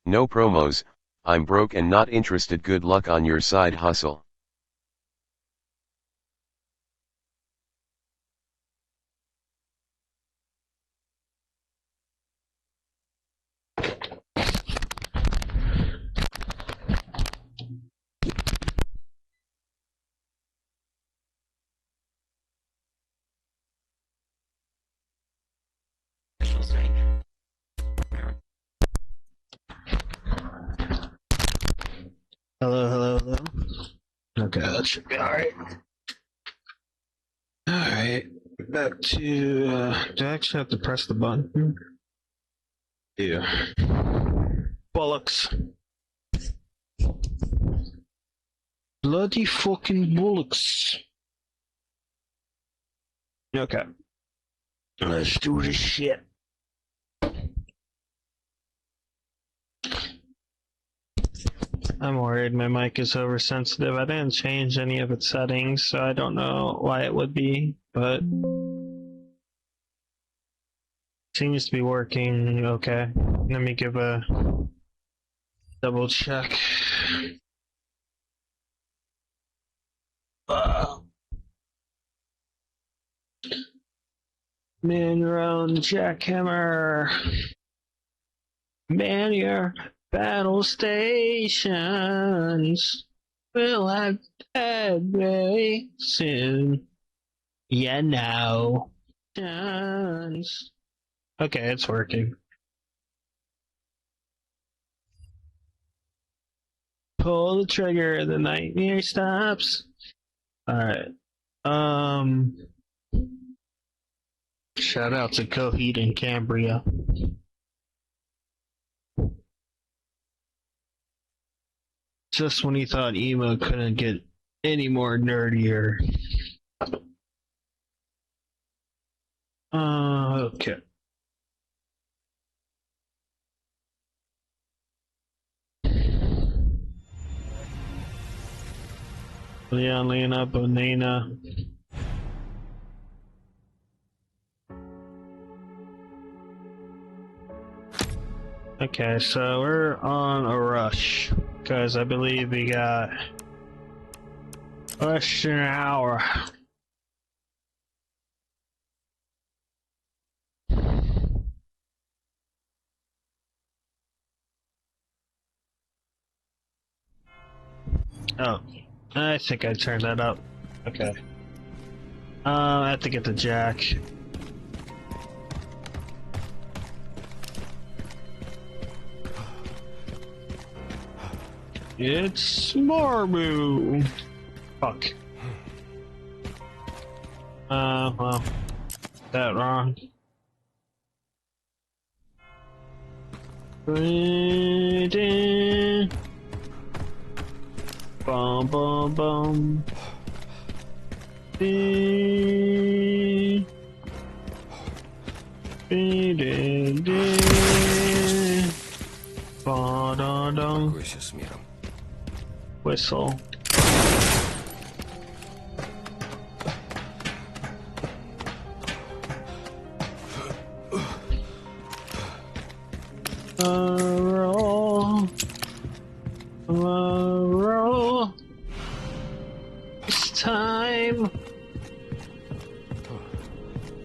No promos, I'm broke and not interested. Good luck on your side hustle. Hello, hello, hello. Okay, that should be alright. Alright, back to, do I actually have to press the button? Yeah. Bollocks. Bloody fucking bollocks. Okay. Let's do this shit. I'm worried my mic is oversensitive. I didn't change any of its settings, so I don't know why it would be, but seems to be working okay. Let me give a double check. Man your own jackhammer. Man your battle stations. We'll have dead very soon. Yeah, no. Okay, it's working. Pull the trigger, the nightmare stops. Alright. Shout out to Coheed and Cambria. Just when you thought emo couldn't get any more nerdier. Okay. Leon, Lena, Bonana. Okay, so we're on a rush, because I believe we got less than an hour. Oh, I think I turned that up. Okay. I have to get the jack. It's Marbu. Fuck. Well, that wrong. Bum bum bum. Whistle. Roll. It's time.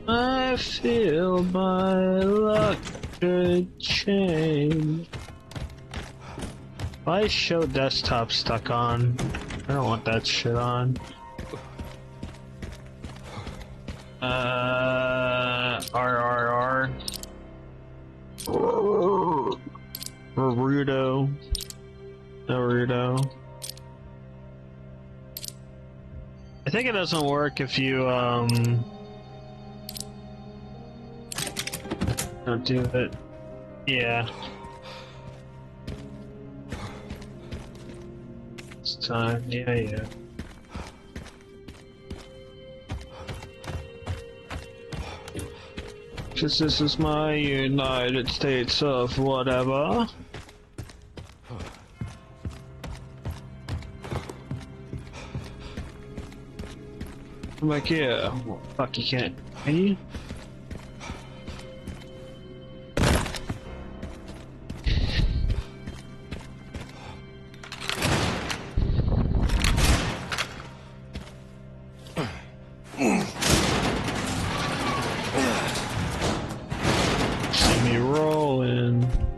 I feel my luck could change. Why is show desktop stuck on? I don't want that shit on. R. Naruto. I think it doesn't work if you don't do it. Yeah. It's time. Yeah. Cause this is my United States of whatever. I'm like, yeah, well, fuck, you can't. Can you?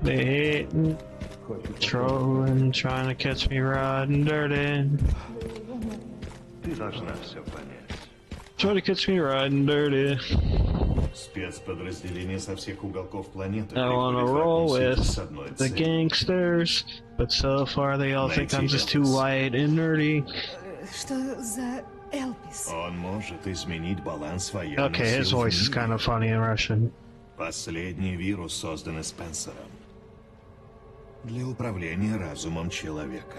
They hating, trolling, trying to catch me riding dirty. Ты должна все понять. Trying to catch me riding dirty. Спецподразделения со всех уголков планеты I wanna приходят в roll Ракун-Сити with с одной the целью. gangsters, but so far they all think I'm just too Найти white and nerdy. Что за Элпис? Он может изменить баланс военных Okay, his сил в voice is мире. kind of funny in Russian. Последний вирус, созданный Спенсером. Для управления разумом человека.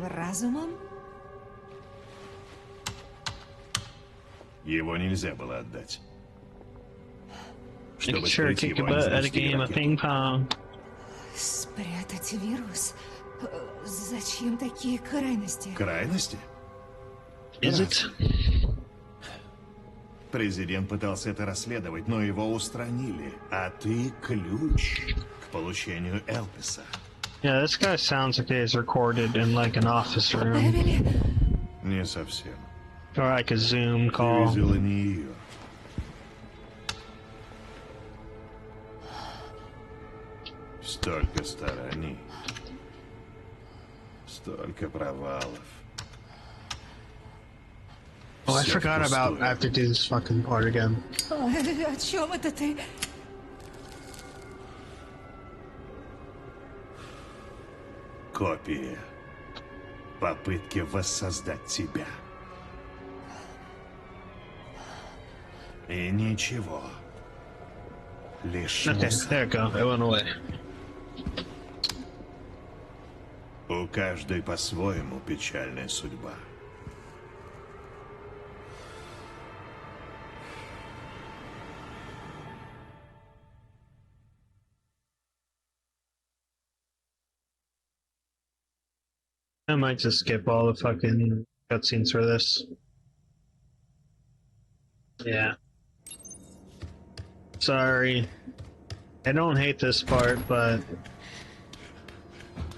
Разумом? Его нельзя было отдать. I Чтобы could sure скрыть kick a его, они butt at a запустили game of ракету. ping-pong. Спрятать вирус? Зачем такие крайности? Крайности? Is it? Президент пытался это расследовать, но его устранили. А ты ключ к получению Элписа. Yeah, this guy sounds like he's recorded in like an office room Эвели, Не совсем. or like a Zoom Ты call. видела не ее. Столько стараний. Столько провалов. Oh, I Всё forgot about. впустую. I have to do this fucking part again. о чем это ты? Копия. Попытки воссоздать тебя. И ничего. Лишь Okay, мусор. there you go. It went away. У каждой по-своему печальная судьба. I might just skip all the fucking cutscenes for this. Yeah. Sorry. I don't hate this part, but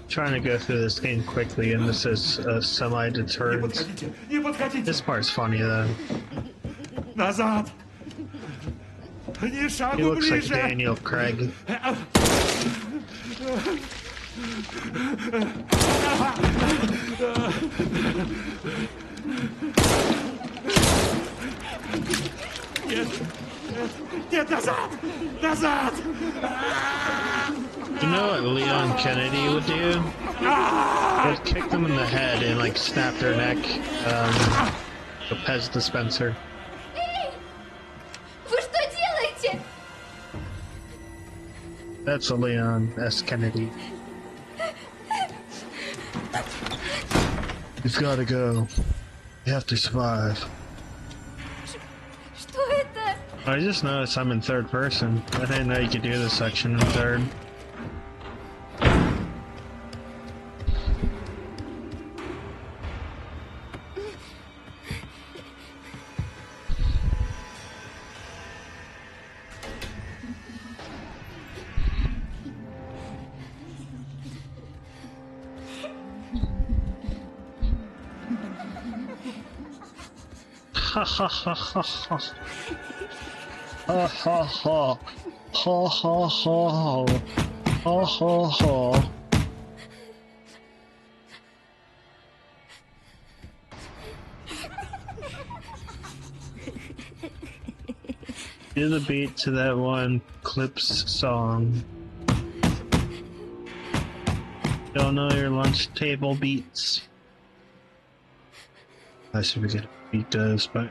trying to go through this game quickly, and this is a semi-deterrent. Не подходите! This part's funny though. Назад! Ни He шагу looks like ближе! Daniel Craig. Нет, назад! Назад! You know what Leon Kennedy would do? He'd kick them in the head and like snap their neck. The Pez dispenser. Эй! Вы что делаете? That's a Leon S. Kennedy. You've gotta go. You have to survive. Что это? I just noticed I'm in third person. I didn't know you could do this section in third. Ha ha ha ha ha. Ha ha ha. Ha ha ha. Ha ha ha. Do the beat to that one Clips song. Don't know your lunch table beats. I should forget what beat does, but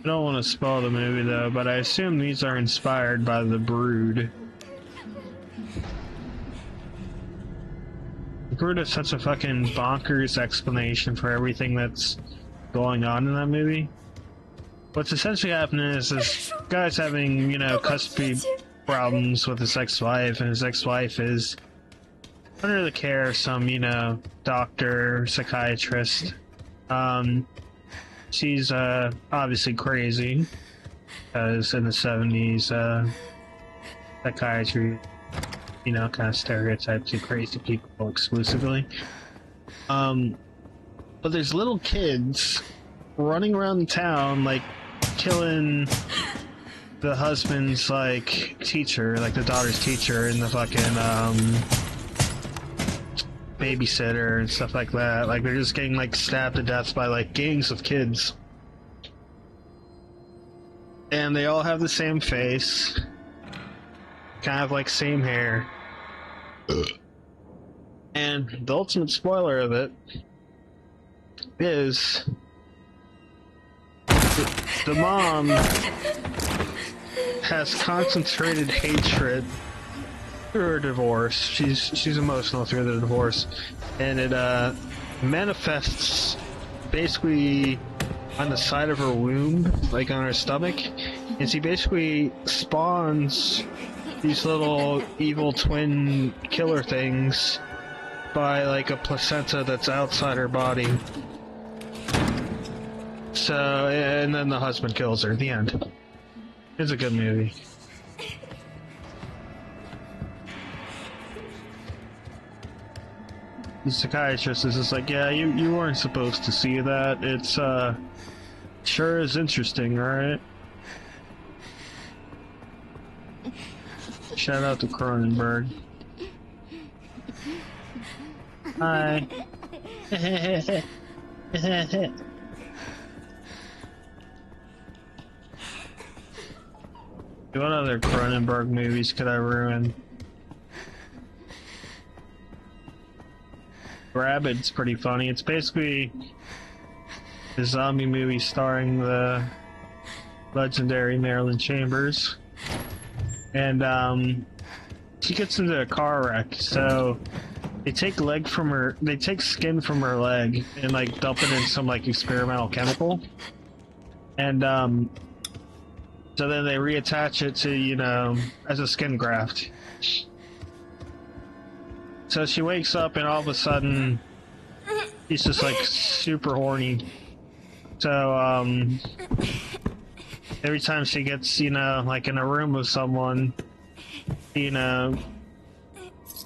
I don't want to spoil the movie though, but I assume these are inspired by The Brood. The Brood is such a fucking bonkers explanation for everything that's going on in that movie. what's essentially happening is this guy's having, you know, custody problems with his ex-wife, and his ex-wife is under the care of some, you know, doctor, psychiatrist. She's obviously crazy, because in the 70s, psychiatry, you know, kind of stereotypes of crazy people exclusively. But there's little kids running around town, like, killing the husband's, like, teacher, like the daughter's teacher, and the fucking, babysitter and stuff like that. Like, they're just getting, like, stabbed to death by, like, gangs of kids. And they all have the same face. Kind of, like, same hair. And the ultimate spoiler of it is the mom has concentrated hatred through her divorce. She's emotional through the divorce, and it manifests basically on the side of her womb, like on her stomach, and she basically spawns these little evil twin killer things by like a placenta that's outside her body. So, and then the husband kills her at the end. It's a good movie. The psychiatrist is just like, yeah, you weren't supposed to see that. It's, sure is interesting, right? Shout out to Cronenberg. Hi. What other Cronenberg movies could I ruin? Rabid's pretty funny. It's basically a zombie movie starring the legendary Marilyn Chambers. And she gets into a car wreck, so they take skin from her leg and like dump it in some like experimental chemical. And so then they reattach it to, you know, as a skin graft. So she wakes up and all of a sudden she's just like super horny. So every time she gets, you know, like in a room with someone, you know,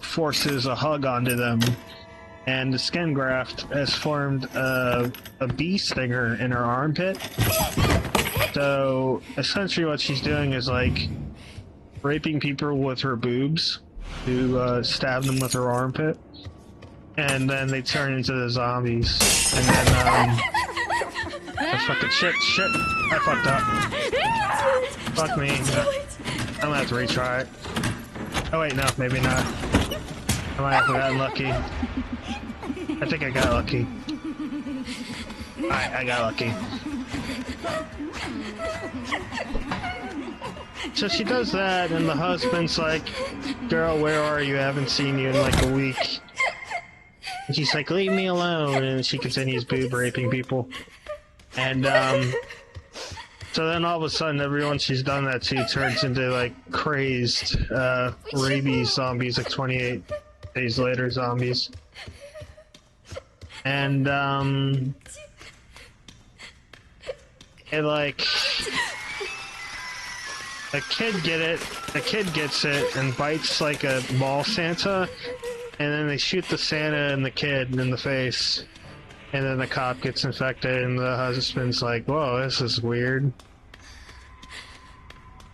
forces a hug onto them, and the skin graft has formed a bee stinger in her armpit. So essentially what she's doing is like raping people with her boobs to stab them with her armpit, and then they turn into the zombies. And then oh, fucking shit, I fucked up. Fuck me. I'm gonna have to retry it. Oh wait, no, maybe not. I might have gotten lucky. I think I got lucky. Alright, I got lucky. So she does that, and the husband's like, girl, where are you? I haven't seen you in like a week. And she's like, leave me alone, and she continues boob raping people. And so then all of a sudden everyone she's done that to turns into like crazed rabies zombies, like 28 days later zombies. And it like a kid gets it and bites like a mall Santa, and then they shoot the Santa and the kid in the face, and then the cop gets infected, and the husband's like, whoa, this is weird.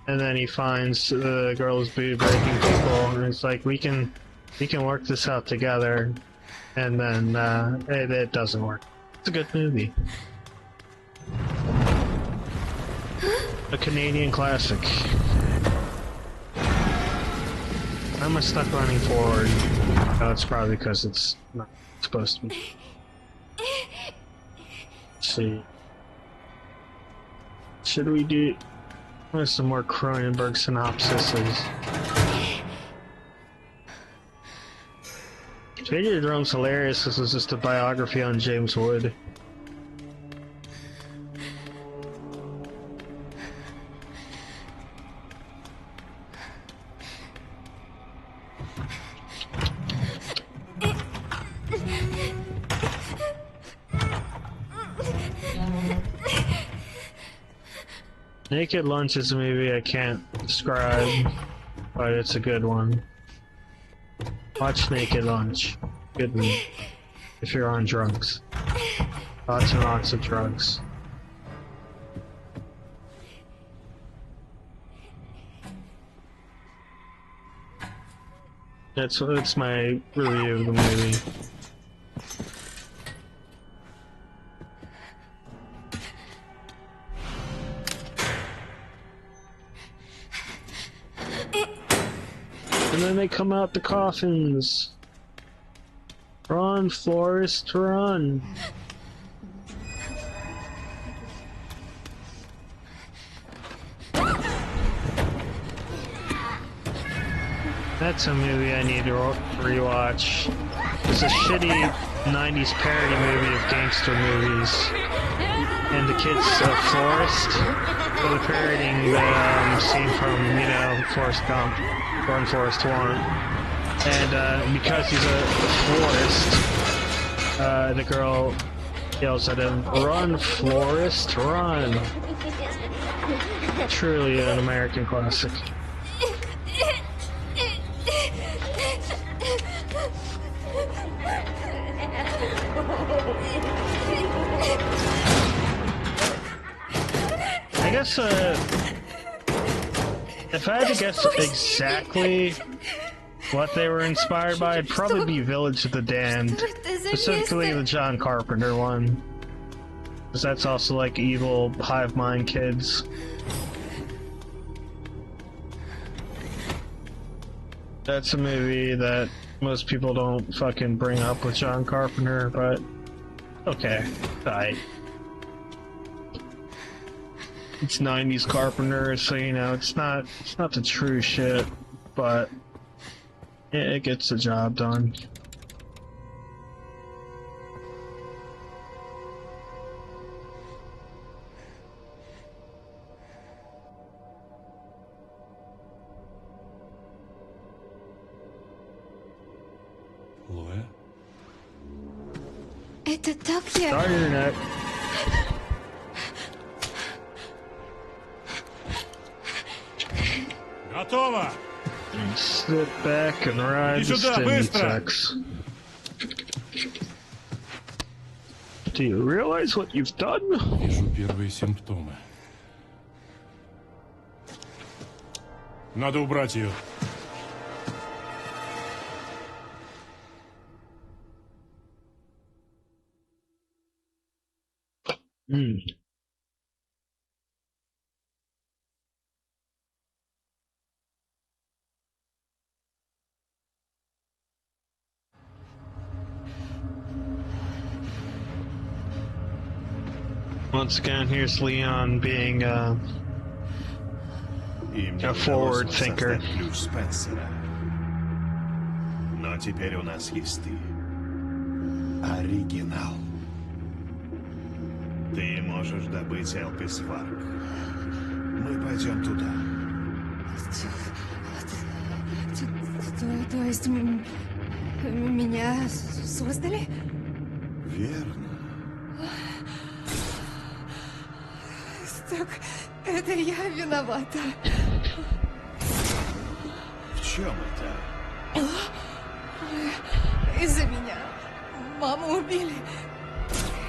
And then he finds the girl's boob breaking people, and it's like, we can work this out together. And then it doesn't work. It's a good movie. A Canadian classic. Why am I stuck running forward? Oh, it's probably because it's not supposed to be. Let's see. Should we do some more Cronenberg synopsises? Videodrome's hilarious. This is just a biography on James Wood. Naked Lunch is a movie I can't describe, but it's a good one. Watch Naked Lunch. Good movie. If you're on drugs. Lots and lots of drugs. That's my review of the movie. And then they come out the coffins. Run, Forrest, run. That's a movie I need to rewatch. It's a shitty 90s parody movie of gangster movies. And the kids of Forrest, so they're parodying the scene from, you know, Forrest Gump, Run Forrest Run. And because he's a florist, the girl yells at him, "Run, Forrest, run!" Truly an American classic. I guess, if I had to guess exactly what they were inspired by, it'd probably be Village of the Damned. Specifically the John Carpenter one. Because that's also like evil hive mind kids. That's a movie that most people don't fucking bring up with John Carpenter, but okay, alright. It's 90s Carpenter, so you know, it's not the true shit, but it gets the job done. Лоя? Это так я... Start internet. Готово! Sit back and ride the Stimitex. Do you realize what you've done? Вижу первые симптомы. Надо убрать ее. Once again, here's Leon being a forward thinker. Ключ Спенсера. Но теперь у нас есть ты. Оригинал. Ты можешь добыть Элпис Фарк. Мы пойдем туда. То есть меня создали? Верно. Так это я виновата. В чем это? Из-за меня маму убили.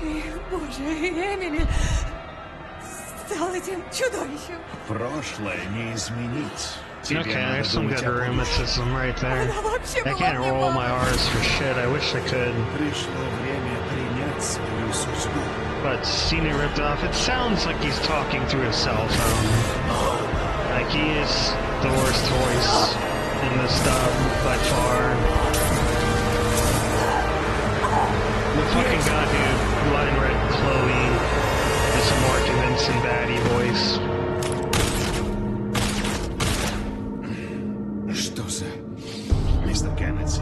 И, боже, Эмили стал этим чудовищем. Прошлое не изменить. Тебе Okay, надо there's some думать good о будущем. rheumatism right there. Она вообще I была can't мне roll my мамой. R's for shit. I wish I could. Пришло время принять свою судьбу. But seeing it ripped off, it sounds like he's talking through a cell phone. Like he is the worst voice in this dub by far. The fucking god who line read Chloe is a more convincing baddie voice. Что за... Мистер Кеннеди,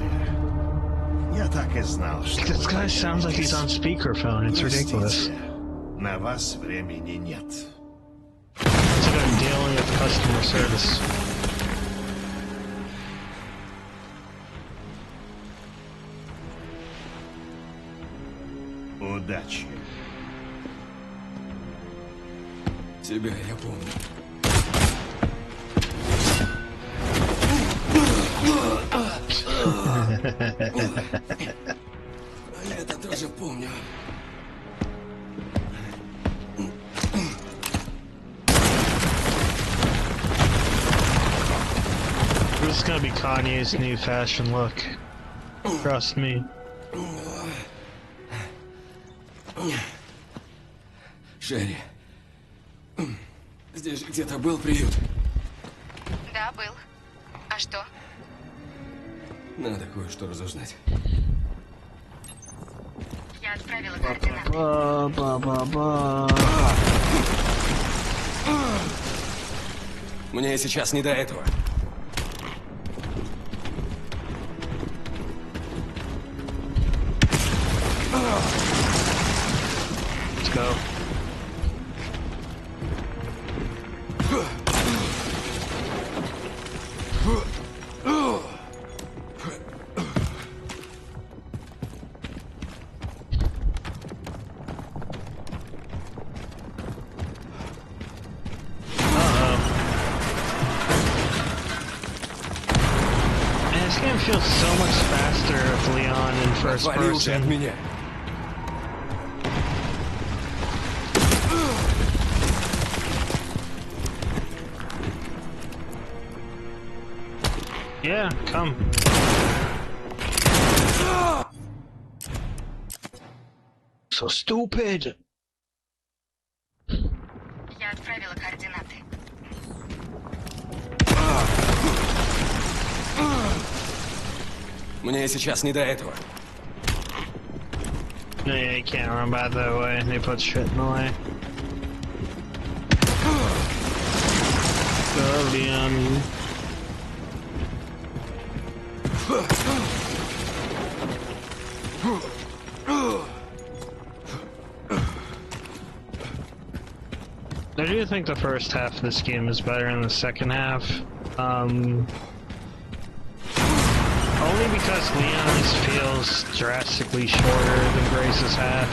я так и знал, что... This guy sounds like he's on speakerphone. It's ridiculous. Простите, на вас времени нет. It's like I'm dealing with customer service. Удачи. Тебя я помню. Это тоже помню. This is gonna be Kanye's new fashion look. Trust me. Шерри, здесь где-то был приют. Да, был. А что? Надо кое-что разузнать. Я отправила координаты. Ба-ба-ба-ба. Мне сейчас не до этого. Let's go. Man, this game feels so much faster with Leon in first Отвали уже от person. меня. Yeah, come. So stupid. Я отправила координаты. Мне сейчас не до этого. No, yeah, you can't run by that way. They put shit in the way. Go, Leon. I do think the first half of this game is better than the second half. Only because Leon's feels drastically shorter than Grace's half.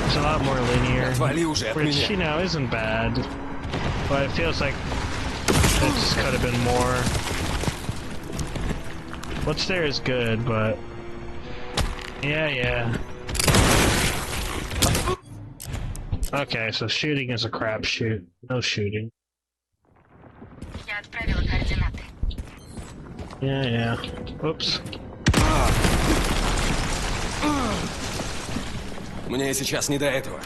It's a lot more linear, Отвали уже от which, меня. you know, isn't bad. But it feels like it just could have been more. What's there is good, but... Yeah. Okay, so shooting is a crapshoot. No shooting. Я отправила координаты. Yeah. Oops. Мне сейчас не до этого.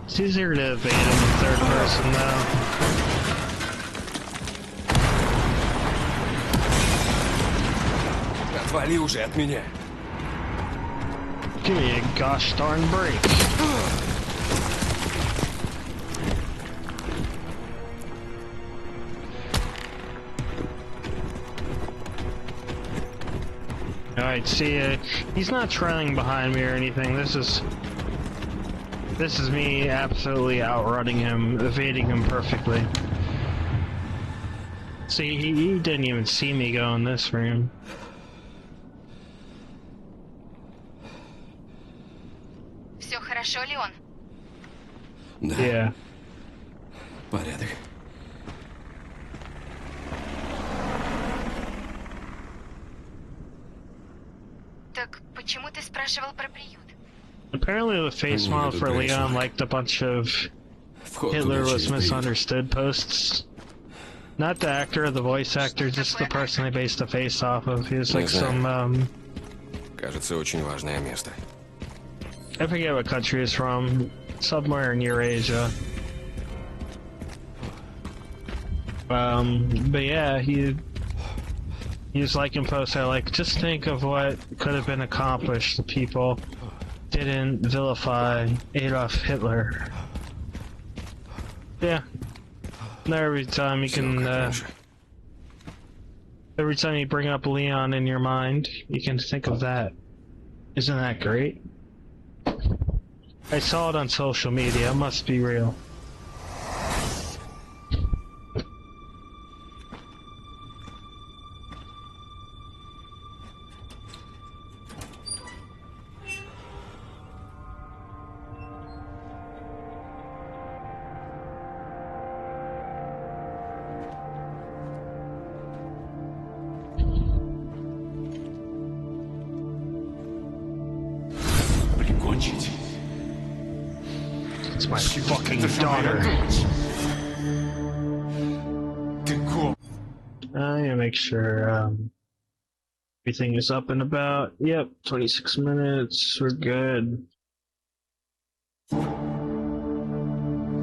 It's easier to evade him in third person now. Отвали уже от меня. Give me a gosh darn break. Alright, see, he's not trailing behind me or anything. This is me absolutely outrunning him, evading him perfectly. See, he didn't even see me go in this room. Все хорошо, Леон? Да, Yeah. порядок. Так почему ты спрашивал про приют? Apparently the face I model needed for a Leon benchmark. liked a bunch of Вход Hitler туда was через приют. misunderstood posts. Not the actor, the voice actor, just the person they based the face off of. He was like Не знаю. some, Кажется, очень важное место. I forget what country he's from. Somewhere in Eurasia. But yeah, he was like in posts that like, just think of what could have been accomplished. The people didn't vilify Adolf Hitler. Yeah. Now every time you Всё can, как раньше. Every time you bring up Leon in your mind, you can think of that. Isn't that great? I saw it on social media. It must be real. Прикончить? It's my fucking Это же моя daughter. дочь. Ты коп. I need to make sure everything is up and about. Yep, 26 minutes. We're good.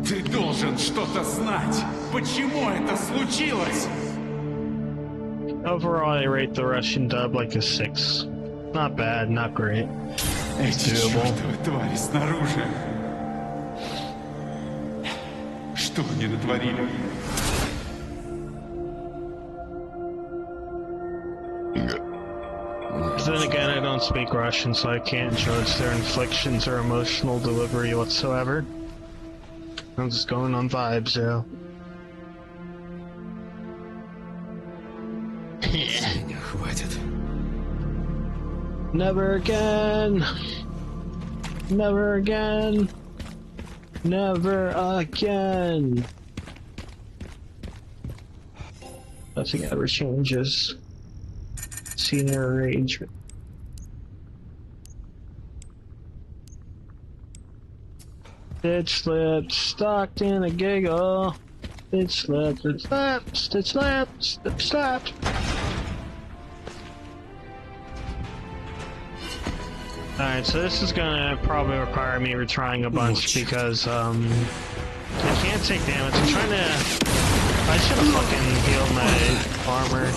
Ты должен что-то знать. Почему это случилось? Overall, I rate the Russian dub like a 6. Not bad, not great. Эти doable. чертовы твари снаружи. Что они натворили? Then again, I don't speak Russian, so I can't judge their inflections or emotional delivery whatsoever. I'm just going on vibes, yeah. Меня хватит. Never again! Never again! Never again! Nothing ever changes. Senior arrangement. Stitch slipped, stuck in a giggle. Stitch slipped, it slapped, stitch slapped, stitch slapped. Alright, so this is gonna probably require me retrying a bunch because, I can't take damage. I'm trying to... I should have fucking healed my armor.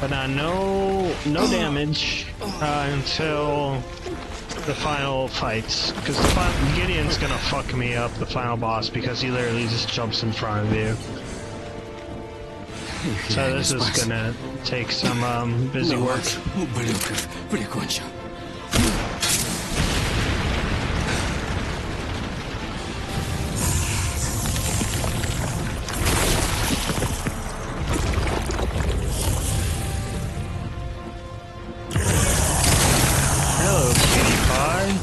But no damage until the final fights. Because Gideon's gonna fuck me up, the final boss, because he literally just jumps in front of you. So this is gonna take some busy work. Ублюдков прикончил. Hello, kitty pie.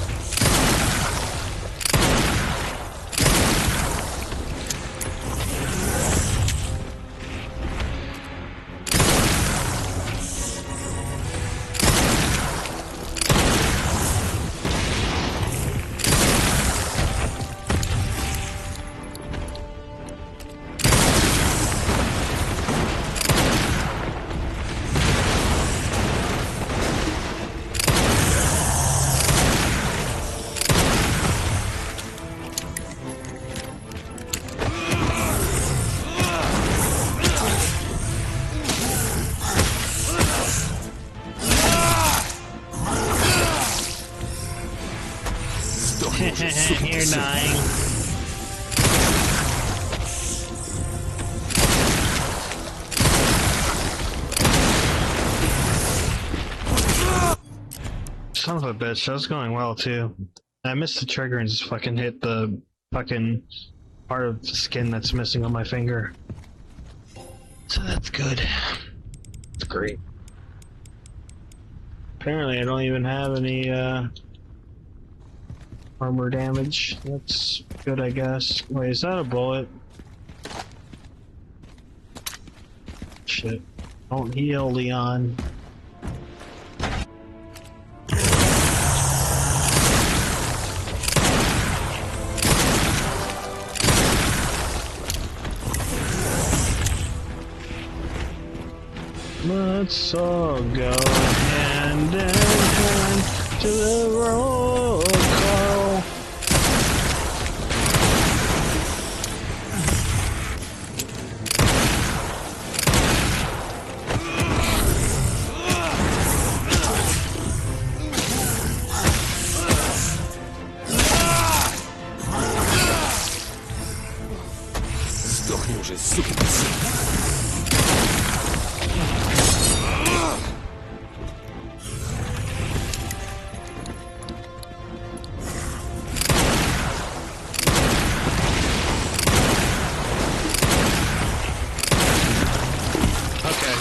You're dying. Son of a bitch, that was going well too. I missed the trigger and just fucking hit the fucking part of the skin that's missing on my finger. So that's good. It's great. Apparently I don't even have any armor damage. That's good, I guess. Wait, is that a bullet? Shit. Don't heal, Leon. Let's all go hand in hand to the roll call. Сдохни уже, сука.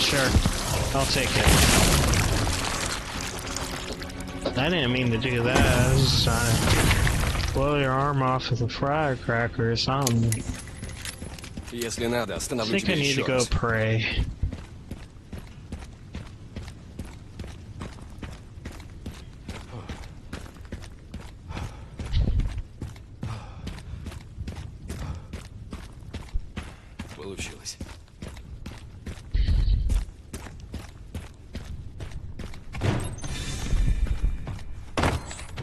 Sure. I'll take it. I didn't mean to do that. I was just trying to blow your arm off with a firecracker or something. Если надо, I остановлю think I тебя need to еще go раз. pray. Получилось.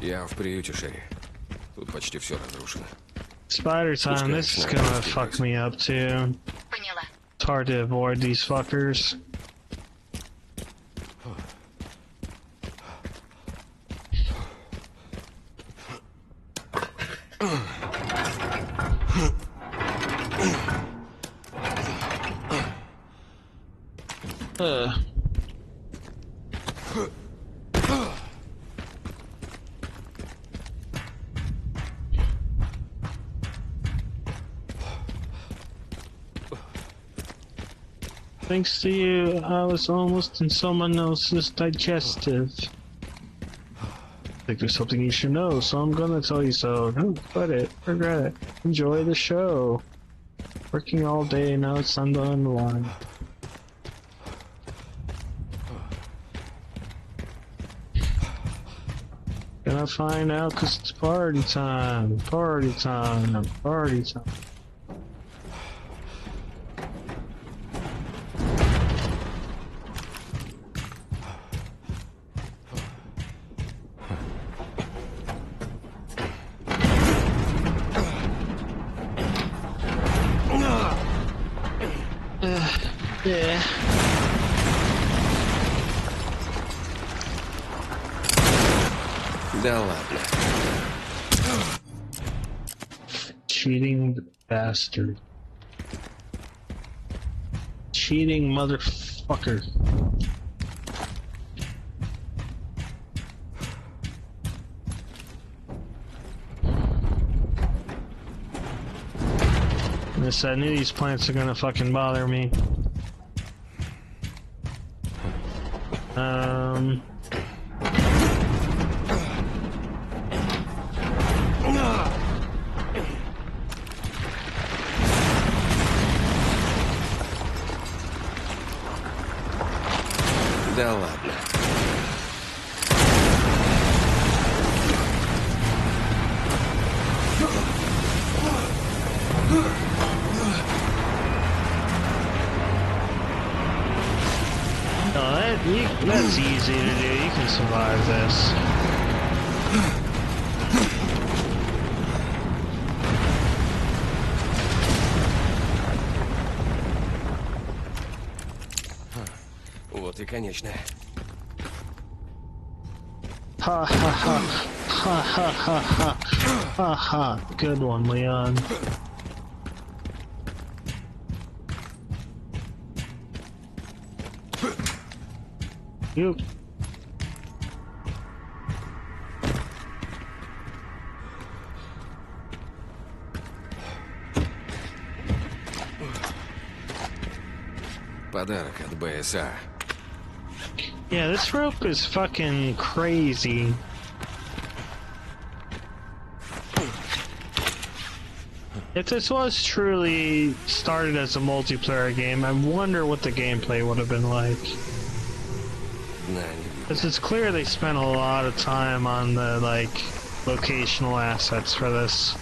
Я в приюте, Шерри. Тут почти все разрушено. Spider time, this is gonna fuck me up too. Поняла. It's hard to avoid these fuckers. Thanks to you, I was almost in someone else's digestive. I think there's something you should know, so I'm gonna tell you so. Don't sweat it, regret it. Enjoy the show. Working all day, now it's time to unwind. Gonna find out 'cause it's party time, party time, party time. Yeah. Да ладно. Cheating bastard. Cheating motherfucker. Yes, I knew these plants are gonna fucking bother me. Да ладно. That's easy to do. You can survive this. Вот и конечная. Ha ha ha. Ha ha ha ha. Ha ha. Good one, Leon. You. Подарок от БСА. Yeah, this rope is fucking crazy. If this was truly started as a multiplayer game, I wonder what the gameplay would have been like. Because it's clear they spent a lot of time on the, like, locational assets for this.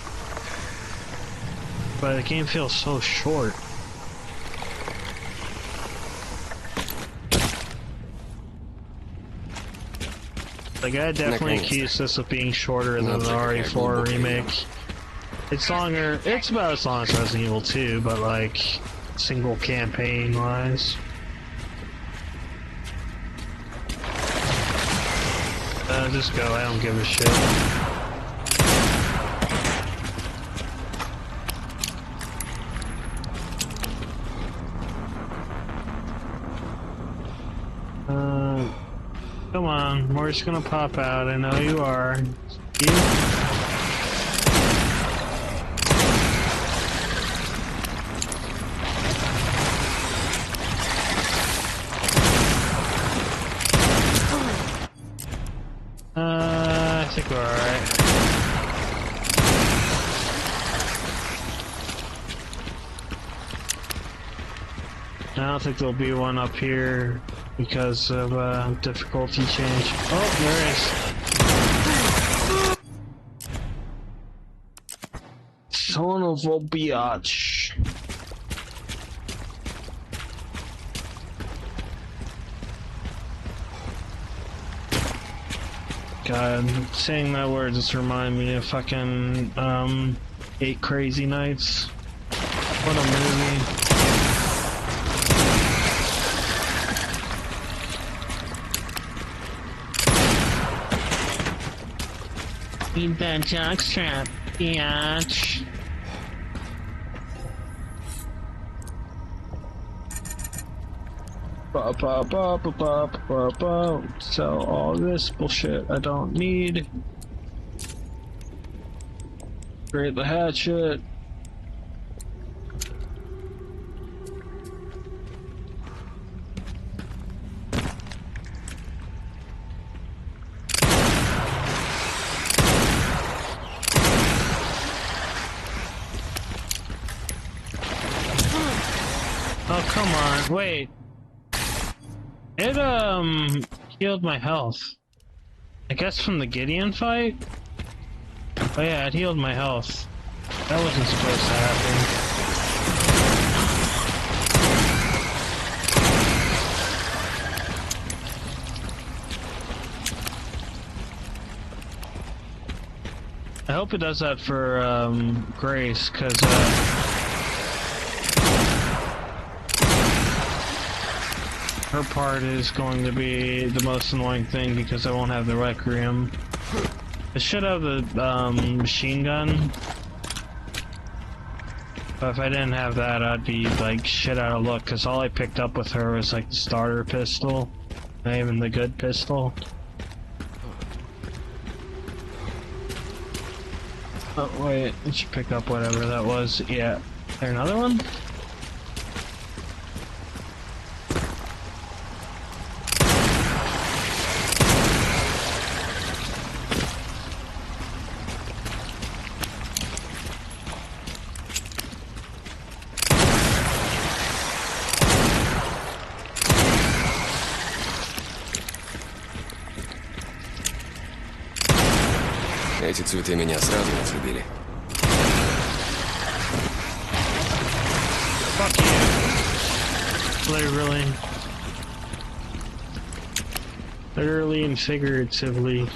But the game feels so short. Like, I definitely accuse this of being shorter than the RE4 remake. It's longer, it's about as long as Resident Evil 2, but like, single campaign wise. Just go, I don't give a shit. Come on, we're just gonna pop out, I know you are. You? I don't think there'll be one up here because of difficulty change. Oh, there is. Son of a biatch. God, saying that word just reminded me of fucking 8 Crazy Nights. What a movie. Need that jockstrap, biatch. So all this bullshit I don't need. Create the hatchet. Oh, come on, wait. It, healed my health. I guess from the Gideon fight? Oh yeah, it healed my health. That wasn't supposed to happen. I hope it does that for, Grace, cause, her part is going to be the most annoying thing because I won't have the Requiem. I should have the machine gun. But if I didn't have that, I'd be like shit out of luck because all I picked up with her was like the starter pistol, not even the good pistol. Oh wait, I should pick up whatever that was. Yeah. Is there another one? Эти цветы меня сразу разлюбили. Fuck you. Literally and figuratively.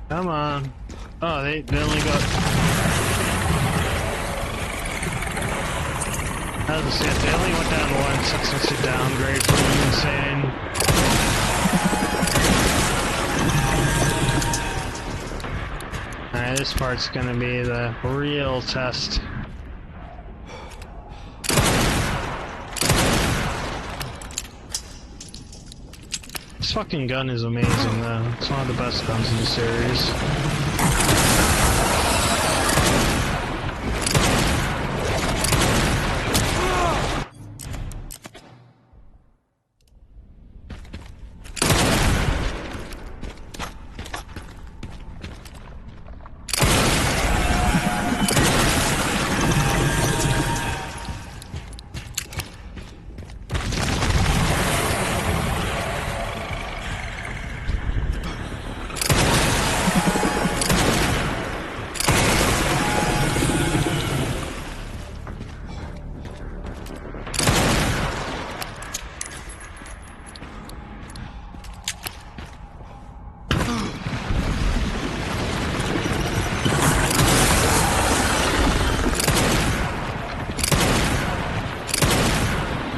Come on. Oh, they only got... That was it. They only went down once. That's a downgrade for me. Insane. Alright, this part's gonna be the real test. This fucking gun is amazing though. It's one of the best guns in the series.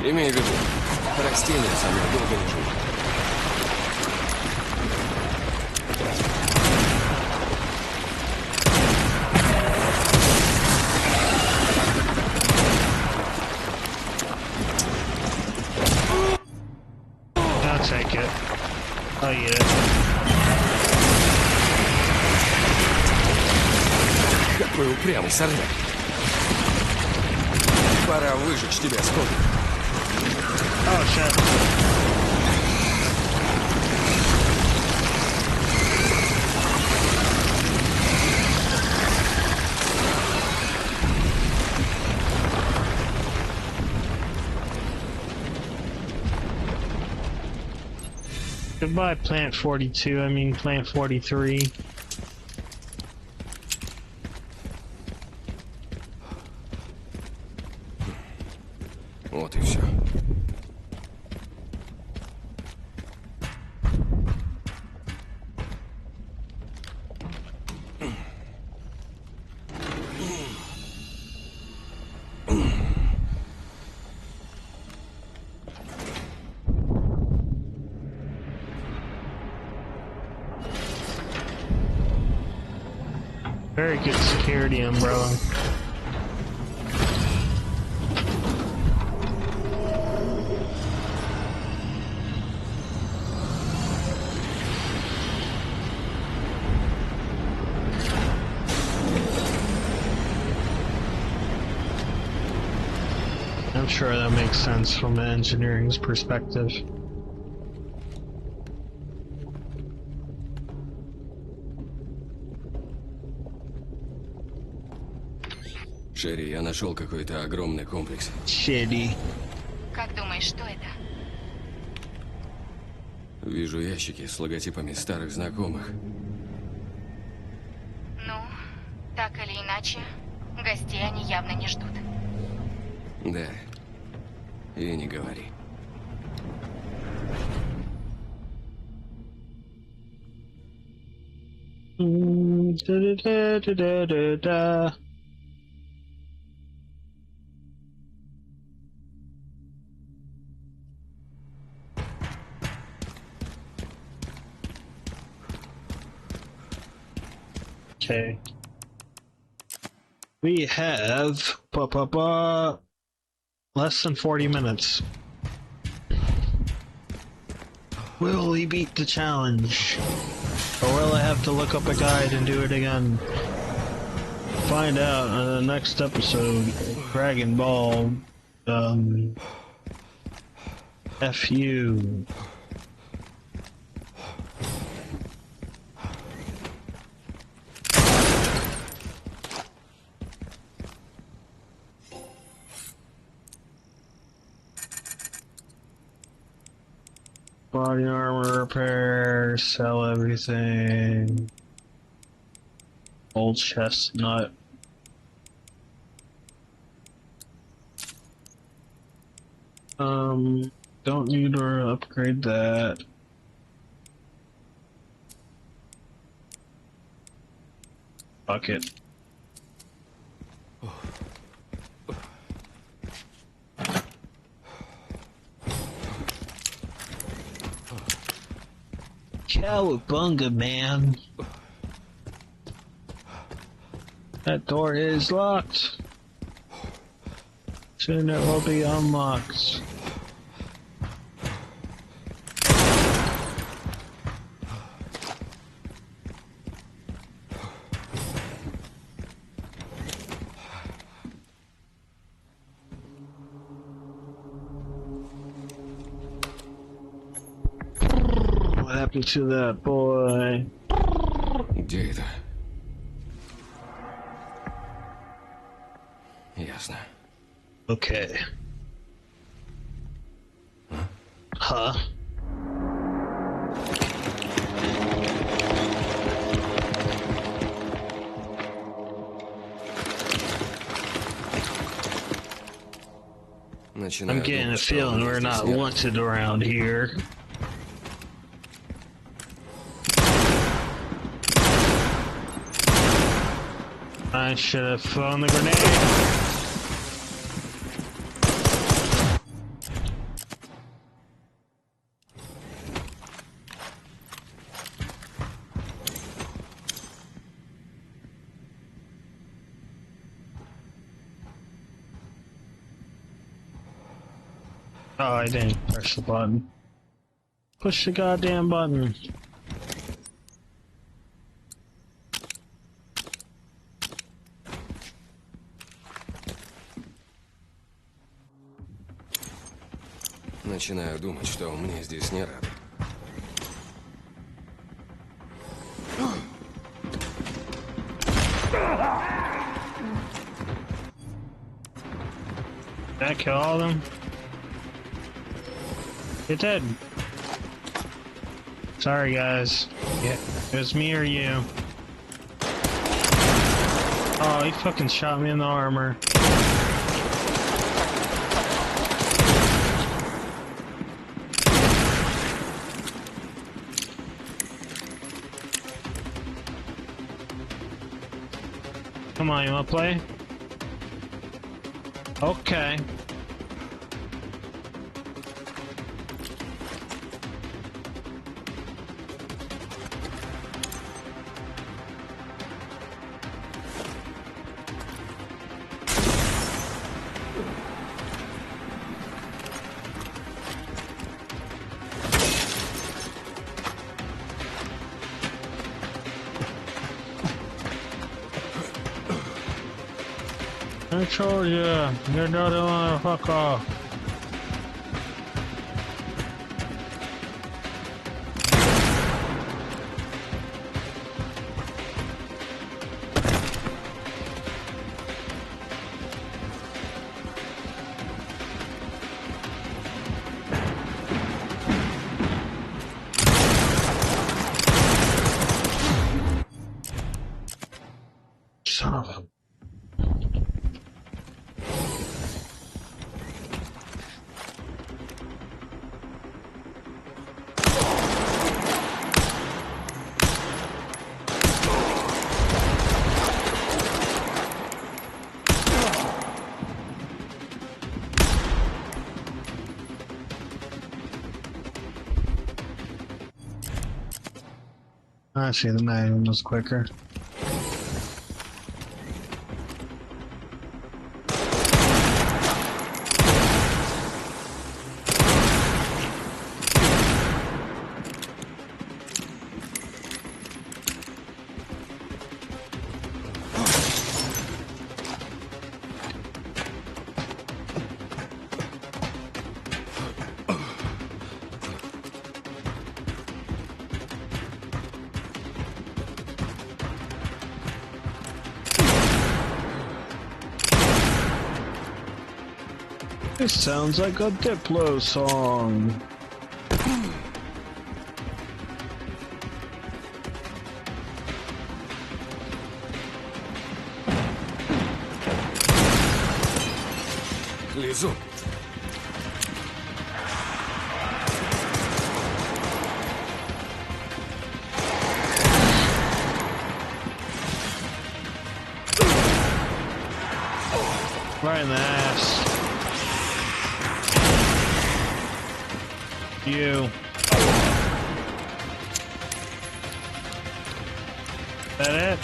Имей в виду, растения со мной долго не живут. I'll take it. I'll eat it. Какой упрямый сорняк. Пора выжечь тебя, Скотт. Oh shit. Goodbye, Plant 42. I mean, Plant 43. Вот и все. Very good security umbrella. I'm sure that makes sense from an engineering's perspective. Шерри, я нашел какой-то огромный комплекс. Shitty. Как думаешь, что это? Вижу ящики с логотипами старых знакомых. Ну, так или иначе, гостей они явно не ждут. Да. И не говори. Da-da-da-da-da-da. Okay. We have less than 40 minutes. Will we beat the challenge? Or will I have to look up a guide and do it again? Find out on the next episode, Dragon Ball, FU. Body armor repair, sell everything. Old chestnut. Don't need to upgrade that. Fuck it. Cowabunga, man. That door is locked. Soon it will be unlocked. What happened to that boy? Где это? Ясно. Okay. Huh? Начинаю I'm getting a думать, что feeling мне we're здесь not нет. wanted around here. I should have thrown the grenade. Oh, I didn't press the button. Push the goddamn button. Начинаю думать, что мне здесь не рады. Did I kill all of them? It did. Sorry, guys. Yeah, it was me or you. Oh, he fucking shot me in the armor. Come on, you wanna play? Okay. I told you, you're not the motherfucker. Son of a... I see the magnum was quicker. This sounds like a Diplo song. Лизу. Right in the ass. You. That it?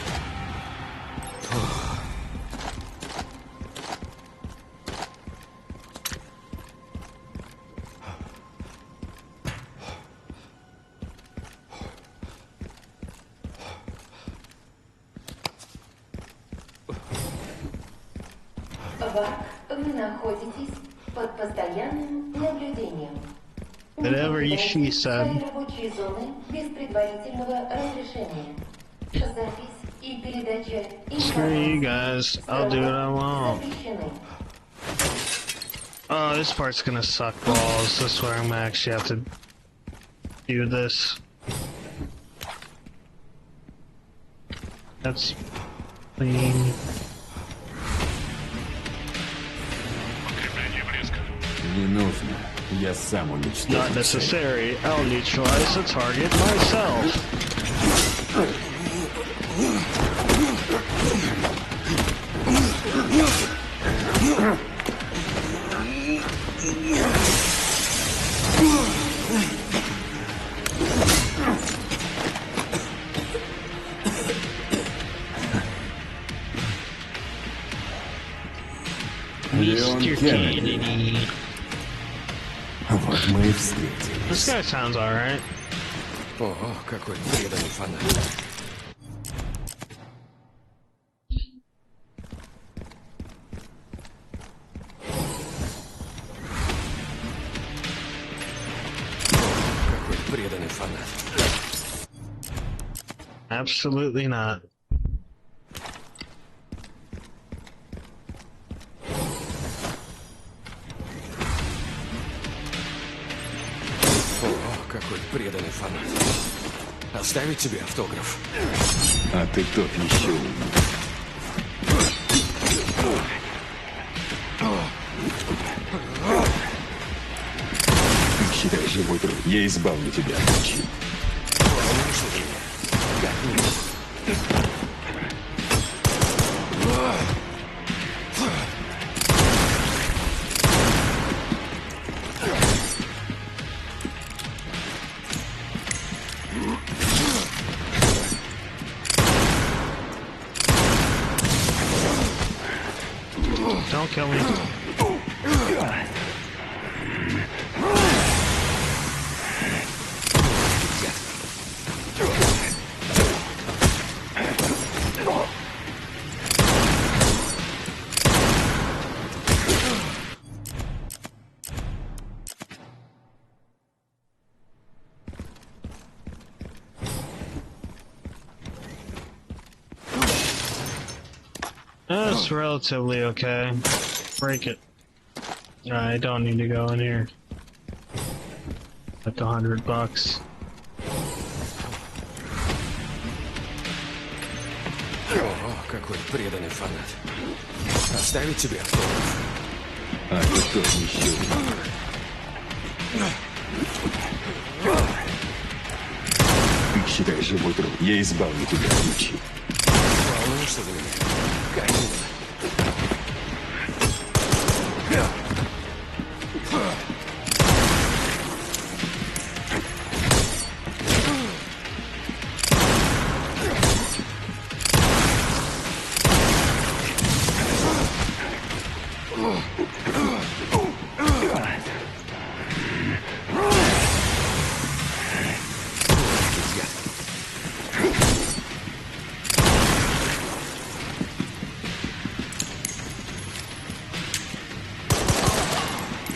Вы находитесь под постоянным наблюдением. Whatever she said. Рабочие зоны без предварительного разрешения. Запись и передача Screw you guys. I'll do what I want. Oh, this part's gonna suck balls. This is where I'm gonna actually have to do this. That's clean. Не нужно. Я сам уничтожу. Not necessary. I'll neutralize the target myself. Mr. Kennedy. Вот мы и встретились. This guy sounds alright. Ого, какой преданный фанат. преданный фанат. Absolutely not. О, какой преданный фанат. Оставить тебе автограф? А ты тот еще умник. Ты считай живой труд. Я избавлю тебя от мучи. Don't kill me. That's relatively okay. Break it. I don't need to go in here. Like $100. О, какой преданный фанат. Оставить тебе автограф? А ты тот еще умник. Ты считай живой труд. Я избавлю тебя от мучи. Волнуешься за меня? Как мило.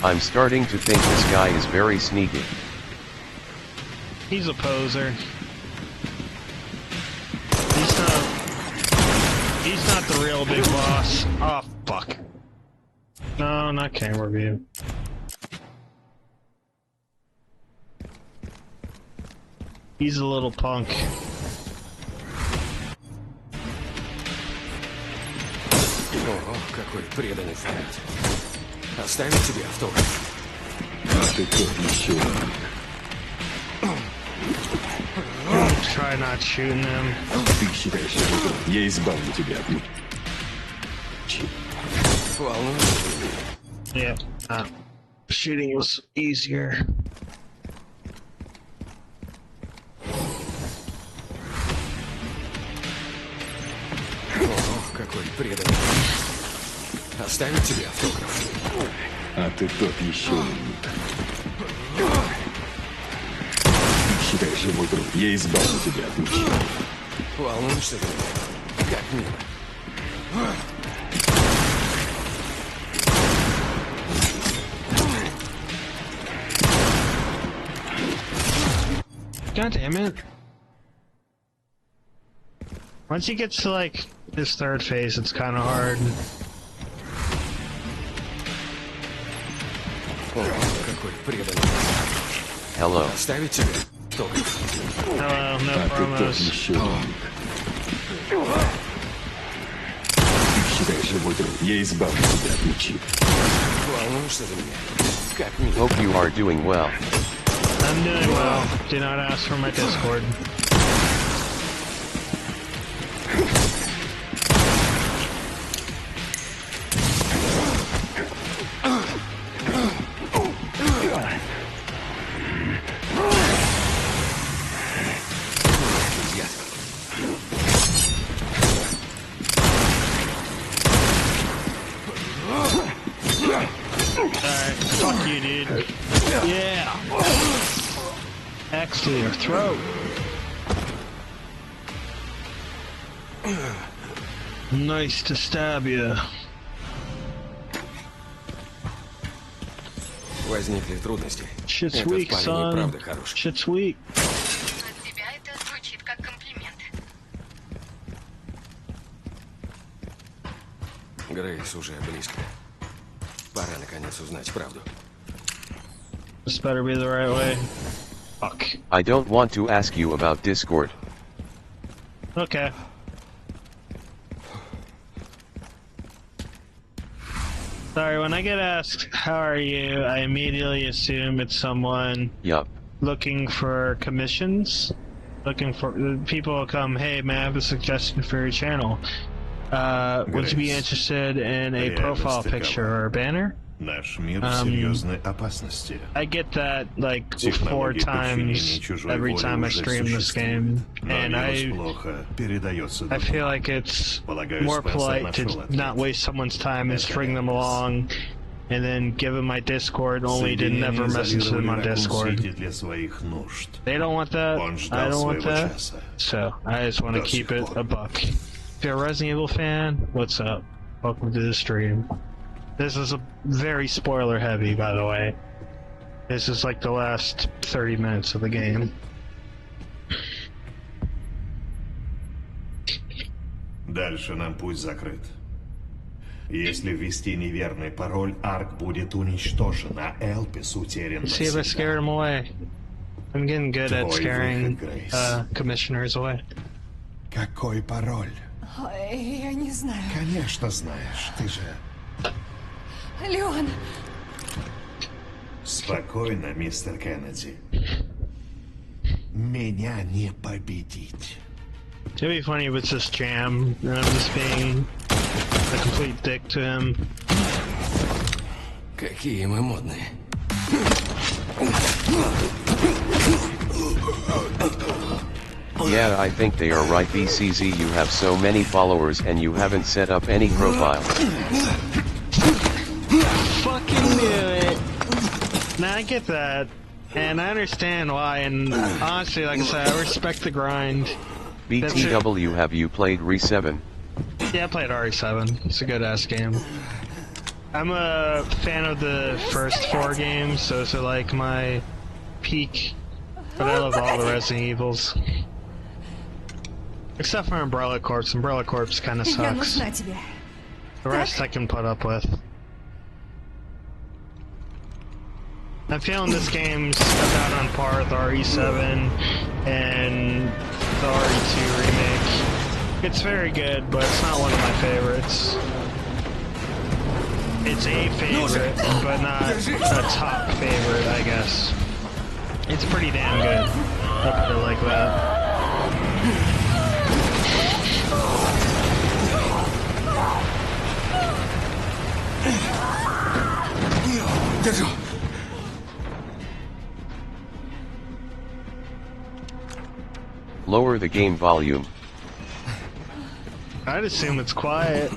I'm starting to think this guy is very sneaky. He's a poser. He's not the real big boss. Oh, fuck. No, not camera view. He's a little punk. О, какой преданный фанат. Оставить тебе автограф? А ты тот еще умник. Try not shooting him. Ты считай живой труд. Я избавлю тебя от мучи. Волнуешься за меня? Yeah. Shooting was easier. О, какой преданный. Оставить тебе автограф? А ты тот еще умник. Ты считай живой труд. Я избавлю тебя от мучи. Волнуешься за меня? Как мило. God damn it. Once he gets to like his third phase, it's kind of hard. О, какой преданный. Hello. Оставить тебе автограф? Hello, no А ты тот promos. еще умник. Ты считай живой труд. Я избавлю тебя от мучи. Волнуешься за меня? Как мило. Hope you are doing well. I'm doing well. Do not ask for my Discord. Alright, fuck you, dude. Yeah! Axe to your throat. Nice to stab you. Возникли трудности. Shit's Этот weak, парень и son. правда хорош. Shit's weak. От тебя это звучит как комплимент. Грейс уже близко. Пора наконец узнать правду. This better be the right way. Fuck. I don't want to ask you about Discord. Okay. Sorry, when I get asked, how are you, I immediately assume it's someone Yup. looking for commissions. Looking for people will come, hey man, I have a suggestion for your channel. Would you be interested in a profile picture or a banner? Наш мир в серьезной опасности. I get that like 4 Технология times подчинения чужой every воли time I уже stream this game, существует, но and вирус плохо передается I другим. feel like it's Полагаю, more Спенсер polite нашел to ответ. not waste someone's time and string them along, and then give them my Discord only to Соединение never message them on изолировали Raccoon Discord. City для своих нужд. They don't want that. Он I ждал don't want своего that. часа. So I just want to До keep сих it пор. a buck. If you're a Resident Evil fan, what's up? Welcome to the stream. This is a very spoiler heavy, by the way. This is like the last 30 minutes of the game. Дальше нам путь закрыт. Если ввести неверный пароль, Арк будет уничтожен, а Элпис утерян See if I scared him away. I'm getting good at Твой scaring выход, Грейс. commissioners away. Какой пароль? Ой, я не знаю. Конечно знаешь, ты же... Леон, Спокойно, мистер Кеннеди. Меня не победить. It'd be funny if it's just jam, and I'm just being a complete dick to him. Какие мы модные. Yeah, I think they are right. BCZ, you have so many followers and you haven't set up any profile. Fucking knew it! Now I get that, and I understand why, and honestly, like I said, I respect the grind. BTW, have you played re9? Yeah, I played RE7. It's a good ass game. I'm a fan of the first 4 games, so it's like my peak. But I love all the Resident Evils. Except for Umbrella Corps. Umbrella Corps kinda я sucks. нужна тебе. The rest I can put up with. I'm feeling this game's about on par with RE7 and the RE2 remake. It's very good, but it's not one of my favorites. It's a favorite, but not a top favorite, I guess. It's pretty damn good. I'll put it like that. Держу. Lower the game volume. I'd assume it's quiet.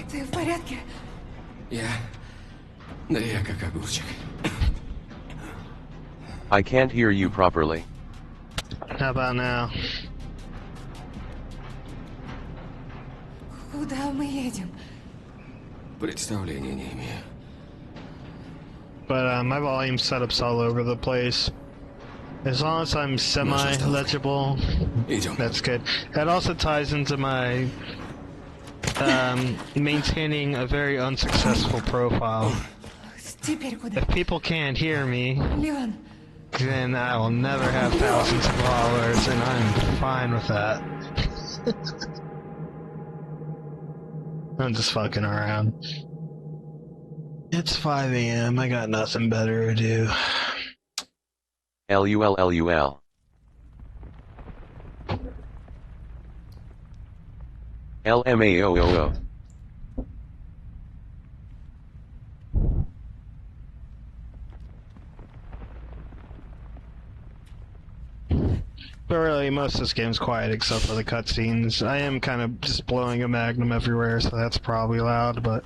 Ты в порядке? Да я как огурчик. I can't hear you properly. How about now? Куда мы едем? Представления не имею. But my volume setup's all over the place. As long as I'm semi-legible, Идем. that's good. That also ties into my maintaining a very unsuccessful profile. Теперь куда? If people can't hear me, Леон, then I will never have thousands of followers, and I'm fine with that. I'm just fucking around. It's 5 a.m. I got nothing better to do. LUL. LMAOOO. But really, most of this game's quiet except for the cutscenes. I am kind of just blowing a magnum everywhere, so that's probably loud, but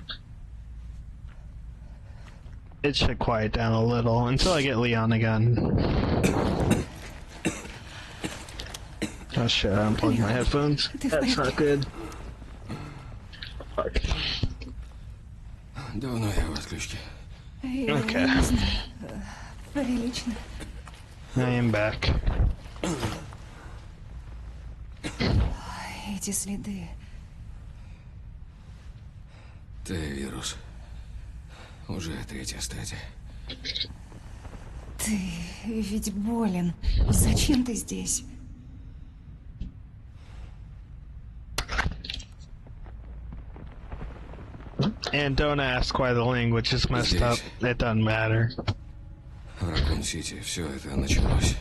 it should quiet down a little until I get Leon again. Oh shit, I unplugged my headphones. That's not good. Fuck. Давно я в отключке. я Okay. не знаю. Прилично. I am back. Эти следы. Т-вирус. Уже 3-я стадия. Ты ведь болен. Зачем ты здесь? And don't ask why the language is messed up. It doesn't matter. В Ракун-Сити все это началось.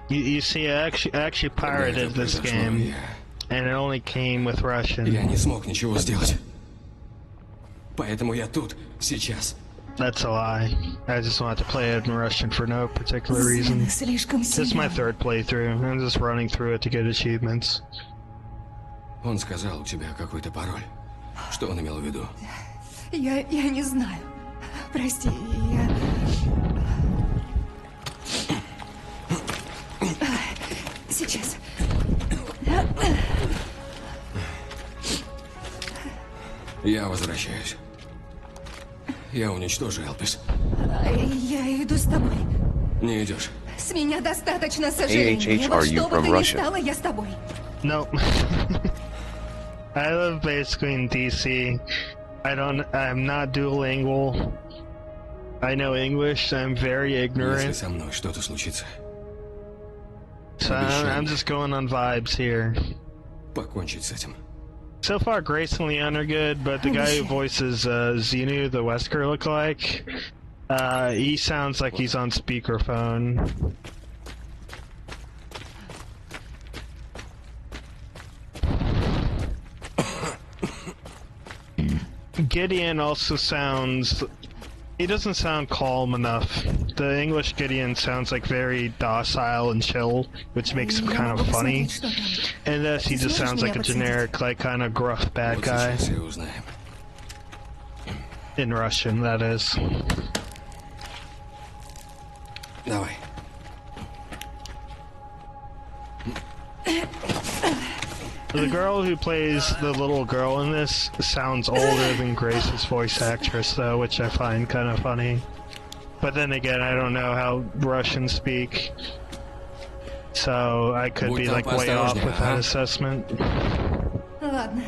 You see, I actually pirated this game, and it only came with Russian. Я не смог ничего сделать. Поэтому я тут, сейчас. That's a lie. I just wanted to play it in Russian for no particular reason. Слишком This is my сильно. 3rd playthrough. I'm just running through it to get achievements. Он сказал, у тебя какой-то пароль. Что он имел в виду? Я не знаю. Прости, я... Сейчас. Я возвращаюсь. Я уничтожу Элпис. Я иду с тобой. Не идешь. С меня достаточно сожаления. are Вот you что бы from ты ни Russia? стала, я с тобой. Nope. I live basically in DC. I'm not duolingual. I know English, I'm very Если ignorant. со мной что-то случится, So I'm just going on vibes here. покончить с этим. So far, Grace and Leon are good, but the guy who voices Xenu, the Wesker lookalike, he sounds like he's on speakerphone. Gideon also sounds... He doesn't sound calm enough. The English Gideon sounds like very docile and chill, which makes him kind of funny. And this, he just sounds like a generic, like, kind of gruff bad Вот guy. сейчас и узнаем. In Russian, that is. Давай. The girl who plays the little girl in this sounds older than Grace's voice actress, though, which I find kind of funny. But then again, I don't know how Russians speak, so I could be like way off with that assessment. Ладно.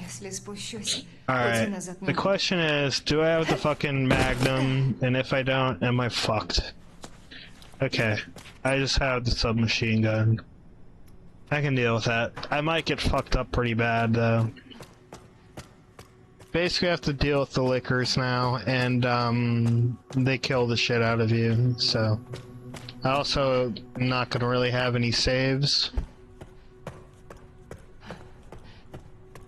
Если спущусь, пути Alright, назад не the будет. question is, do I have the fucking Magnum, and if I don't, am I fucked? Okay, I just have the submachine gun. I can deal with that. I might get fucked up pretty bad, though. Basically, I have to deal with the lickers now, and, they kill the shit out of you, so... I also am not gonna really have any saves.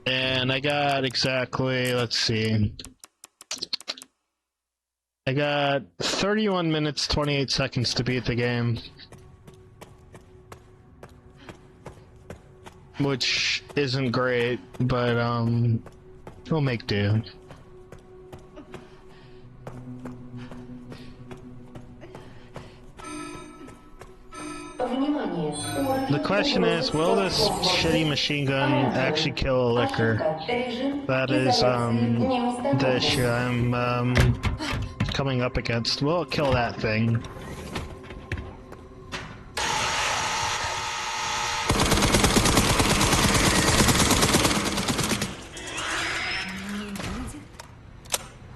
And I got exactly, let's see. I got 31 minutes, 28 seconds to beat the game. Which isn't great, but, we'll make do. Внимание! The question is, will this shitty machine gun actually kill a licker? That is, the issue I'm, coming up against. Will it kill that thing?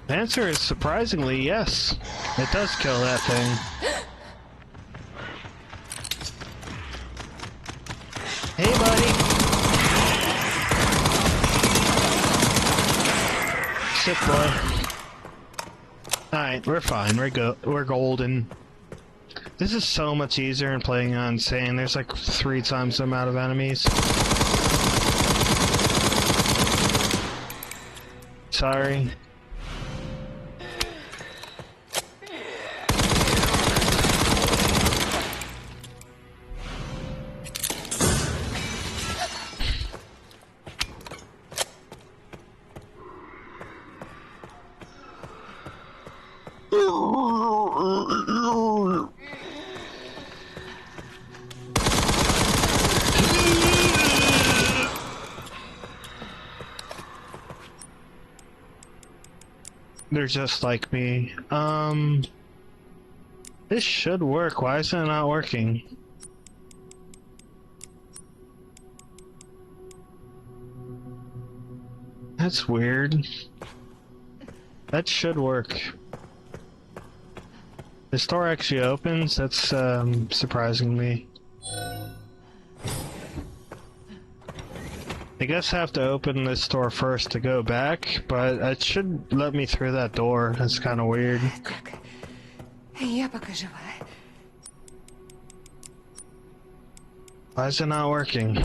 The answer is surprisingly yes. It does kill that thing. Hey, buddy. Sick boy. Alright, we're fine. We're golden. This is so much easier than playing on Insane. There's like 3 times the amount of enemies. Sorry. They're just like me. This should work. Why is it not working? That's weird. That should work. This door actually opens? That's surprising me. I guess I have to open this door first to go back, but it should let me through that door. That's kind of weird. Так, я пока жива. Why is it not working?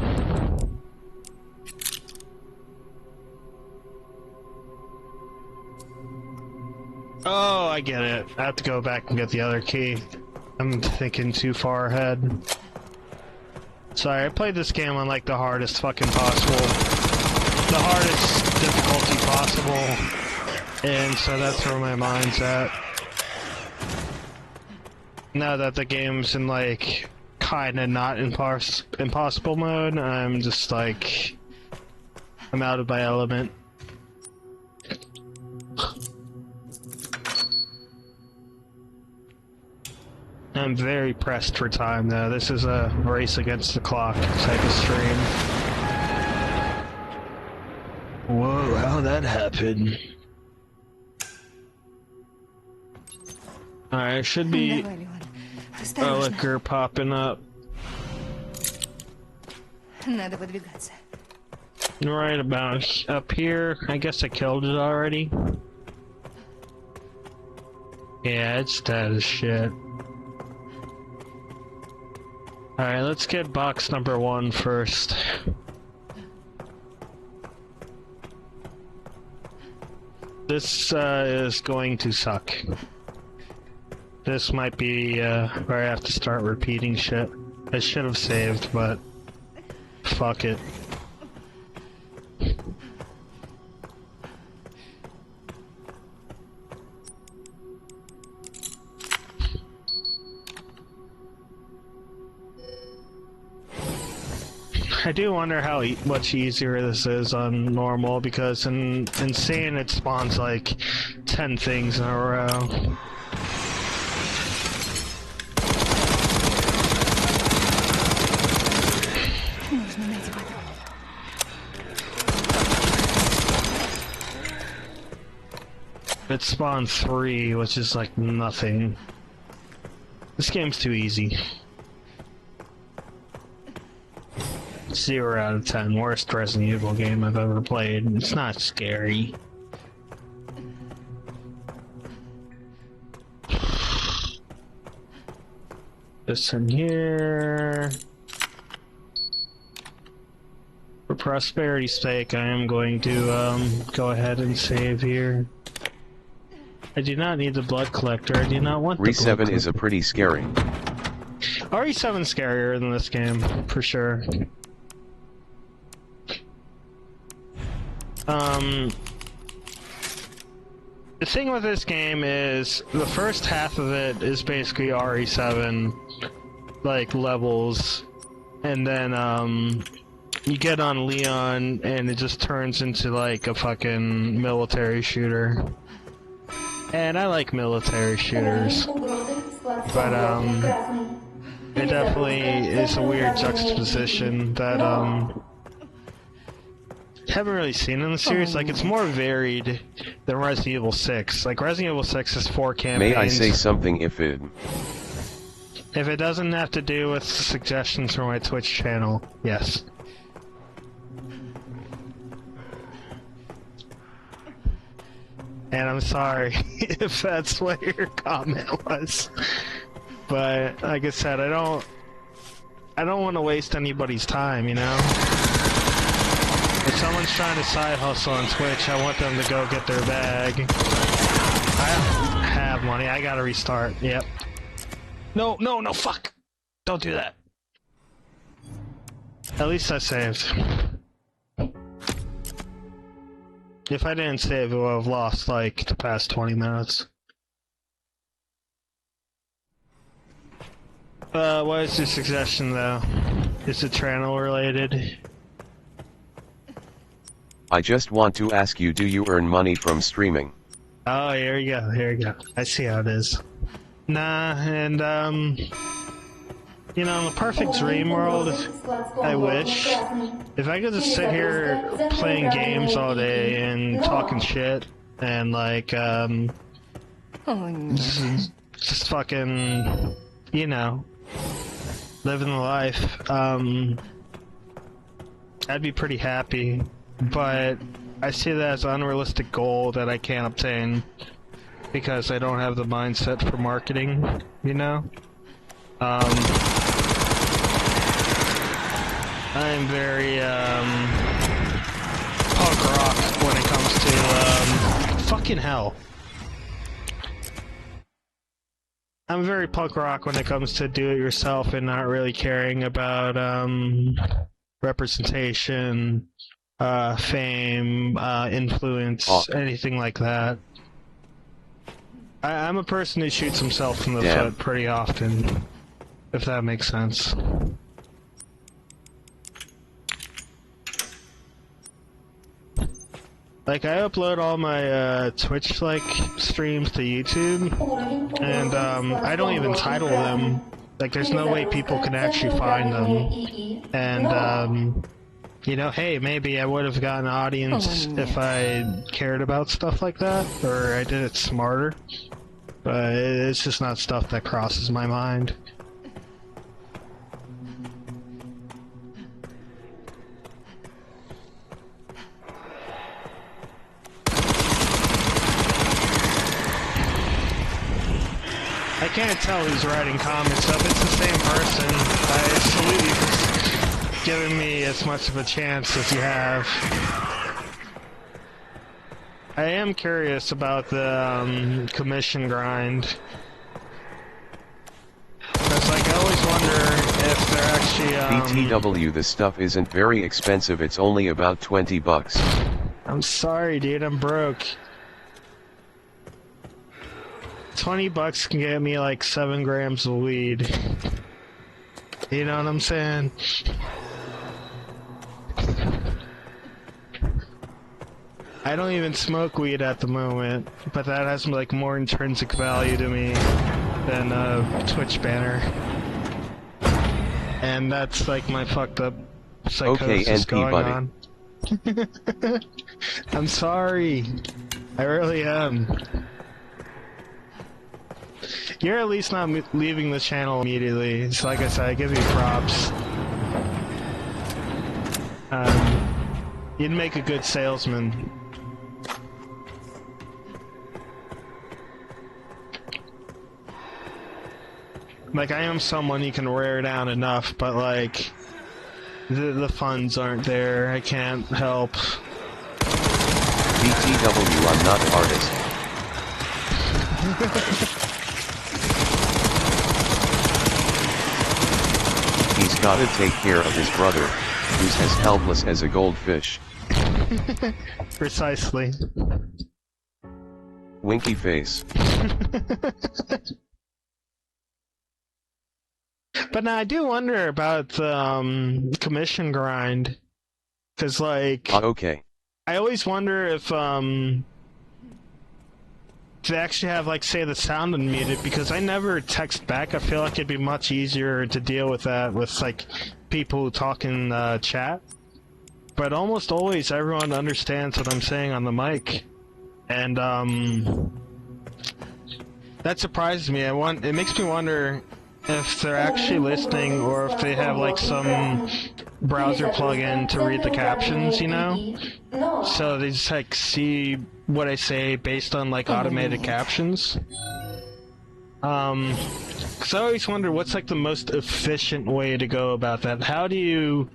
Oh, I get it. I have to go back and get the other key. I'm thinking too far ahead. Sorry, I played this game on like the hardest fucking possible. The hardest difficulty possible. And so that's where my mind's at. Now that the game's in like kinda not impossible mode, I'm just like I'm out of my element. I'm very pressed for time though. This is a race against the clock type of stream. Whoa, how'd that happen? Alright, should be Давай, Леон. a Осторожно. liquor popping up Надо выдвигаться. right about up here. I guess I killed it already. Yeah, it's dead as shit. Alright, let's get box number 1 first. This is going to suck. This might be where I have to start repeating shit. I should have saved, but fuck it. I do wonder how much easier this is on normal, because in insane it spawns like 10 things in a row. Нужно найти патрон. It spawned 3, which is like nothing. This game's too easy. 0 out of 10. Worst Resident Evil game I've ever played. It's not scary. This in here. For prosperity's sake, I am going to go ahead and save here. I do not need the blood collector. I do not want the blood Re9 collector. is a pretty scary. RE7's scarier than this game, for sure. The thing with this game is the first half of it is basically RE7 like levels, and then you get on Leon and it just turns into like a fucking military shooter. And I like military shooters, but it definitely is a weird juxtaposition that haven't really seen in the series. Like, it's more varied than Resident Evil 6. Like, Resident Evil 6 has 4 campaigns. May I say something if it... If it doesn't have to do with suggestions from my Twitch channel, yes. And I'm sorry if that's what your comment was. But, like I said, I don't want to waste anybody's time, you know? If someone's trying to side hustle on Twitch, I want them to go get their bag. I have money, I gotta restart, yep. No, no, no, fuck! Don't do that. At least I saved. If I didn't save, I would have lost, like, the past 20 minutes. What is your suggestion though? Is it channel related? I just want to ask you, do you earn money from streaming? Oh, here you go, here you go. I see how it is. Nah, and you know, in the perfect dream world, I wish. If I could just sit here playing games all day and talking shit and like, Oh, no. just fucking, you know, living the life, I'd be pretty happy. But I see that as an unrealistic goal that I can't obtain because I don't have the mindset for marketing, you know? I'm very, punk rock when it comes to, fucking hell. I'm very punk rock when it comes to do-it-yourself and not really caring about, representation, fame, influence, anything like that. I'm a person who shoots himself in the foot pretty often, if that makes sense. Like, I upload all my, Twitch, like, streams to YouTube, and, I don't even title them. Like, there's no way people can actually find them. And, you know, hey, maybe I would have gotten an audience if I cared about stuff like that, or I did it smarter. But it's just not stuff that crosses my mind. I can't tell who's writing comments up. It's the same person. I salute you for giving me as much of a chance as you have. I am curious about the commission grind. Because, like, I always wonder if they're actually, BTW, this stuff isn't very expensive, it's only about 20 bucks. I'm sorry, dude, I'm broke. 20 bucks can get me like 7 grams of weed. You know what I'm saying? I don't even smoke weed at the moment, but that has like more intrinsic value to me than a Twitch banner. And that's like my fucked up psychosis going on. I'm sorry. I really am. You're at least not leaving the channel immediately. So like I said, I give you props. You'd make a good salesman. Like, I am someone you can wear down enough, but like, the funds aren't there. I can't help. BTW, I'm not an artist. He's gotta take care of his brother, who's as helpless as a goldfish. Precisely. Winky face. But now I do wonder about the commission grind. Cause like... okay. I always wonder if they actually have, like, say, the sound unmuted, because I never text back. I feel like it'd be much easier to deal with that with, like, people talking chat. But almost always everyone understands what I'm saying on the mic. And, that surprises me. It makes me wonder if they're actually listening, or if they have, like, some browser plugin to read the captions, you know? So they just, like, see what I say based on, like, automated captions. Because I always wonder what's, like, the most efficient way to go about that. How do you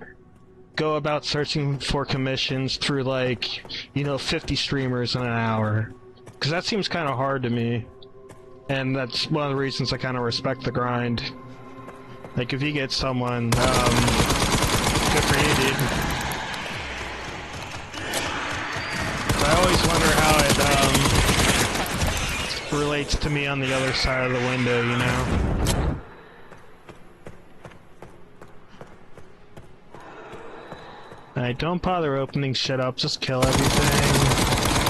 go about searching for commissions through, like, you know, 50 streamers in an hour? Because that seems kind of hard to me. And that's one of the reasons I kind of respect the grind. Like, if you get someone, good for you, dude. But I always wonder how it, relates to me on the other side of the window, you know? Alright, don't bother opening shit up, just kill everything.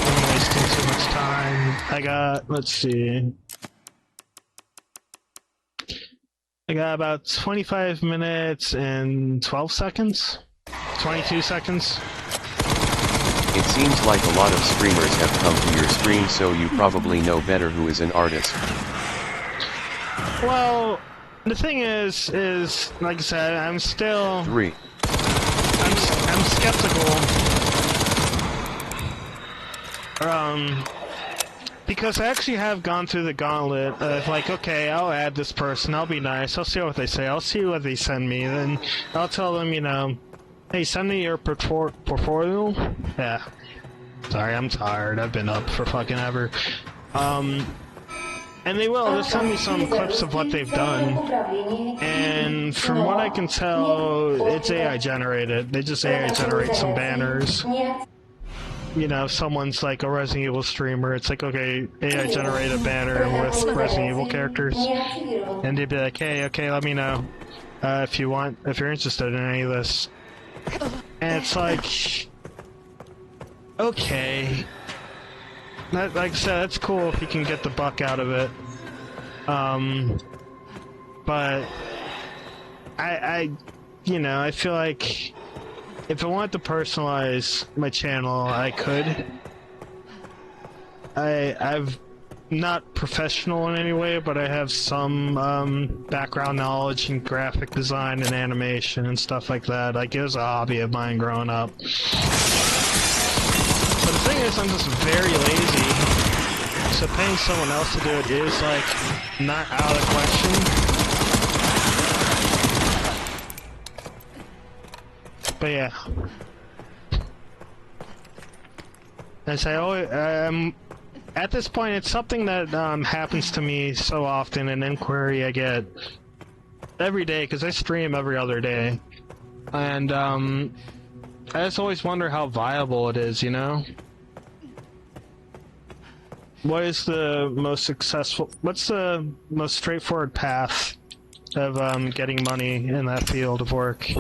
I'm wasting too much time. Let's see. I got about 25 minutes and 12 seconds? 22 seconds? It seems like a lot of streamers have come to your stream, so you probably know better who is an artist. Well, the thing is, like I said, I'm still... 3. I'm skeptical. Because I actually have gone through the gauntlet of like, okay, I'll add this person, I'll be nice, I'll see what they say, I'll see what they send me, then I'll tell them, you know, hey, send me your portfolio? Yeah. Sorry, I'm tired, I've been up for fucking ever. And they will, they'll send me some clips of what they've done, and from what I can tell, it's AI generated. They just AI generate some banners. You know, someone's like a Resident Evil streamer, it's like, okay, AI generate a banner with Resident Evil characters, and they'd be like, hey, okay, let me know if you're interested in any of this. And it's like, okay, like I said, that's cool if you can get the buck out of it, but you know, I feel like if I wanted to personalize my channel, I could. I've not professional in any way, but I have some background knowledge in graphic design and animation and stuff like that. Like, it was a hobby of mine growing up. But the thing is, I'm just very lazy, so paying someone else to do it is, like, not out of the question. But yeah, as I always, at this point, it's something that happens to me so often. An inquiry I get every day because I stream every other day, and I just always wonder how viable it is. You know, what is the most successful? What's the most straightforward path of getting money in that field of work?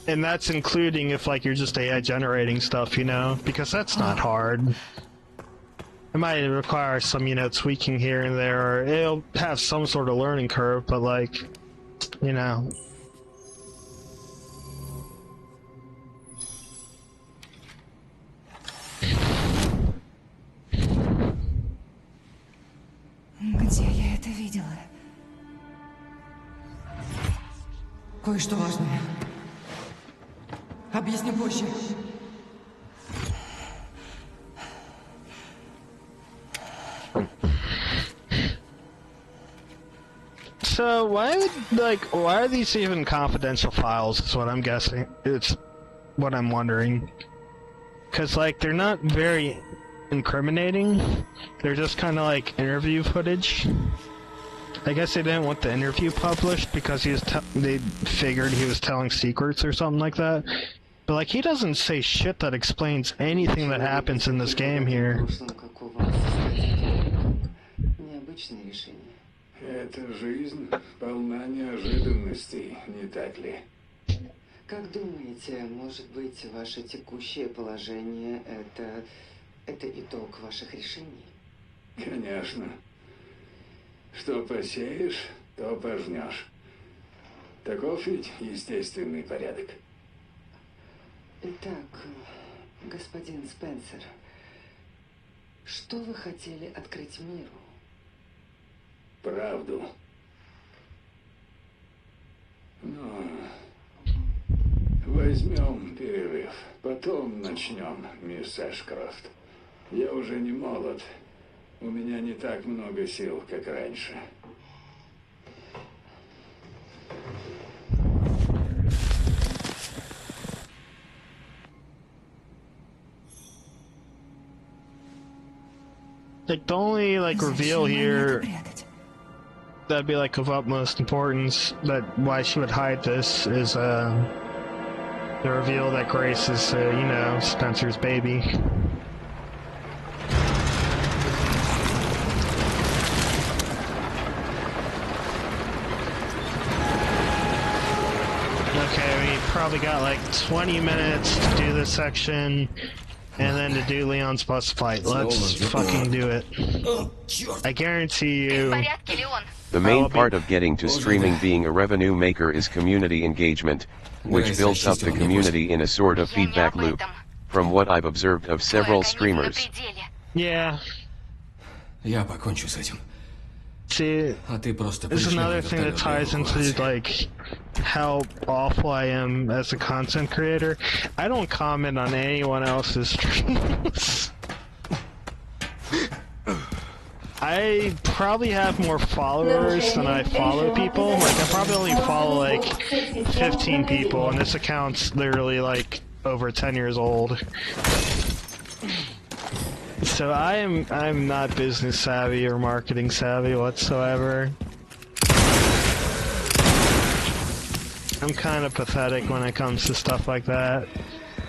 And that's including if, like, you're just AI generating stuff, you know? Because that's not hard. It might require some, you know, tweaking here and there, or it'll have some sort of learning curve, but, like, you know. Где я это видела? Кое-что важное. Объясню позже. So why are these even confidential files is what I'm guessing. It's what I'm wondering. Cause like, they're not very incriminating. They're just kinda like interview footage. I guess they didn't want the interview published because they figured he was telling secrets or something like that. But like, he doesn't say shit that explains anything that happens in this game here. Эта жизнь полна неожиданностей, не так ли? Как думаете, может быть, ваше текущее положение это итог ваших решений? Конечно. Что посеешь, то пожнешь. Таков ведь естественный порядок. Итак, господин Спенсер, что вы хотели открыть миру? Правду. Ну, возьмем перерыв, потом начнем, мисс Эшкрофт. Я уже не молод. У меня не так много сил, как раньше. Like, the only, like, reveal here that'd be, like, of utmost importance, that why she would hide this, is, the reveal that Grace is, you know, Spencer's baby. probably got like 20 minutes to do this section, and then to do Leon's bus fight. Let's fucking do it. I guarantee Ты в you. порядке, Леон? The main part of getting to streaming being a revenue maker is community engagement, which builds up the community in a sort of Я не feedback об loop, этом. from what I've observed of Твой several организм на streamers. пределе. Yeah. Я покончу с этим. See, А ты просто there's пришли another на thing that вертолёт ties и into эвакуация. like how awful I am as a content creator. I don't comment on anyone else's streams. I probably have more followers than I follow people. Like, I probably only follow like 15 people, and this account's literally like over 10 years old. So I'm not business savvy or marketing savvy whatsoever. I'm kind of pathetic when it comes to stuff like that.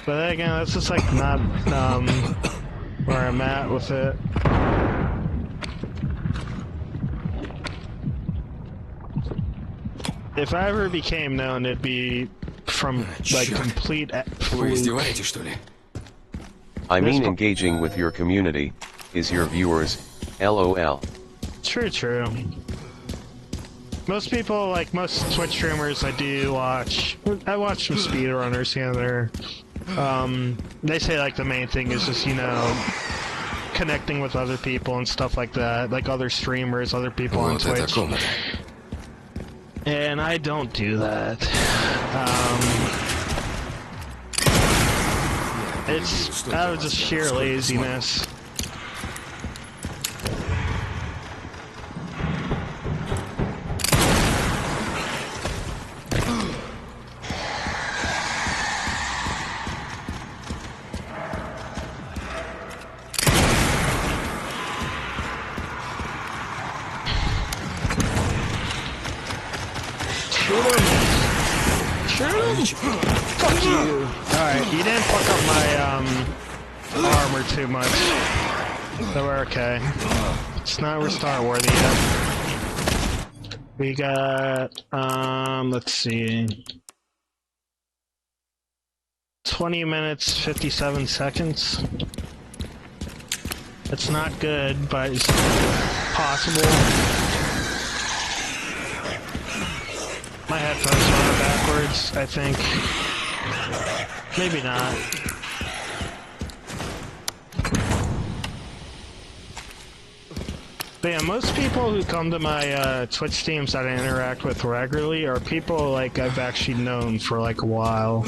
But then again, that's just like not where I'm at with it. If I ever became known, it'd be from like Чёрт. complete Вы fluke. издеваетесь, что ли? I mean engaging with your community, is your viewers, LOL. True. Most people, like most Twitch streamers I do watch, I watch some speedrunners here and there. They say like the main thing is just, you know, connecting with other people and stuff like that, like other streamers, other people on Вот эта Twitch. комната. And I don't do that. It's out of just sheer laziness. Fuck you. Alright, you didn't fuck up my armor too much. So we're okay. It's not restart worthy yet. We got let's see. 20 minutes 57 seconds. It's not good, but it's possible. My headphones went on backwards, I think. Maybe not. But yeah, most people who come to my Twitch streams that I interact with regularly are people like I've actually known for like a while.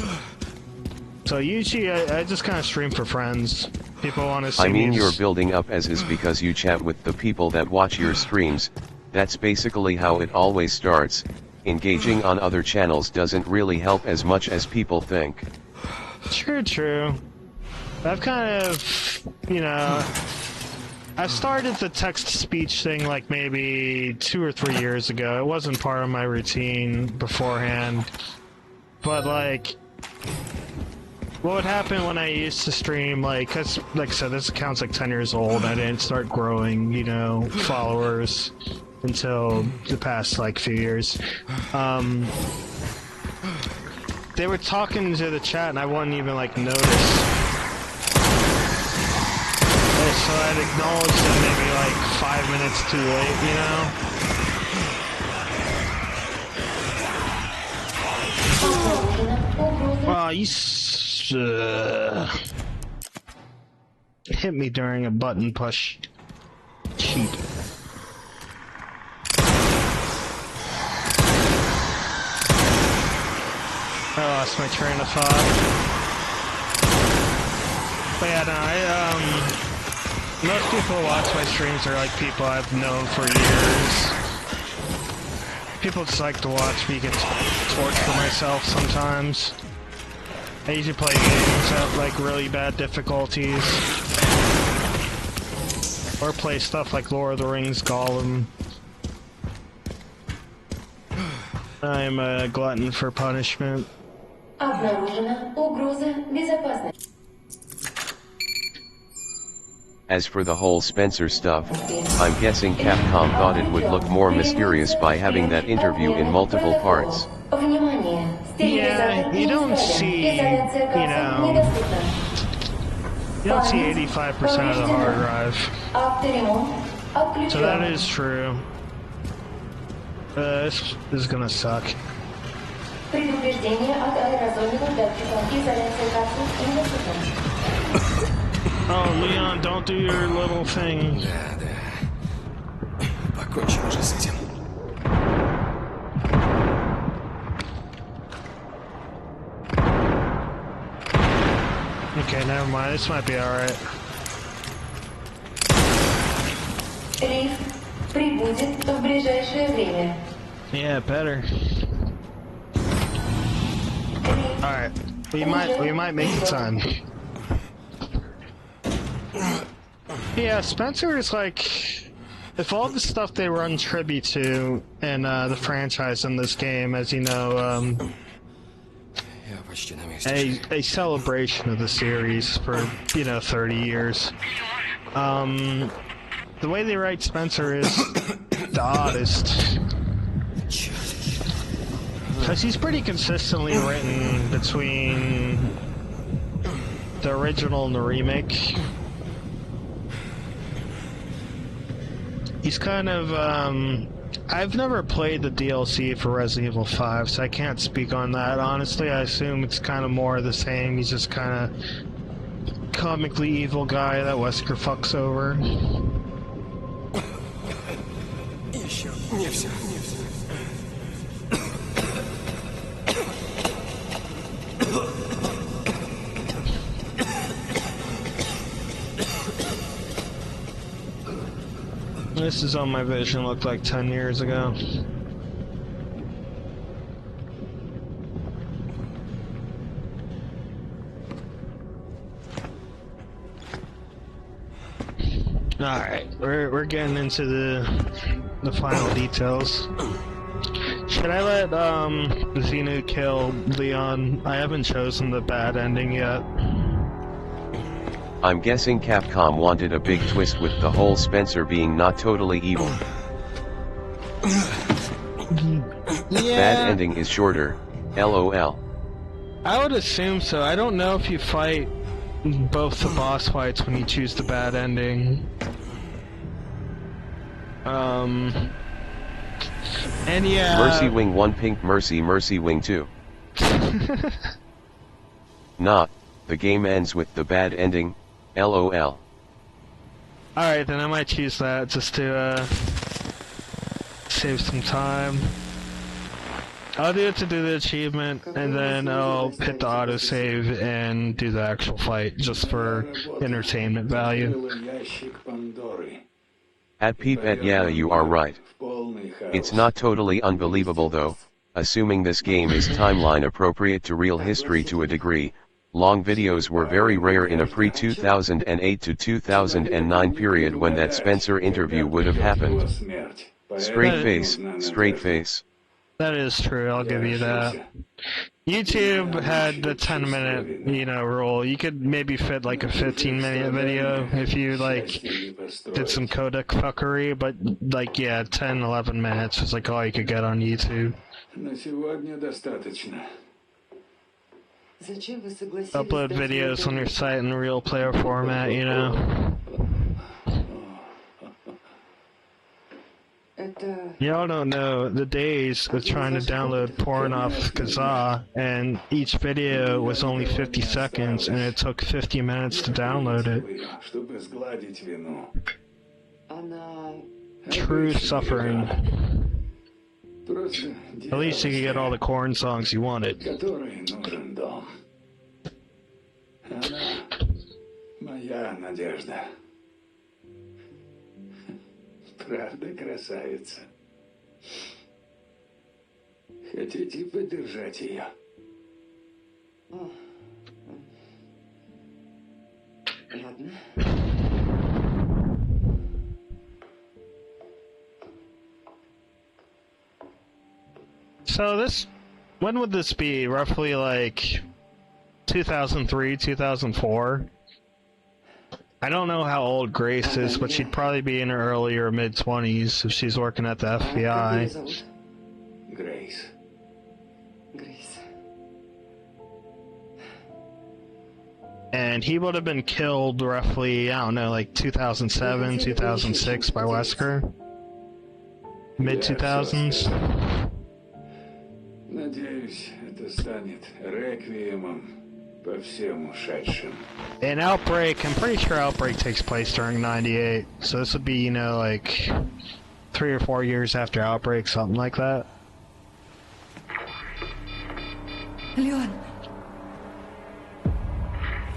So usually I just kind of stream for friends. People want to see I mean me. you're building up as is because you chat with the people that watch your streams, that's basically how it always starts. Engaging on other channels doesn't really help as much as people think. True. I've kind of, you know, I started the text-to-speech thing like maybe 2 or 3 years ago. It wasn't part of my routine beforehand. But like, what would happen when I used to stream, like, cause like I said, this account's like 10 years old. I didn't start growing, you know, followers until the past like few years. They were talking to the chat and I wouldn't even like notice. So I'd acknowledge them maybe like 5 minutes too late, you know? Wow, you hit me during a button push. Cheat. I lost my train of thought. But yeah, no, most people who watch my streams are like people I've known for years. People just like to watch me get tortured myself sometimes. I usually play games at like really bad difficulties. Or play stuff like Lord of the Rings, Gollum. I'm a glutton for punishment. Обнаружена угроза безопасности. As for the whole Spencer stuff, I'm guessing Capcom thought it would look more mysterious by having that interview in multiple parts. Внимание! Yeah, you don't see, you don't see 85% of the hard drive. So that is true. This is gonna suck. Oh, Leon, don't do your little thing. Да. Покончим уже с этим. Okay, never mind. This might be alright. Yeah, better. Alright. We might make the time. Yeah, Spencer is like, if all the stuff they run tribute to in the franchise in this game, as you know, a celebration of the series for, 30 years. The way they write Spencer is the oddest. Because he's pretty consistently written between the original and the remake. He's kind of, I've never played the DLC for Resident Evil 5, so I can't speak on that. Honestly, I assume it's kind of more of the same. He's just kind of comically evil guy that Wesker fucks over. This is on my vision, looked like 10 years ago. Alright, we're getting into the final details. Should I let Xenu kill Leon? I haven't chosen the bad ending yet. I'm guessing Capcom wanted a big twist with the whole Spencer being not totally evil. Yeah. Bad ending is shorter, LOL. I would assume so. I don't know if you fight both the boss fights when you choose the bad ending. And yeah... Mercy Wing 1 Pink Mercy Wing 2. Nah, the game ends with the bad ending, LOL. Alright, then I might choose that just to save some time. I'll do it to do the achievement, and then I'll hit the autosave and do the actual fight, just for entertainment value. At Peep@, yeah, you are right. It's not totally unbelievable though, assuming this game is timeline appropriate to real history to a degree. Long videos were very rare in a pre-2008 to 2009 period when that Spencer interview would have happened. Straight face. That is true, I'll give you that. YouTube had the 10-minute, rule. You could maybe fit like a 15-minute video if you, did some codec fuckery, but, 10, 11 minutes was, all you could get on YouTube. Upload videos on your site in real player format, Y'all don't know the days of trying to download porn off Kazaa, and each video was only 50 seconds, and it took 50 minutes to download it. True suffering. At least you could get all the corn songs you wanted. Правда, красавица? Хотите поддержать ее? Ладно. So when would this be? Roughly 2003, 2004? I don't know how old Grace is, but she'd probably be in her early or mid-20s if she's working at the FBI. Grace. And he would have been killed roughly, I don't know, like 2007, 2006 by Wesker. Mid-2000s. Надеюсь, это станет реквиемом по всем ушедшим. And Outbreak, I'm pretty sure Outbreak takes place during 98. So this would be, you know, like 3 or 4 years after Outbreak, something like that. Леон!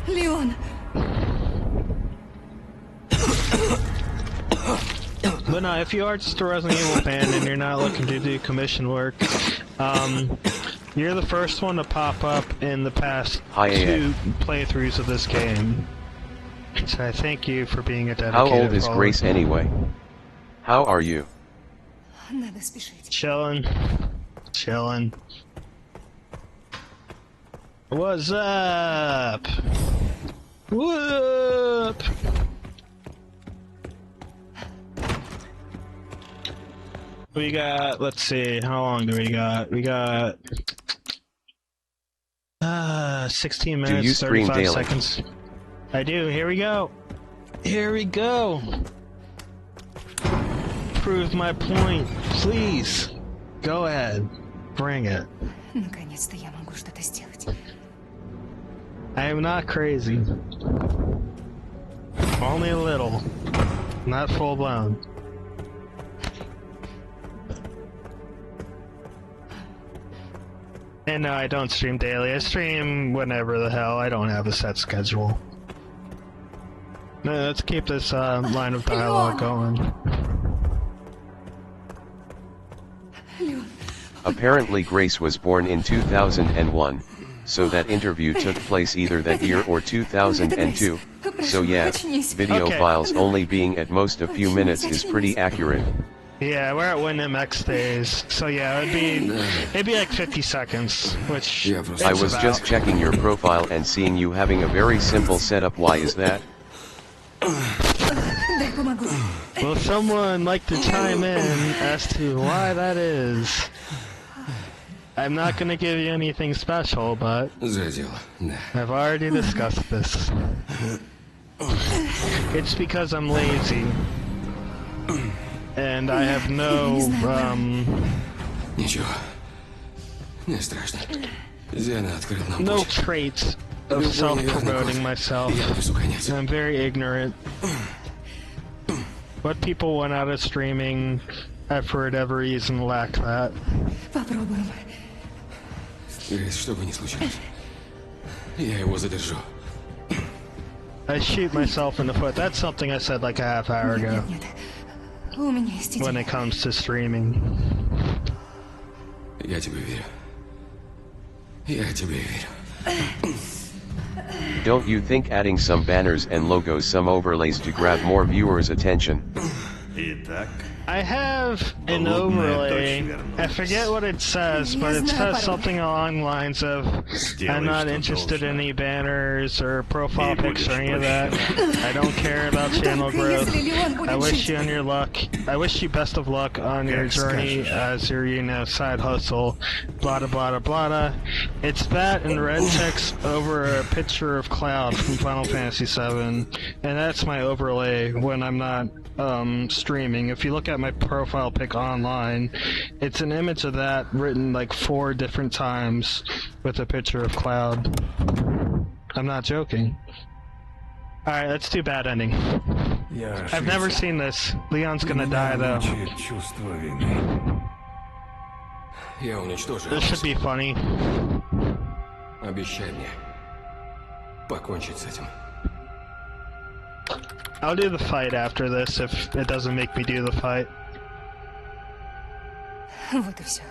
Леон! But no, if you are just a Resident Evil fan and you're not looking to do commission work, you're the first one to pop up in the past 2 playthroughs of this game. So I thank you for being a dedicated How old is follower. Grace anyway? How are you? Надо спешить. Chillin'. Chillin'. What's up? What up? We got, let's see, how long do we got? We got 16 minutes, Do you stream 35 daily? seconds. I do, here we go. Here we go. Prove my point, please. Go ahead. Bring it. Наконец-то я могу что-то сделать. I am not crazy. Only a little. Not full blown. And no, I don't stream daily. I stream whenever the hell. I don't have a set schedule. No, let's keep this line of dialogue going. Apparently Grace was born in 2001, so that interview took place either that year or 2002. So yeah, video Okay. files only being at most a few minutes is pretty accurate. Yeah, we're at WinMX days, so yeah, it'd be like 50 seconds, which I was just checking your profile and seeing you having a very simple setup. Why is that? Дай помогу. Will someone like to chime in as to why that is? I'm not gonna give you anything special, but За дело, да. I've already discussed this. It's because I'm lazy. And I have no, Ничего. Не страшно. Зена открыл нам no путь. traits of self-promoting myself. Элпису конец. I'm very ignorant. What people want out of streaming, I for whatever reason lack that. Попробуем. Грейс, что бы ни случилось, я его задержу. I shoot myself in the foot. That's something I said like a half hour ago. Нет, нет. У меня есть When идея. it comes to streaming. Я тебе верю. Я тебе верю. Don't you think adding some banners and logos, some overlays to grab more viewers' attention? Итак, I have an overlay. I forget what it says, but it says something along the lines of I'm not interested in any banners or profile pics or any of that. I don't care about channel growth. I wish you on your luck. I wish you best of luck on your journey as your, you know, side hustle. Blah blah blah blah. It's that and red text over a picture of Cloud from Final Fantasy VII, and that's my overlay when I'm not streaming. If you look at my profile pic online, it's an image of that written like 4 different times with a picture of Cloud. I'm not joking. Alright, let's do bad ending. I've never seen this. Leon's gonna die though. чувство вины. Я уничтожу. This should be funny. Обещай мне покончить с этим. I'll do the fight after this if it doesn't make me do the fight. Вот и все.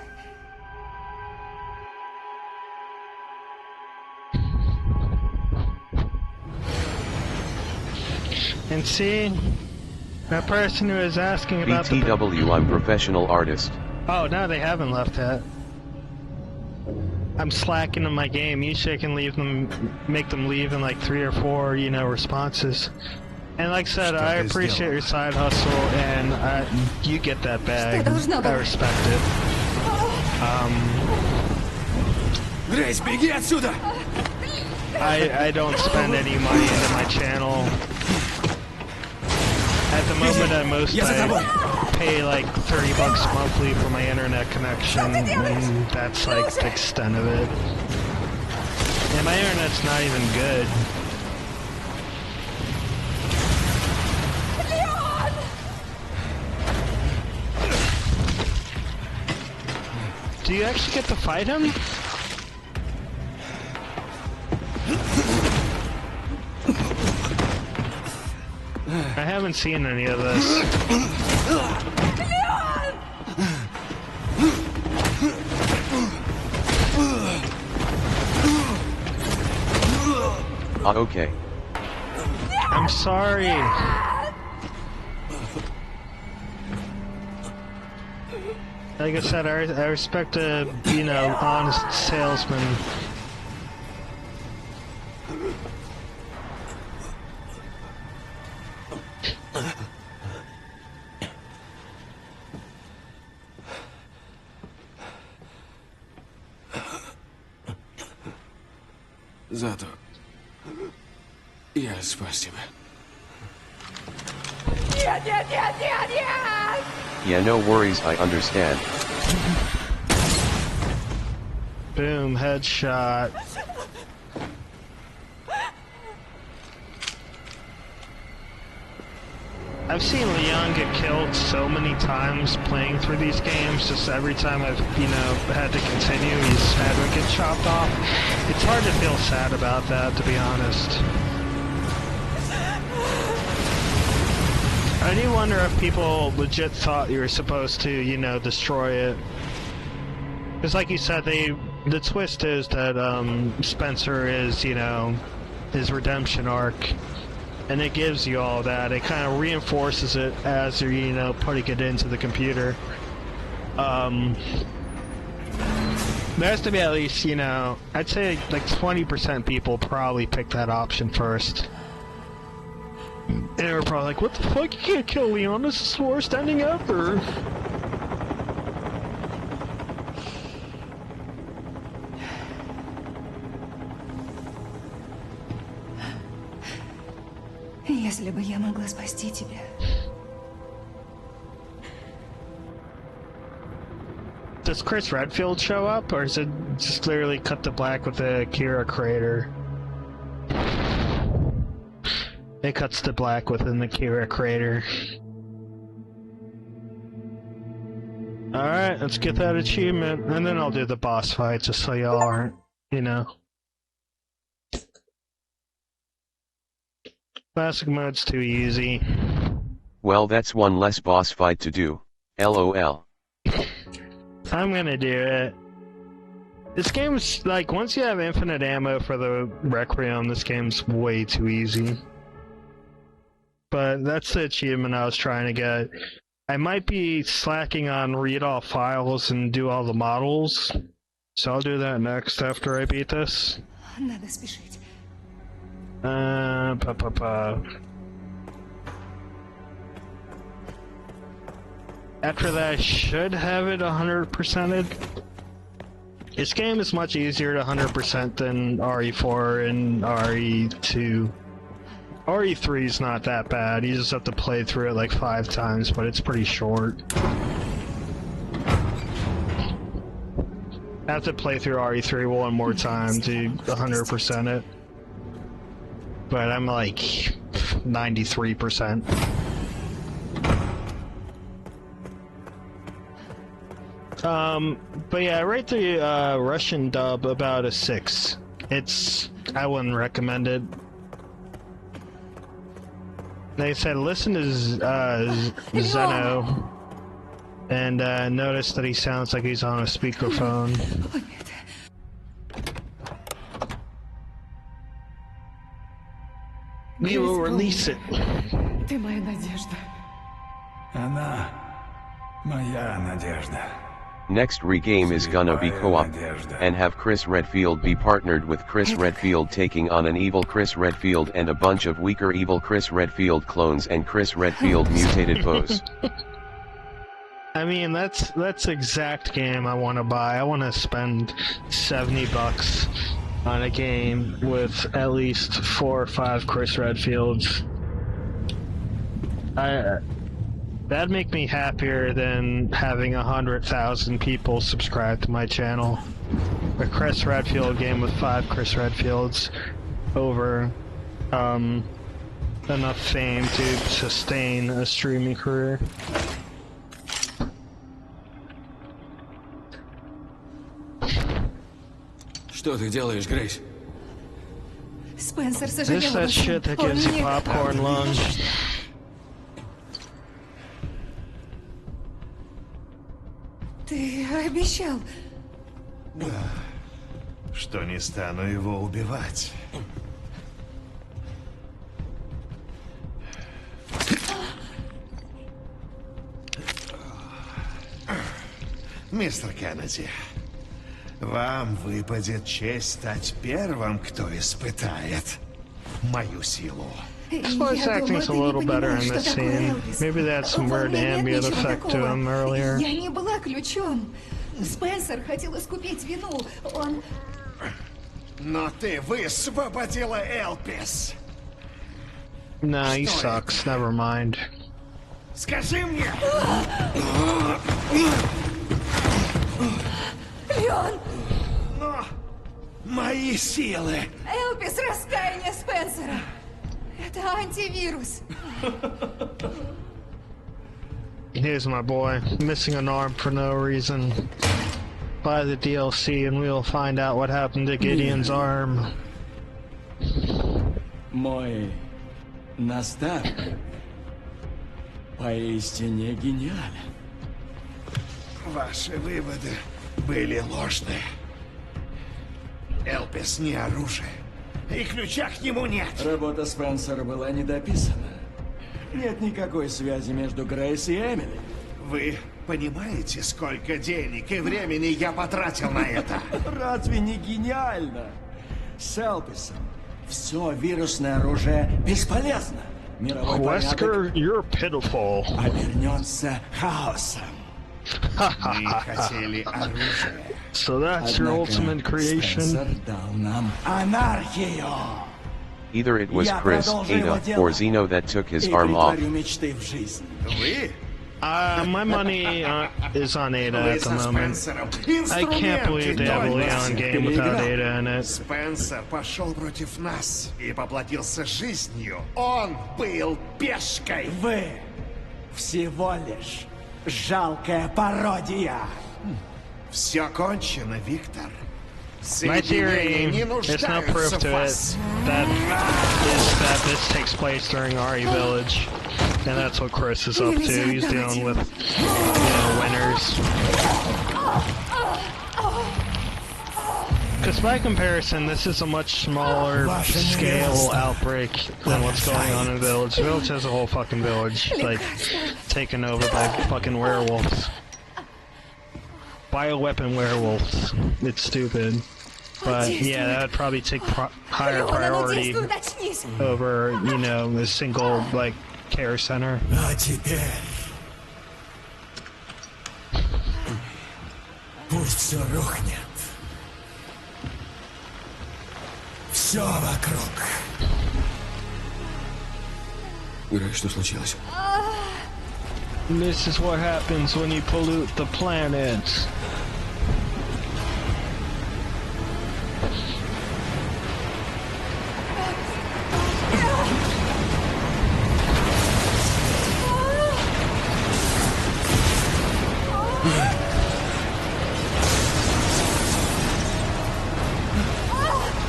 And see, that person who is asking about the... BTW, I'm professional artist. Oh, no, they haven't left yet. I'm slacking in my game. Usually I can leave them, make them leave in like 3 or 4, you know, responses. And like I said, I appreciate your side hustle, and you get that bag. I respect it. Грейс, беги отсюда! I don't spend any money into my channel. At the moment, at most, I pay like $30 monthly for my internet connection, and that's like the extent of it. And my internet's not even good. Do you actually get to fight him? I haven't seen any of this. Okay. I'm sorry. Like I said, I respect a, you know, honest salesman. Зато я спас тебя. Нет, нет, нет, нет, нет! Yeah, no worries, I understand. Boom, headshot. I've seen Leon get killed so many times playing through these games, just every time I've, you know, had to continue, his head would get chopped off. It's hard to feel sad about that, to be honest. I do wonder if people legit thought you were supposed to, you know, destroy it. Because like you said, the twist is that Spencer is, you know, his redemption arc. And it gives you all that. It kind of reinforces it as you're, you know, putting it into the computer. There has to be at least, you know, I'd say like 20% people probably pick that option first. And they were probably like, what the fuck, you can't kill Leon, this is the worst ending ever. Если бы я могла спасти тебя. Does Chris Redfield show up, or is it just literally cut to black with the Kira crater? It cuts to black within the Kira crater. Alright, let's get that achievement, and then I'll do the boss fight, just so y'all aren't, you know. Classic mode's too easy. Well, that's one less boss fight to do. LOL. I'm gonna do it. This game's, like, once you have infinite ammo for the Requiem, this game's way too easy. But that's the achievement I was trying to get. I might be slacking on read all files and do all the models, so I'll do that next after I beat this. Надо спешить. After that, I should have it 100%ed. This game is much easier to 100% than RE4 and RE2. RE3 is not that bad, you just have to play through it like 5 times, but it's pretty short. I have to play through RE3 one more time to 100% it. But I'm like 93%. But yeah, I rate the Russian dub about a 6. I wouldn't recommend it. They said listen to Zeno and notice that he sounds like he's on a speakerphone. We will release it. Ты моя надежда. Она моя надежда. Next regame is gonna be co-op, and have Chris Redfield be partnered with Chris Redfield taking on an evil Chris Redfield and a bunch of weaker evil Chris Redfield clones and Chris Redfield mutated bows. I mean, that's exact game I want to buy. I want to spend $70 on a game with at least 4 or 5 Chris Redfields. That'd make me happier than having 100,000 people subscribe to my channel. A Chris Redfield game with 5 Chris Redfields over enough fame to sustain a streaming career. Что ты делаешь, Грейс? Спенсер This сожалел that обо всем. shit that Он gives you мне... popcorn lungs. Ты обещал. Что не стану его убивать. Мистер Кеннеди, вам выпадет честь стать первым, кто испытает мою силу. His voice acting's a little better in this scene. Maybe that's some weird ambient effect to him earlier. Я не была ключом. Спенсер хотел искупить вину. Он... Но ты высвободила Элпис. Nah, he sucks. Never mind. Скажи мне! Леон! Но мои силы! Элпис — раскаяние Спенсера. Это антивирус. Here's my boy, missing an arm for no reason. Buy the DLC and we'll find out what happened to Gideon's arm. Мой наставник поистине гениален. Ваши выводы были ложные. Элпис не оружие, и ключа к нему нет. Работа Спенсера была недописана. Нет никакой связи между Грейс и Эмили. Вы понимаете, сколько денег и времени я потратил на это? Разве не гениально? С Элписом все вирусное оружие бесполезно. Мировой Wesker, порядок you're pitiful. обернется хаосом. Мы хотели оружие. So that's your ultimate creation? Спенсер дал нам анархию. Either it was Chris, Ada, or Zeno that took his arm off. Мечты в жизнь. Вы? My money is on Ada at the moment. I can't believe they have a Leon game without Ada in it. Спенсер пошел против нас и поплатился жизнью. Он был пешкой. Вы всего лишь жалкая пародия. Все кончено, Виктор. My theory, there's no proof to it, that is that this takes place during RE Village. And that's what Chris is up to. He's dealing with, winners. Because by comparison, this is a much smaller scale outbreak than what's going on in Village. Village has a whole fucking village, like, taken over by fucking werewolves. Bioweapon werewolves. It's stupid. But yeah, that would probably take higher priority over, a single, care center. А теперь пусть все рухнет. Все вокруг. Грейс, что случилось? This is what happens when you pollute the planet.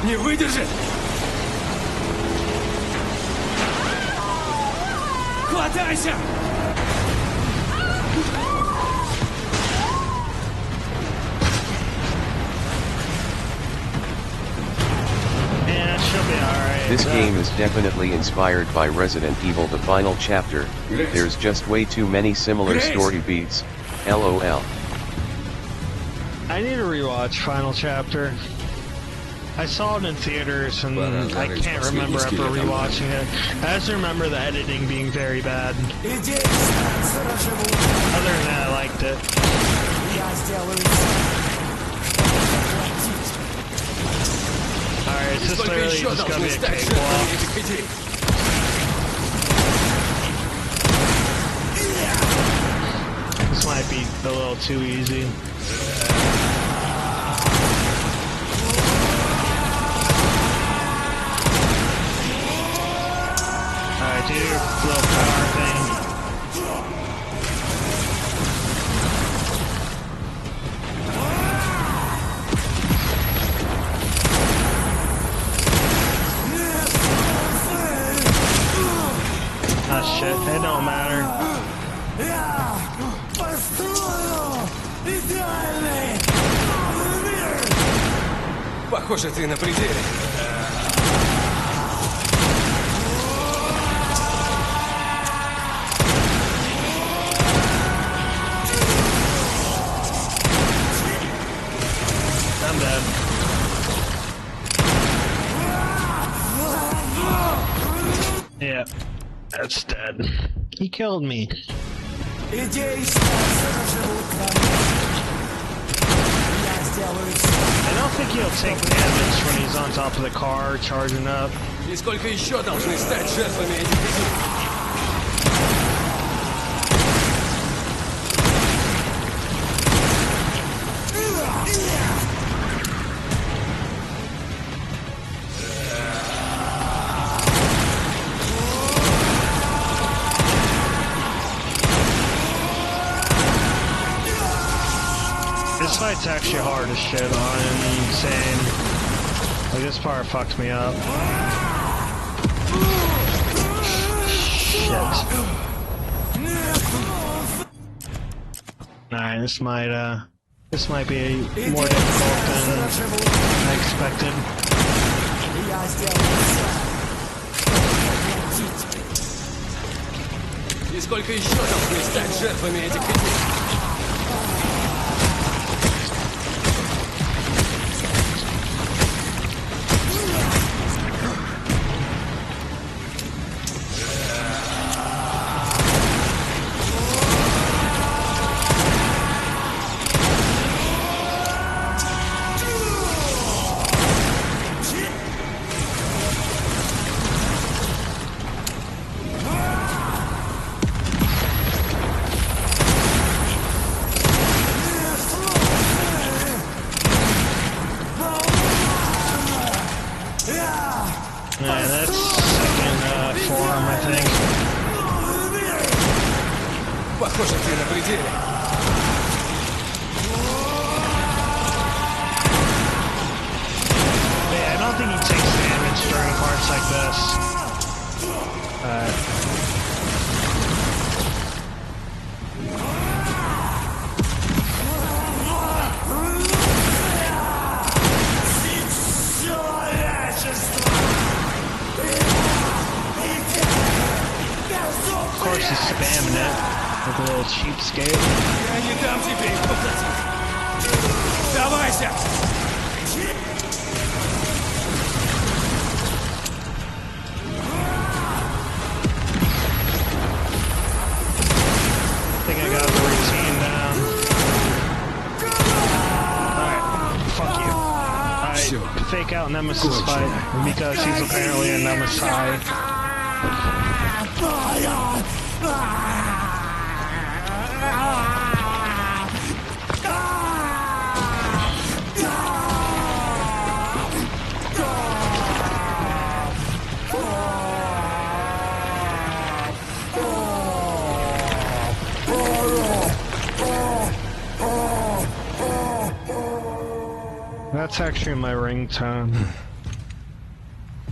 Не выдержит! Хватайся! This game is definitely inspired by Resident Evil the final chapter. There's just way too many similar story beats. LOL. I need to rewatch Final Chapter. I saw it in theaters and I can't remember ever rewatching it. I just remember the editing being very bad. Other than that, I liked it. Alright, it's just Сколько literally еще just gonna должны be a стать cakewalk. жертвами этих идей? This might be a little too easy. Alright, do your little power thing. Ah shit, it don't matter. Похоже, ты на пределе. I'm dead. Yeah, that's dead. He killed me. I don't think he'll take damage when he's on top of the car, charging up. И сколько еще должны стать жертвами этих идей? This fight's actually hard as shit, I'm insane. Like, this part fucked me up. Shit. Alright, this might be more difficult than I expected. И сколько еще должны стать жертвами этих идей? Yeah, that's second form, I think. Похоже, ты на пределе. Yeah, I don't think he takes damage during parts like this. Of course he's spamming it with a little cheapskate. Я не дам тебе их поплатить. Давайся! I think I got the routine down. Alright, fuck you. Alright, fake out Nemesis fight because he's apparently a Nemesis. That's actually my ringtone.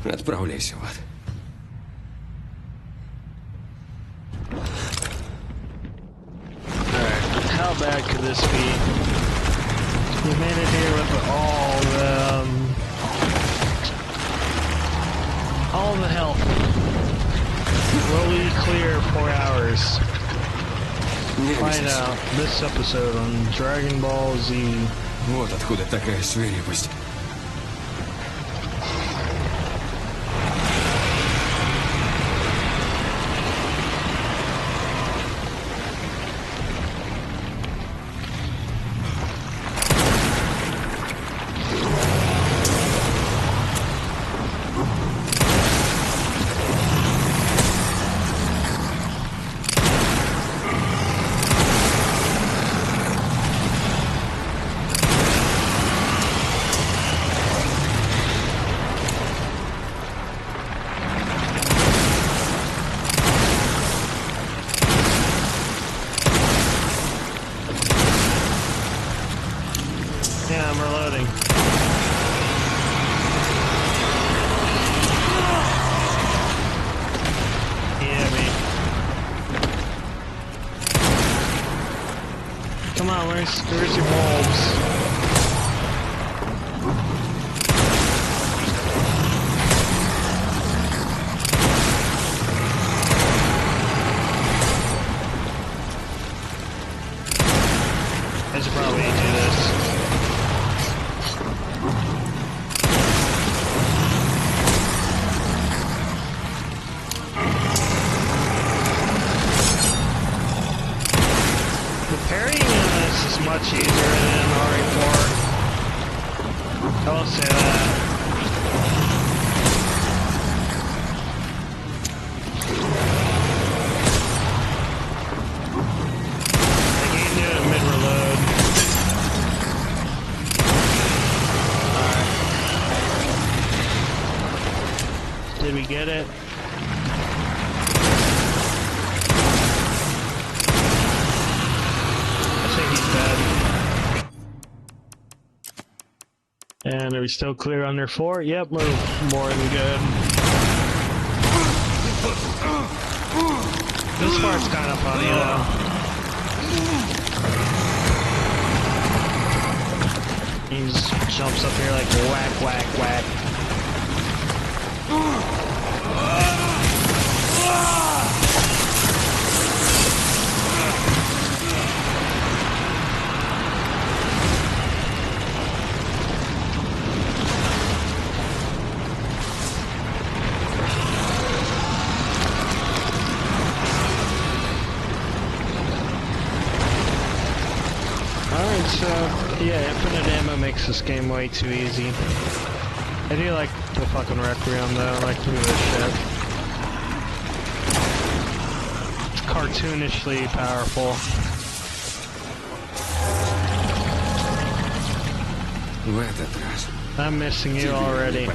Отправляйся в ад. Alright, how bad could this be? We made it here with all the health. Slowly clear 4 hours. Find out this episode on Dragon Ball Z. Вот откуда такая свирепость. where's your bulbs? I should probably do this. Parrying on this is much easier than RE4. I will say that. I can do it mid-reload. Alright. Did we get it? And are we still clear under 4? Yep, we're more than good. This part's kind of funny though. He just jumps up here like whack, whack, whack. So, yeah, infinite ammo makes this game way too easy. I do like the fucking Requiem though, I like to do this shit. It's cartoonishly powerful. I'm missing you already.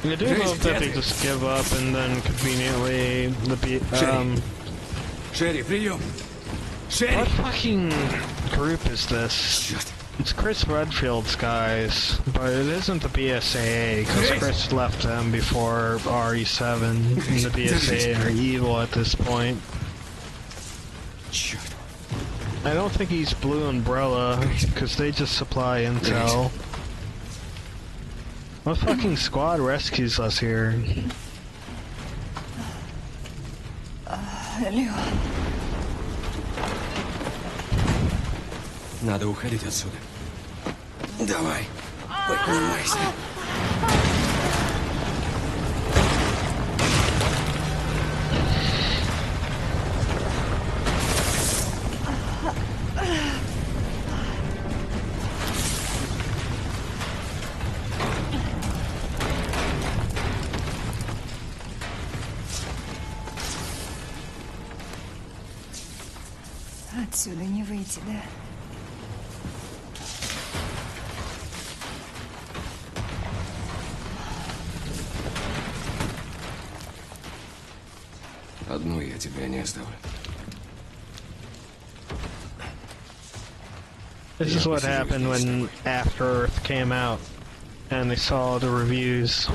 I do hope that they just give up and then conveniently Sherry, прием! Sherry! What fucking group is this? It's Chris Redfield's guys, but it isn't the BSAA, because Chris left them before RE7, and the BSAA are evil at this point. I don't think he's Blue Umbrella, because they just supply intel. What fucking squad rescues us here? Леон. Надо уходить отсюда. Давай, поднимайся. Отсюда не выйти, да? Одну я тебя не оставлю. This is what happened when After Earth came out, and they saw the reviews.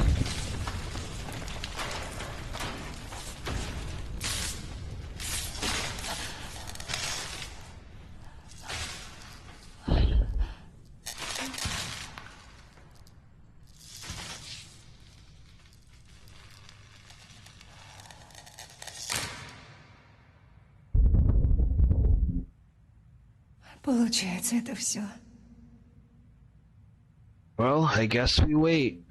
Получается, это все. Well, I guess we wait.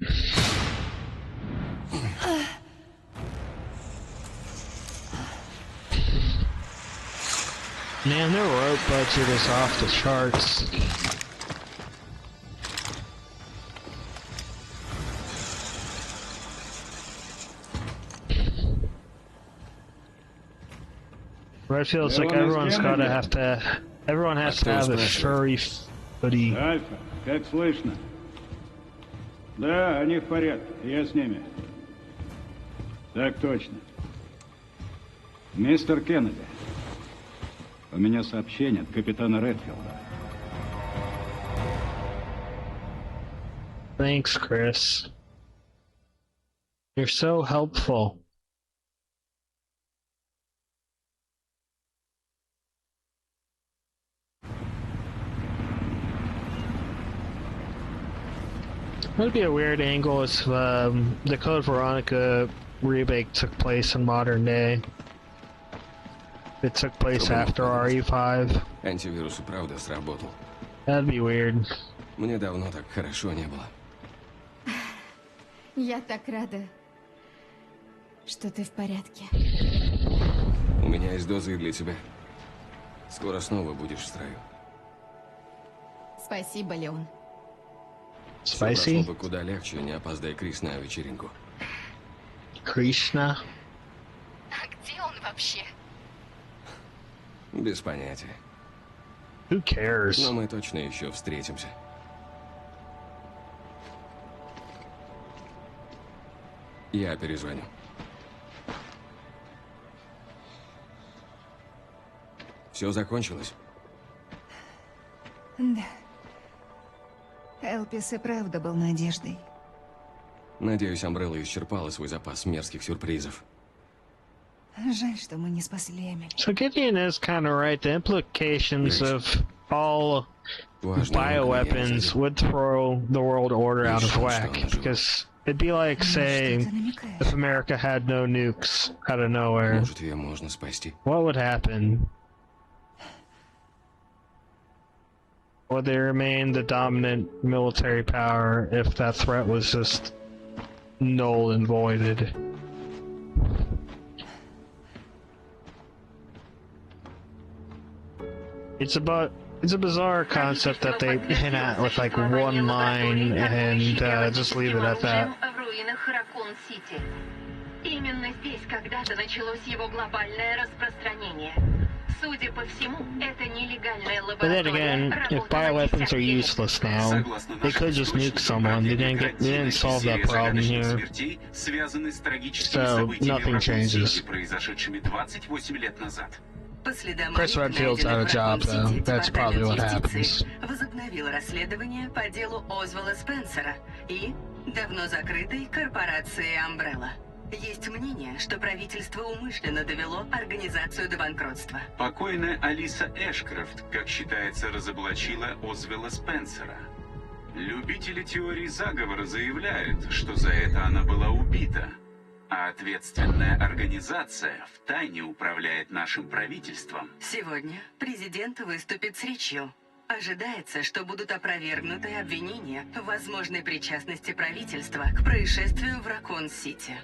Man, their rope budget is off the charts. But it feels like everyone has to have a furry footy. Альфа, как слышно? Да, они в порядке, я с ними. Так точно. Мистер Кеннеди, у меня сообщение от капитана Редфилда. Thanks, Chris. You're so helpful. That'd be a weird angle if the Code Veronica remake took place in modern day. It took place after RE5. Антивирус и правда сработал. That'd be weird. Мне давно так хорошо не было. Я так рада, что ты в порядке. У меня есть дозы для тебя. Скоро снова будешь в строю. Спасибо, Леон. Всё Spicy? прошло бы куда легче, не опоздай Крис на вечеринку. Krishna? А где он вообще? Без понятия. Who cares? Но мы точно еще встретимся. Я перезвоню. Все закончилось? Да. Элпис и правда был надеждой. Надеюсь, Амбрелла исчерпала свой запас мерзких сюрпризов. Жаль, что мы не спасли Эмили. So Gideon is kind of right. The implications of all bioweapons would throw the world order out of whack. Because it'd be like saying if America had no nukes out of nowhere. Может, ее можно спасти. What would happen? Would they remain the dominant military power if that threat was just null and voided? It's a bizarre concept that they hint at with like one line and just leave it at that. Именно здесь когда-то началось его глобальное распространение. Судя по всему, это нелегальная But then again, if bioweapons are useless now, they could just nuke someone. They didn't solve that problem here. So nothing changes. Chris Redfield's out of job, though. That's probably what happens. Возобновил расследование по делу Озвелла Спенсера и давно закрытой корпорации Umbrella. Есть мнение, что правительство умышленно довело организацию до банкротства. Покойная Алиса Эшкрофт, как считается, разоблачила Озвелла Спенсера. Любители теории заговора заявляют, что за это она была убита, а ответственная организация втайне управляет нашим правительством. Сегодня президент выступит с речью. Ожидается, что будут опровергнуты обвинения в возможной причастности правительства к происшествию в Ракон-Сити.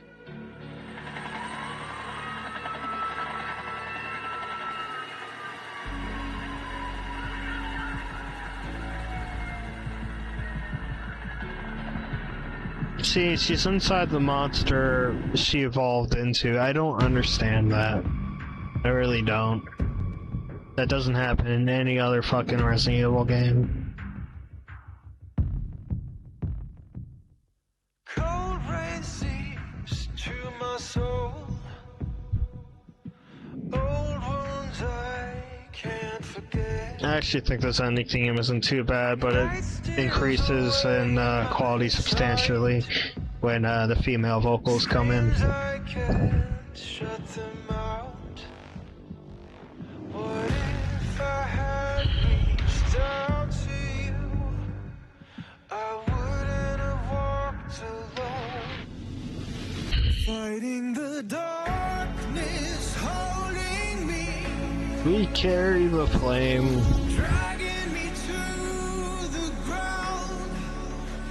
See, she's inside the monster she evolved into. I don't understand that. I really don't. That doesn't happen in any other fucking Resident Evil game. Cold rain seeps to my soul. Old wounds I can't forget. I actually think this ending theme isn't too bad, but it increases in quality substantially when the female vocals come in. I can't shut them out. What if I had reached out to you? I wouldn't have walked alone. Fighting the darkness, holding me. We carry the flame. Dragging me to the ground.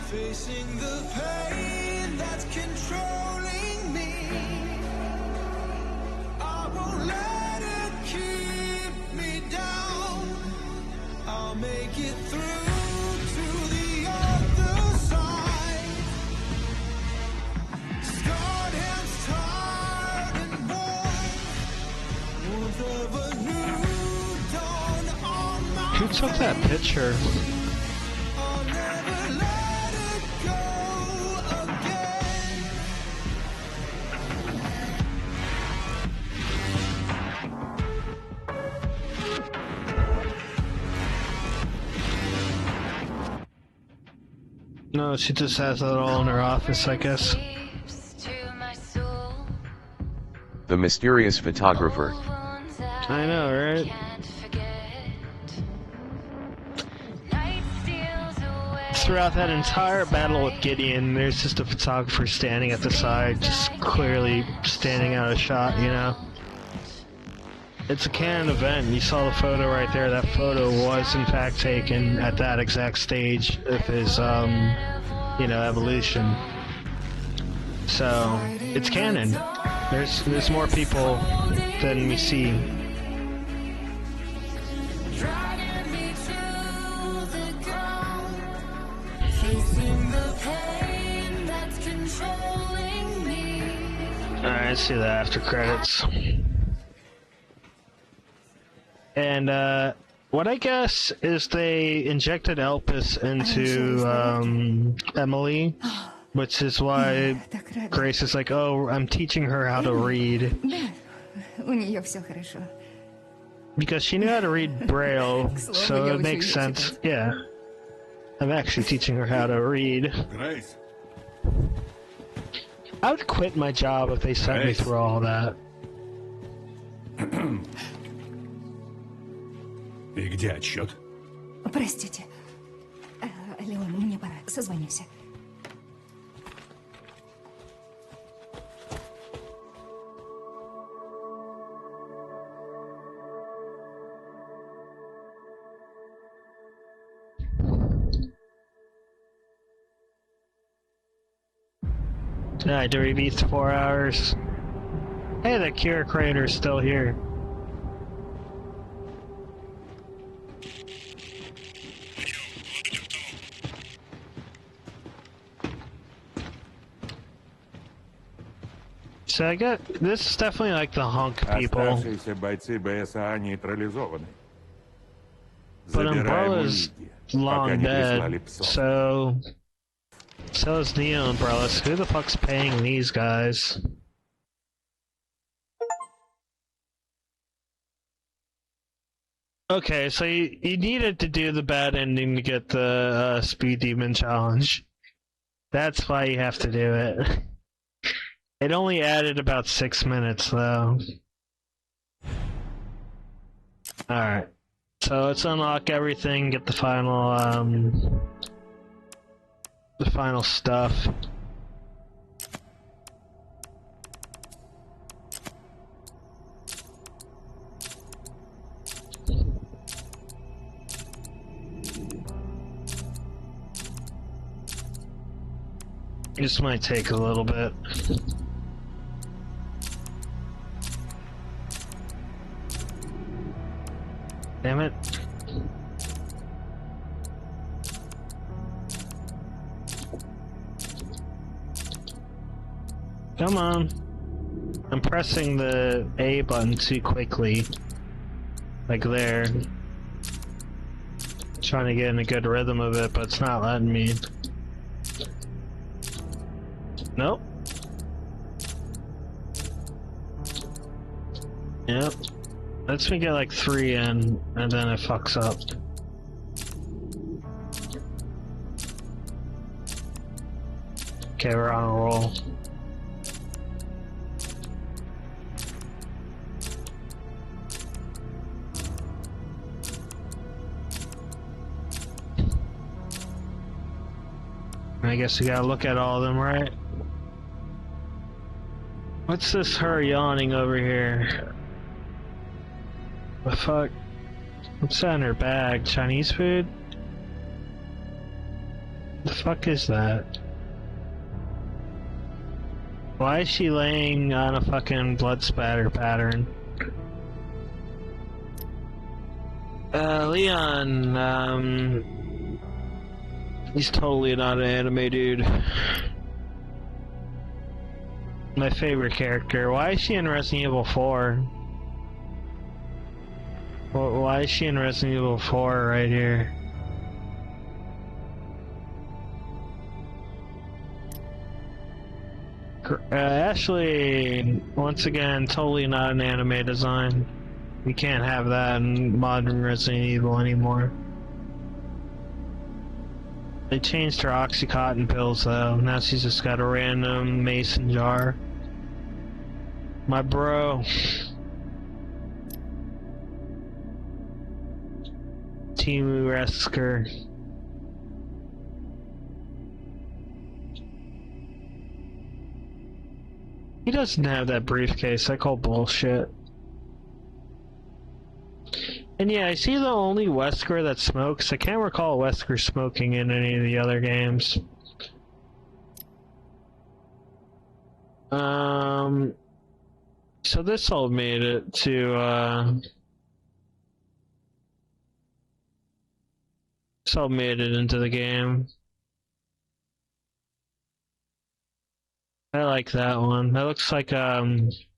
Facing the pain that's controlling me. I won't let it keep me down. I'll make it through to the other side. Scarred hands, tired and worn. Warmth of a new dawn on my Who took that picture? I'll never let it go again. No, she just has it all in her office, I guess. The mysterious photographer. I know, right? Throughout that entire battle with Gideon, there's just a photographer standing at the side, just clearly standing out of shot, you know? It's a canon event. You saw the photo right there. That photo was in fact taken at that exact stage of his, you know, evolution. So, it's canon. There's more people than we see. Alright, let's see the after credits. And, what I guess is they injected Elpis into, Emily, which is why Grace is like, oh, I'm teaching her how to read. Because she knew how to read Braille, so it makes sense. Yeah. I'm actually teaching her how to read. Grace. I would quit my job if they sent me through all that. И где отчет? Простите. Леон, мне пора. Созвонимся. I do repeat 4 hours. Hey, the cure crater's still here. So I got this is definitely like the hunk people. Оставшиеся бойцы БСА нейтрализованы. But Umbrella's long dead, so is Neo Umbrellas. Who the fuck's paying these guys? Okay, so you needed to do the bad ending to get the Speed Demon challenge. That's why you have to do it. It only added about 6 minutes, though. Alright. So let's unlock everything, get the final stuff. This might take a little bit. Damn it. Come on. I'm pressing the A button too quickly. Like there. Trying to get in a good rhythm of it, but it's not letting me. Nope. Yep. Lets me get like 3 in, and then it fucks up. Okay, we're on a roll. I guess we gotta look at all of them, right? What's this her yawning over here? The fuck? What's that in her bag? Chinese food? The fuck is that? Why is she laying on a fucking blood spatter pattern? Leon, he's totally not an anime dude. My favorite character. Why is she in Resident Evil 4? Why is she in Resident Evil 4 right here? Ashley, once again, totally not an anime design. We can't have that in modern Resident Evil anymore. They changed her Oxycontin pills though. Now she's just got a random mason jar. My bro. Timu Resker. He doesn't have that briefcase. I call bullshit. And yeah, I see the only Wesker that smokes. I can't recall Wesker smoking in any of the other games. So this all made it to, this all made it into the game. I like that one. That looks like, there's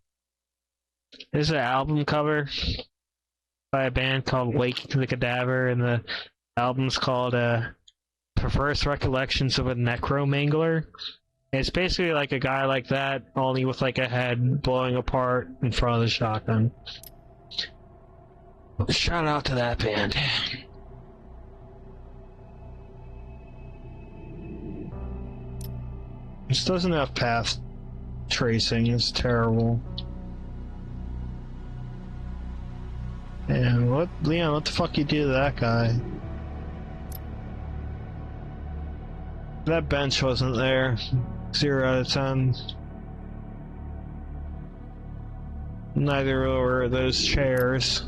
an album cover by a band called Waking the Cadaver, and the album's called, Perverse Recollections of a Necromangler. It's basically like a guy like that, only with like a head blowing apart in front of the shotgun. Shout out to that band. This doesn't have path tracing, it's terrible. And what, Leon, what the fuck you do to that guy? That bench wasn't there. 0 out of 10. Neither were those chairs.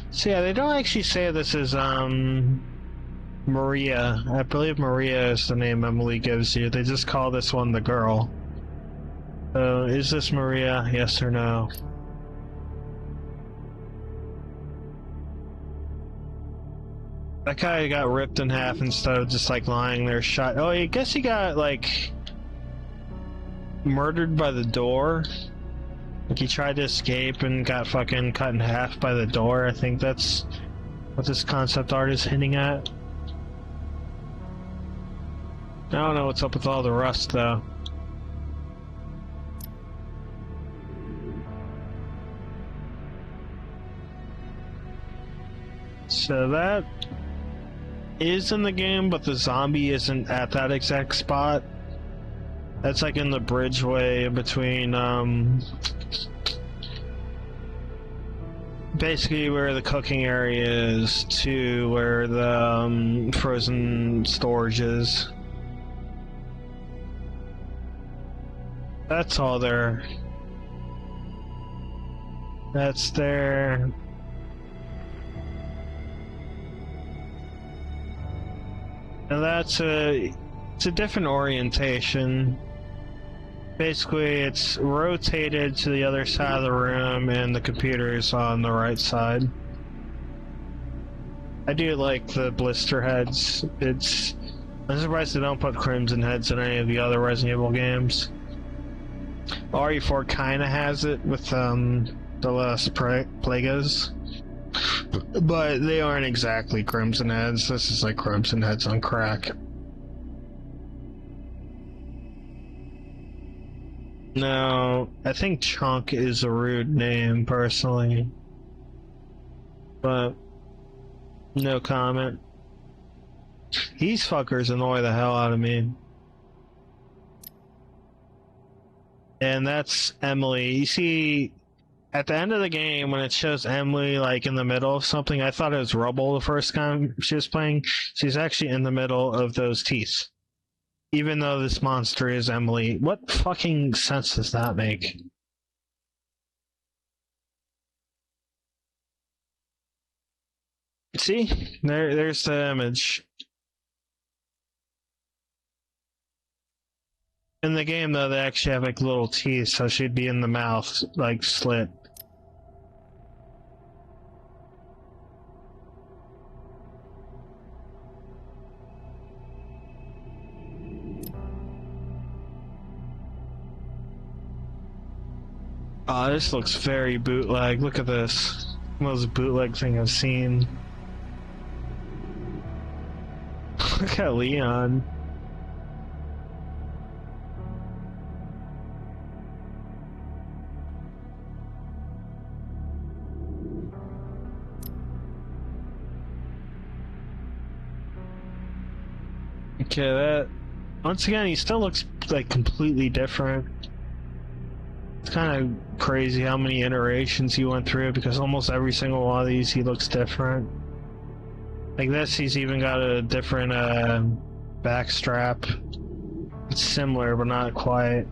So yeah, they don't actually say this is, Maria. I believe Maria is the name Emily gives you. They just call this one the girl. So, is this Maria? Yes or no? That guy got ripped in half instead of just like lying there shot. Oh, I guess he got like murdered by the door. Like he tried to escape and got fucking cut in half by the door. I think that's what this concept art is hinting at. I don't know what's up with all the rust though. So that is in the game, but the zombie isn't at that exact spot. That's like in the bridgeway between, basically where the cooking area is to where the frozen storage is. That's all there. That's there. And that's it's a different orientation. Basically, it's rotated to the other side of the room, and the computer's on the right side. I do like the blister heads. I'm surprised they don't put crimson heads in any of the other Resident Evil games. RE4 kinda has it with the last Plagas. But they aren't exactly crimson heads. This is like crimson heads on crack. No, I think Chunk is a rude name, personally. But, no comment. These fuckers annoy the hell out of me. And that's Emily. You see, at the end of the game, when it shows Emily like in the middle of something, I thought it was rubble the first time she was playing. She's actually in the middle of those teeth. Even though this monster is Emily. What fucking sense does that make? See? There's the image. In the game, though, they actually have like little teeth, so she'd be in the mouth, like slit. Oh, this looks very bootleg. Look at this. Most bootleg thing I've seen. Look at Leon. Okay, that... Once again, he still looks, like, completely different. It's kind of crazy how many iterations he went through, because almost every single one of these, he looks different. Like this, he's even got a different, backstrap. It's similar, but not quite.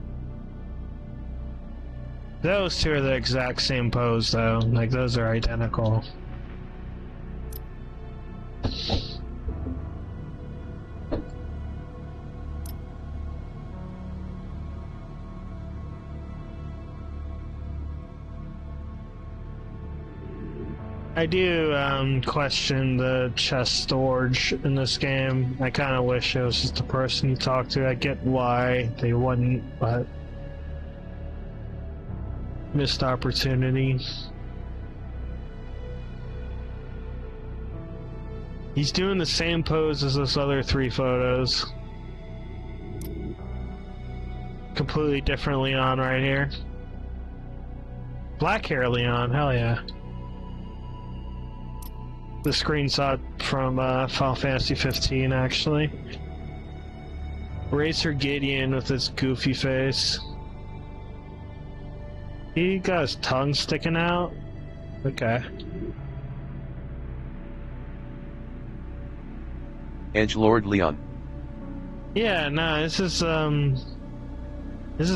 Those two are the exact same pose, though. Like, those are identical. I do question the chest storage in this game. I kind of wish it was just the person you talk to. I get why they wouldn't, but missed opportunity. He's doing the same pose as those other 3 photos. Completely different Leon right here. Black hair Leon, hell yeah. The screenshot from Final Fantasy 15, actually. Racer Gideon with his goofy face. He got his tongue sticking out? Okay. Edgelord Leon. Yeah, no, this is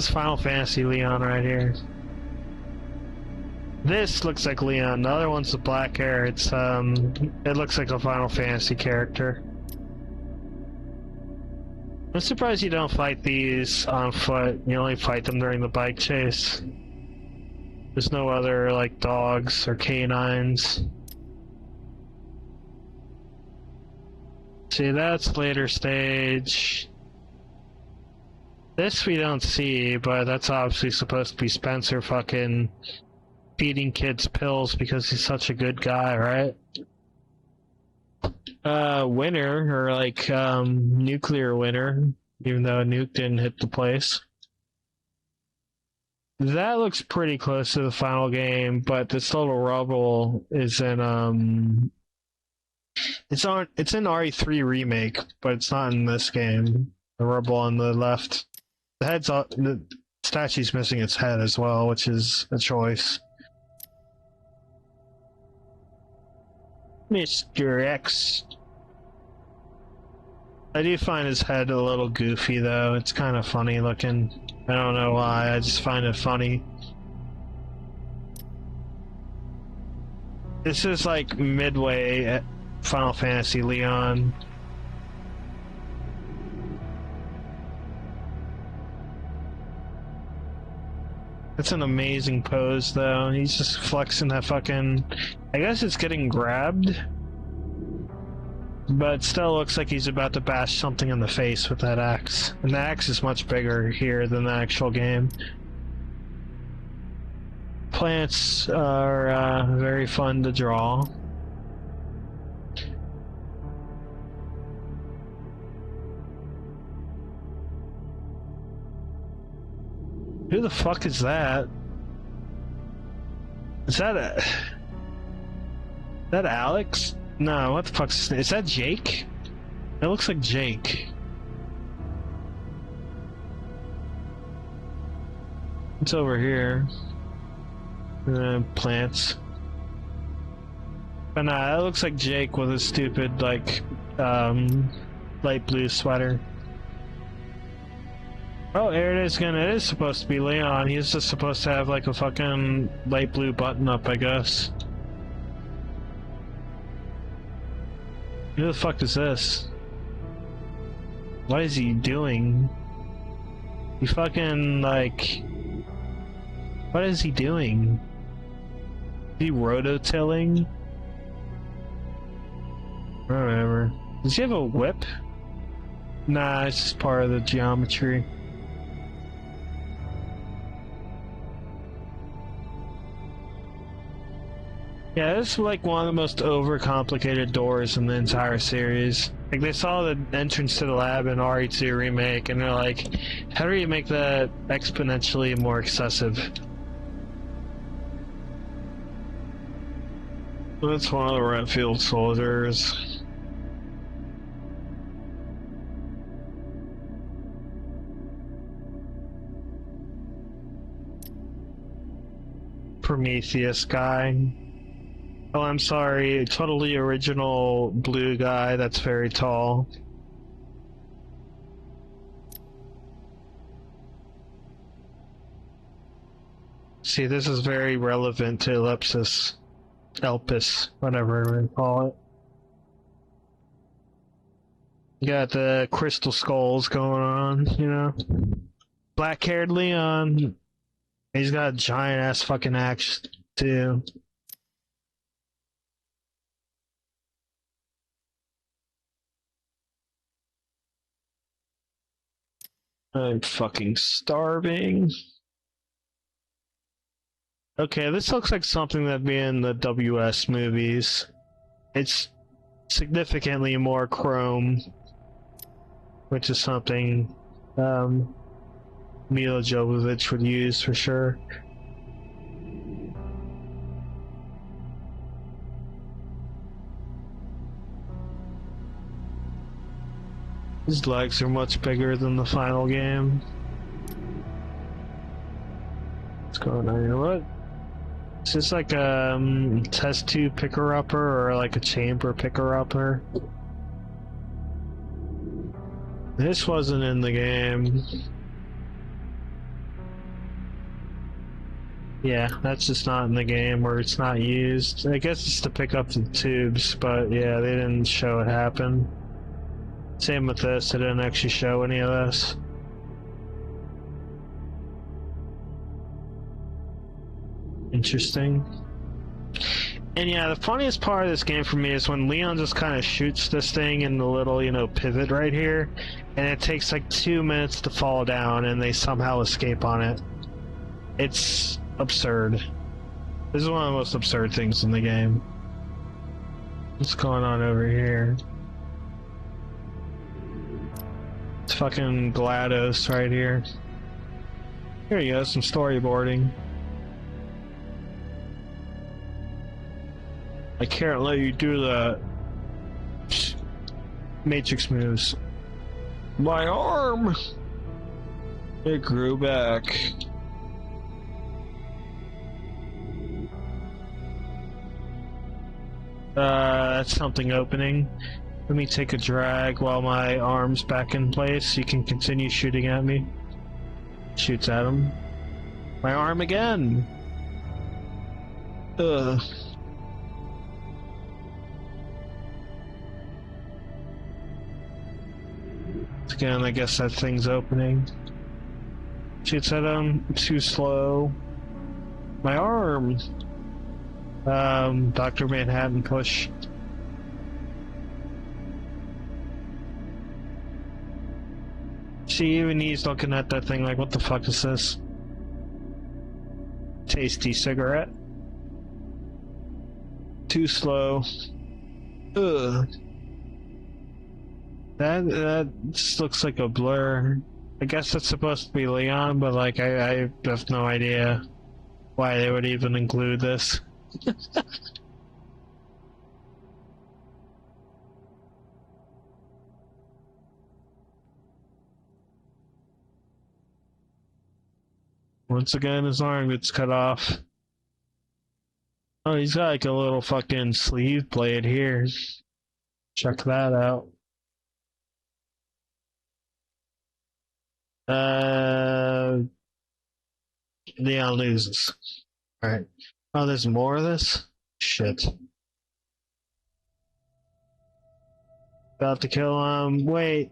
Final Fantasy Leon right here. This looks like Leon. The other one's the black hair. It's it looks like a Final Fantasy character. I'm surprised you don't fight these on foot. You only fight them during the bike chase. There's no other like dogs or canines. See, that's later stage. This we don't see, but that's obviously supposed to be Spencer fucking feeding kids pills because he's such a good guy, right? Winner, or like, nuclear winner, even though a nuke didn't hit the place. That looks pretty close to the final game, but this little rubble is in, it's in RE3 remake, but it's not in this game. The rubble on the left. The statue's missing its head as well, which is a choice. Mr. X. I do find his head a little goofy, though. It's kind of funny looking. I don't know why, I just find it funny. This is like midway at Final Fantasy Leon. That's an amazing pose, though. He's just flexing that fucking... I guess it's getting grabbed. But it still looks like he's about to bash something in the face with that axe. And the axe is much bigger here than the actual game. Plants are very fun to draw. Who the fuck is that? Is that a... Is that Alex? No, what the fuck's his name? Is that Jake? It looks like Jake. It's over here. Plants. But nah, that looks like Jake with a stupid, like, light blue sweater. Oh, here it is again. It is supposed to be Leon. He's just supposed to have, like, a fucking light blue button up, I guess. Who the fuck is this? What is he doing? He fucking, like... What is he doing? Is he rototilling? Whatever. Does he have a whip? Nah, it's just part of the geometry. Yeah, this is like one of the most overcomplicated doors in the entire series. Like, they saw the entrance to the lab in RE2 Remake, and they're like, how do you make that exponentially more excessive? That's one of the Redfield soldiers. Prometheus guy. Oh, I'm sorry, totally original blue guy that's very tall. See, this is very relevant to Elpis, whatever we call it. You got the crystal skulls going on, you know? Black-haired Leon. He's got a giant-ass fucking axe, too. I'm fucking starving. Okay, this looks like something that'd be in the WS movies. It's significantly more chrome, which is something Mila Jovovich would use for sure. His legs are much bigger than the final game. What's going on here? What? Is this like a test tube picker-upper or like a chamber picker-upper? This wasn't in the game. Yeah, that's just not in the game, or it's not used. I guess it's to pick up the tubes, but yeah, they didn't show it happen. Same with this, they didn't actually show any of this. Interesting. And yeah, the funniest part of this game for me is when Leon just kind of shoots this thing in the little, you know, pivot right here, and it takes like 2 minutes to fall down, and they somehow escape on it. It's absurd. This is one of the most absurd things in the game. What's going on over here? It's fucking GLaDOS right here. Here you go, some storyboarding. I can't let you do that. Matrix moves. My arm! It grew back. That's something opening. Let me take a drag while my arm's back in place. You can continue shooting at me. Shoots at him. My arm again! Ugh. Again, I guess that thing's opening. Shoots at him. Too slow. My arm! Dr. Manhattan push. See, even he's looking at that thing like, what the fuck is this? Tasty cigarette. Too slow. Ugh. That just looks like a blur. I guess that's supposed to be Leon, but like I have no idea why they would even include this. Once again, his arm gets cut off. Oh, he's got like a little fucking sleeve blade here. Check that out. Leon loses. Alright. Oh, there's more of this? Shit. About to kill him. Wait.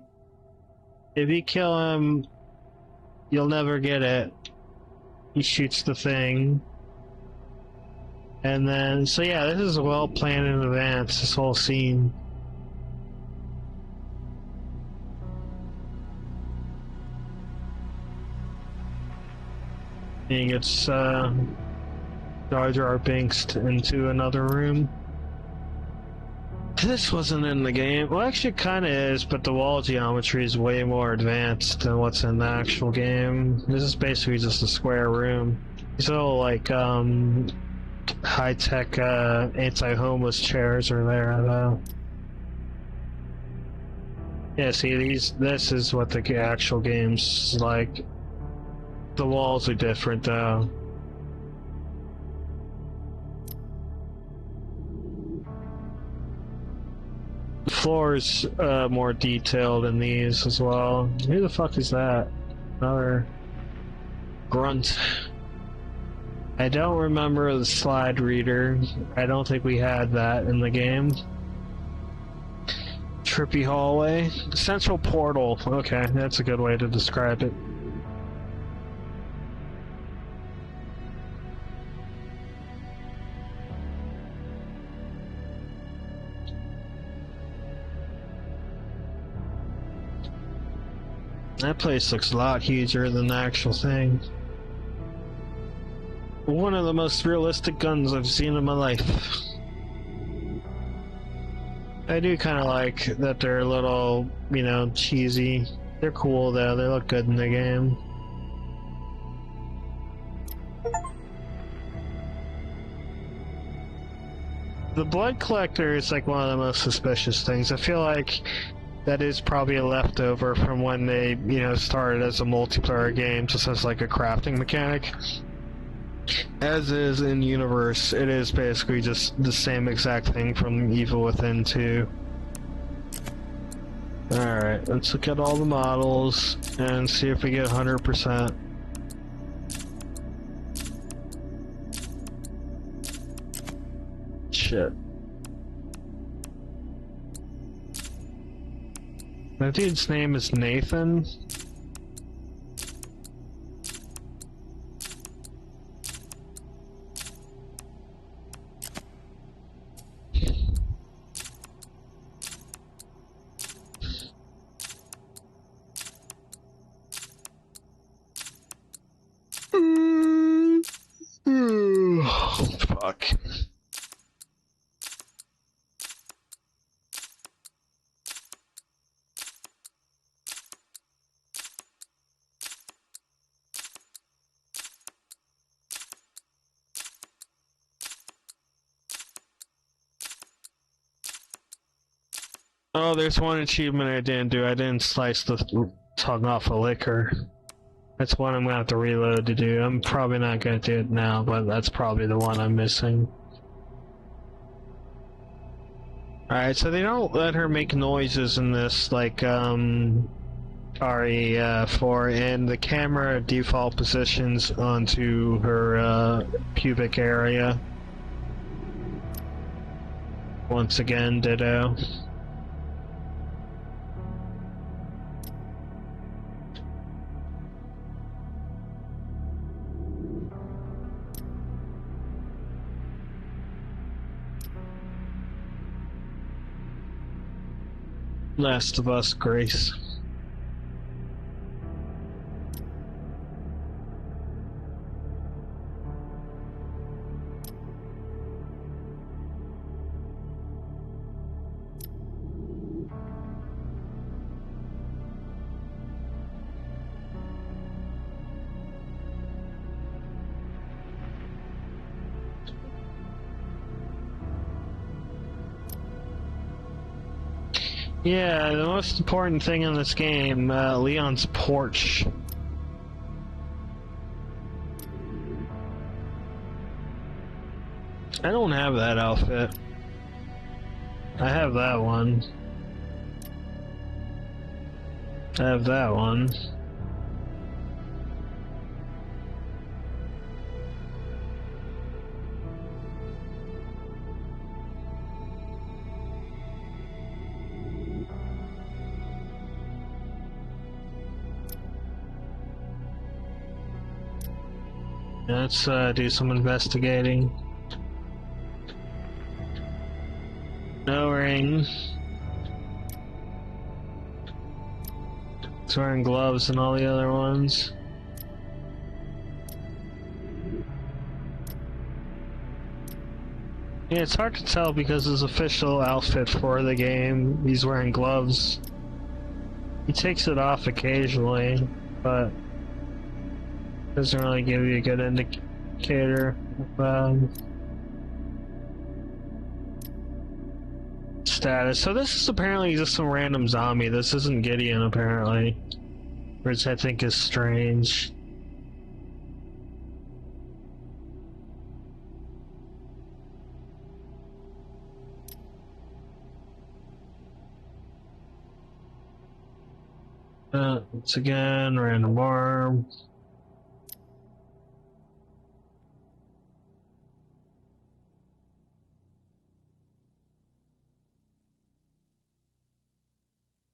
If you kill him, you'll never get it. He shoots the thing. And then, so yeah, this is well planned in advance, this whole scene. He gets Jar Jar Binks into another room. This wasn't in the game. Well, actually it kind of is, but the wall geometry is way more advanced than what's in the actual game. This is basically just a square room. These little, like, high-tech, anti-homeless chairs are there, though. Yeah, see, this is what the actual game's like. The walls are different, though. floor's more detailed in these as well. Who the fuck is that? Another grunt. I don't remember the slide reader. I don't think we had that in the game. Trippy hallway. Central portal. Okay, that's a good way to describe it. That place looks a lot huger than the actual thing. One of the most realistic guns I've seen in my life. I do kind of like that they're a little, you know, cheesy. They're cool though, they look good in the game. The blood collector is like one of the most suspicious things. I feel like that is probably a leftover from when they, you know, started as a multiplayer game, just as like a crafting mechanic. As is in universe, it is basically just the same exact thing from Evil Within 2. Alright, let's look at all the models and see if we get 100%. Shit. That dude's name is Nathan. Fuck. Oh, there's one achievement I didn't do. I didn't slice the tongue off a liquor. That's one I'm gonna have to reload to do. I'm probably not gonna do it now, but that's probably the one I'm missing. Alright, so they don't let her make noises in this, like, RE4, and the camera default positions onto her, pubic area. Once again, ditto. Last of Us Grace. Yeah, the most important thing in this game, Leon's porch. I don't have that outfit. I have that one. I have that one. Let's do some investigating. No ring. He's wearing gloves and all the other ones. Yeah, it's hard to tell because his official outfit for the game, he's wearing gloves. He takes it off occasionally, but doesn't really give you a good indicator of status. So this is apparently just some random zombie. This isn't Gideon, apparently. Which I think is strange. Once again, random arm.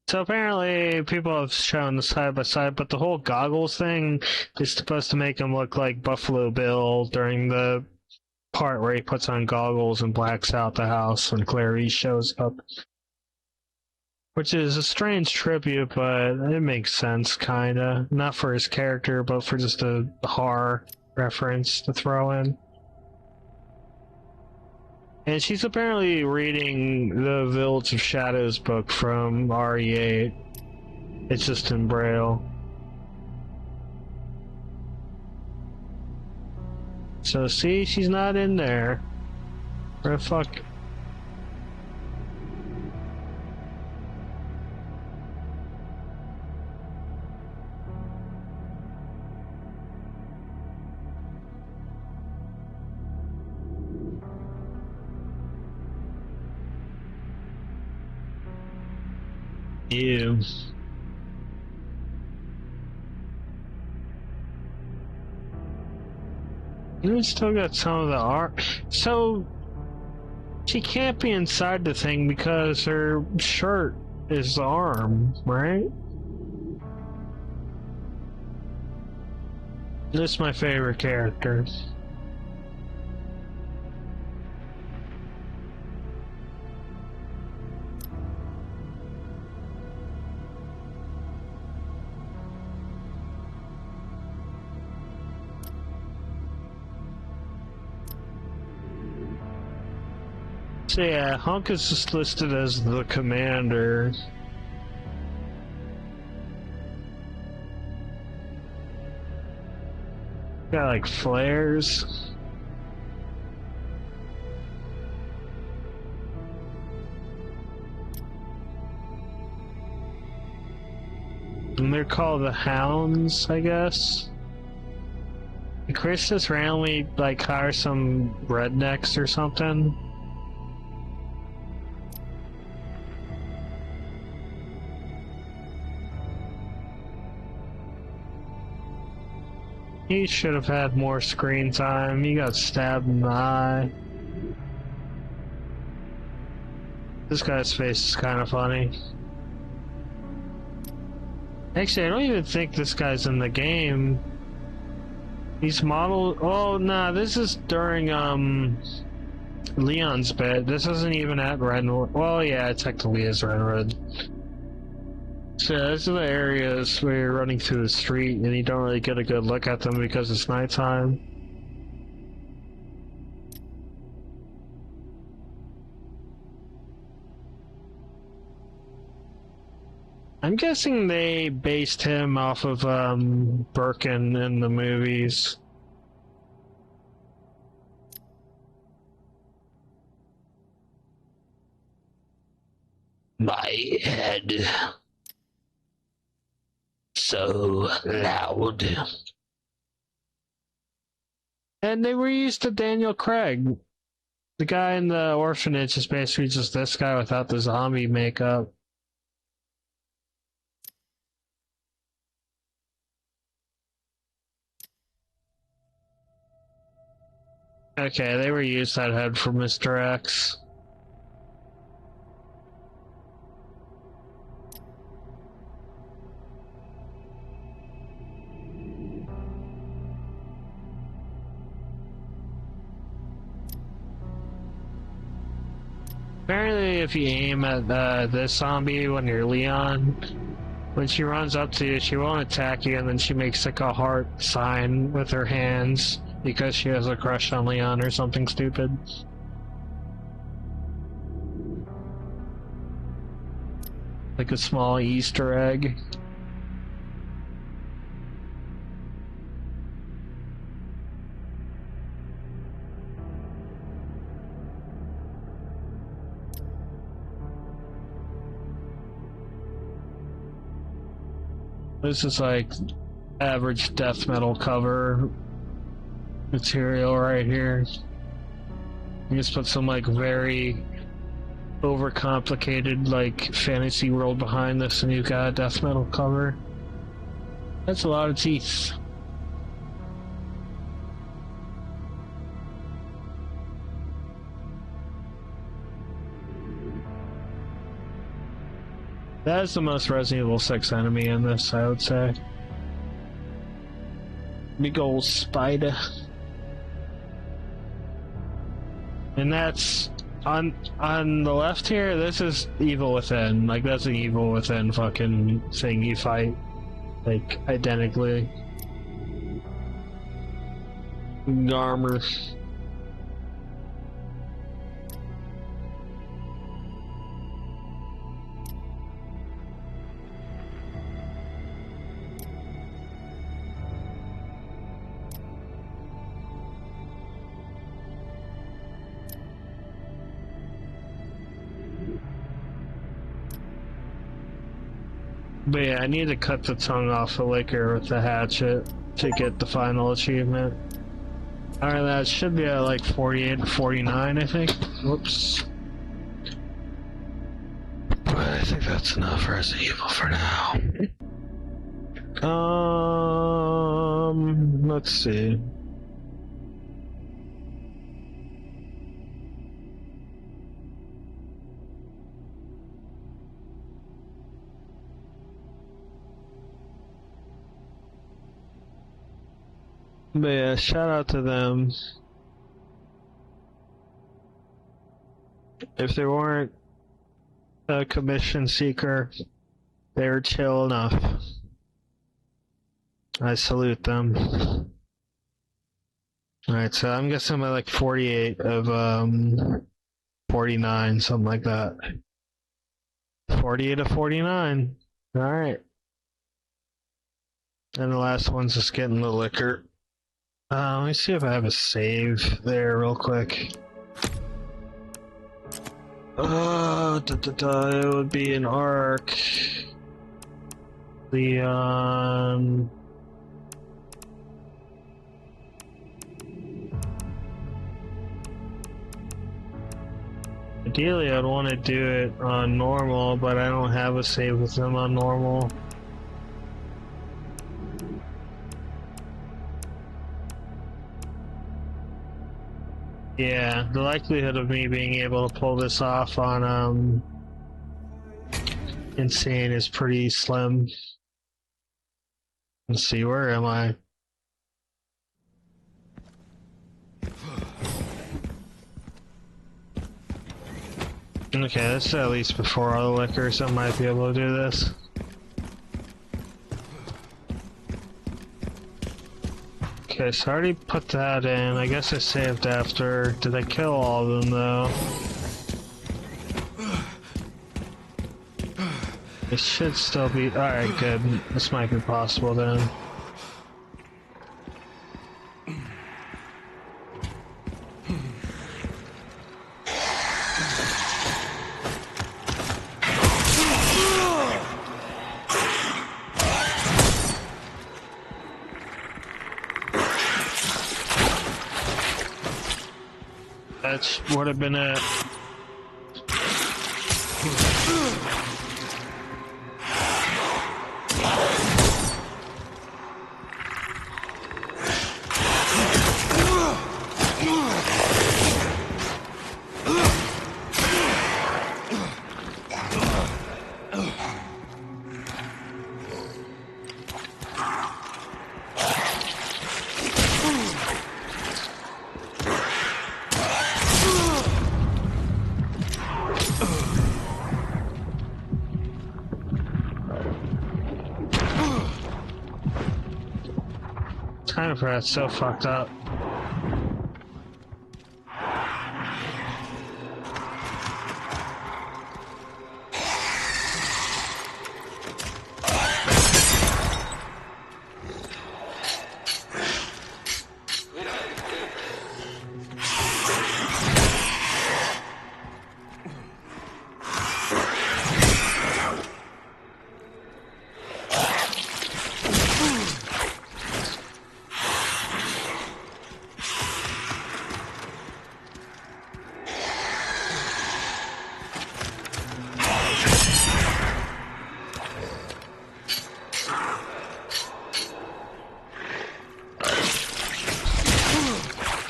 So apparently people have shown the side by side, but the whole goggles thing is supposed to make him look like Buffalo Bill during the part where he puts on goggles and blacks out the house when Clarice shows up. Which is a strange tribute, but it makes sense, kinda. Not for his character, but for just a horror reference to throw in. And she's apparently reading the Village of Shadows book from RE8. It's just in Braille. So see, she's not in there. Where the fuck? Ew. We still got some of the art. So she can't be inside the thing because her shirt is the arm, right? This is my favorite character. So yeah, Hunk is just listed as the commander. Got like flares. And they're called the Hounds, I guess. Chris just randomly like hire some rednecks or something. He should have had more screen time. He got stabbed in the eye. This guy's face is kind of funny. Actually, I don't even think this guy's in the game. He's modeled. Oh, nah, this is during Leon's bed. This isn't even at Redwood. Well, yeah, it technically is Redwood. So yeah, these are the areas where you're running through the street and you don't really get a good look at them because it's nighttime. I'm guessing they based him off of Birkin in the movies. My head. So loud. And they were used to Daniel Craig. The guy in the orphanage is basically just this guy without the zombie makeup. Okay, they reused that head for Mr. X. Apparently, if you aim at this zombie when you're Leon, when she runs up to you, she won't attack you, and then she makes like a heart sign with her hands because she has a crush on Leon or something stupid. Like a small Easter egg. This is like average death metal cover material right here. You just put some like very overcomplicated like fantasy world behind this and you've got a death metal cover. That's a lot of teeth. That is the most Resident Evil 6 enemy in this, I would say. Big ol' spider. And that's on the left here, this is Evil Within. Like, that's an Evil Within fucking thing you fight. Like, identically. Armor. But yeah, I need to cut the tongue off the liquor with the hatchet to get the final achievement. Alright, that should be at like 48 or 49, I think. Whoops. But I think that's enough Resident Evil for now. Let's see. But yeah, shout out to them. If they weren't a commission seeker, they were chill enough. I salute them. Alright, so I'm guessing by like 48 of 49, something like that. 48 of 49. Alright. And the last one's just getting the liquor. Let me see if I have a save there real quick. It would be an arc. Leon. Ideally, I'd want to do it on normal, but I don't have a save with them on normal. Yeah, the likelihood of me being able to pull this off on Insane is pretty slim. Let's see, where am I? Okay, this is at least before all the liquor, so I might be able to do this. Okay, so I already put that in. I guess I saved after. Did I kill all of them, though? It should still be... Alright, good. This might be possible, then. That would have been it. Kind of that's so fucked up.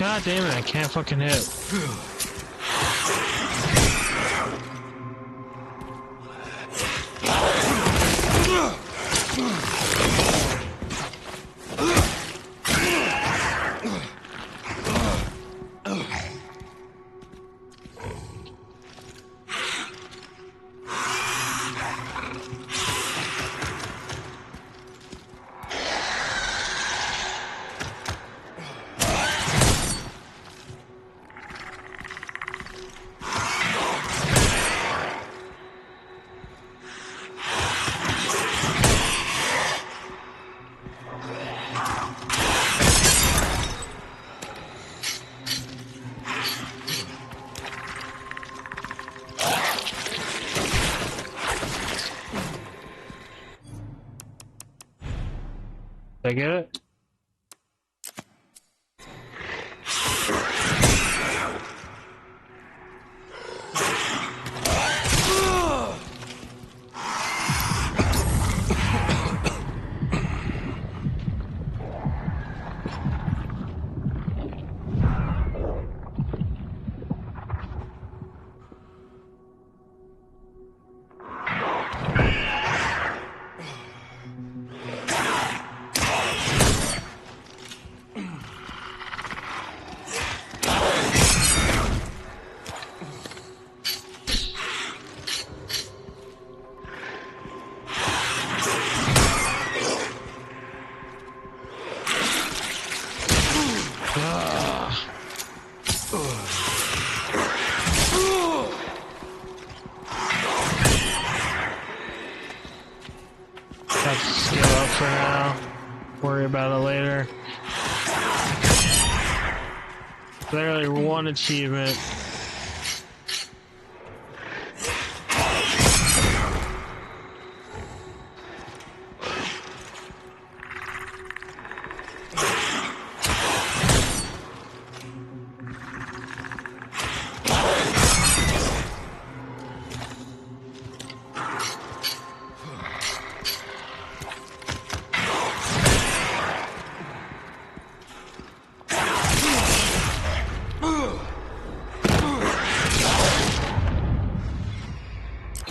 God damn it, I can't fucking hit. Did I get it? Let's skill up for now. Worry about it later. Literally one achievement.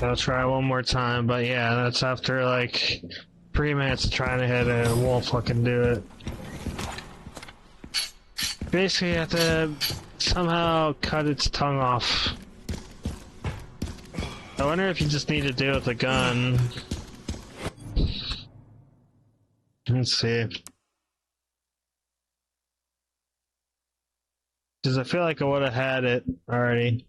I'll try one more time, but yeah, that's after like 3 minutes of trying to hit it, it won't fucking do it. Basically, you have to somehow cut its tongue off. I wonder if you just need to do it with a gun. Let's see. Because I feel like I would have had it already.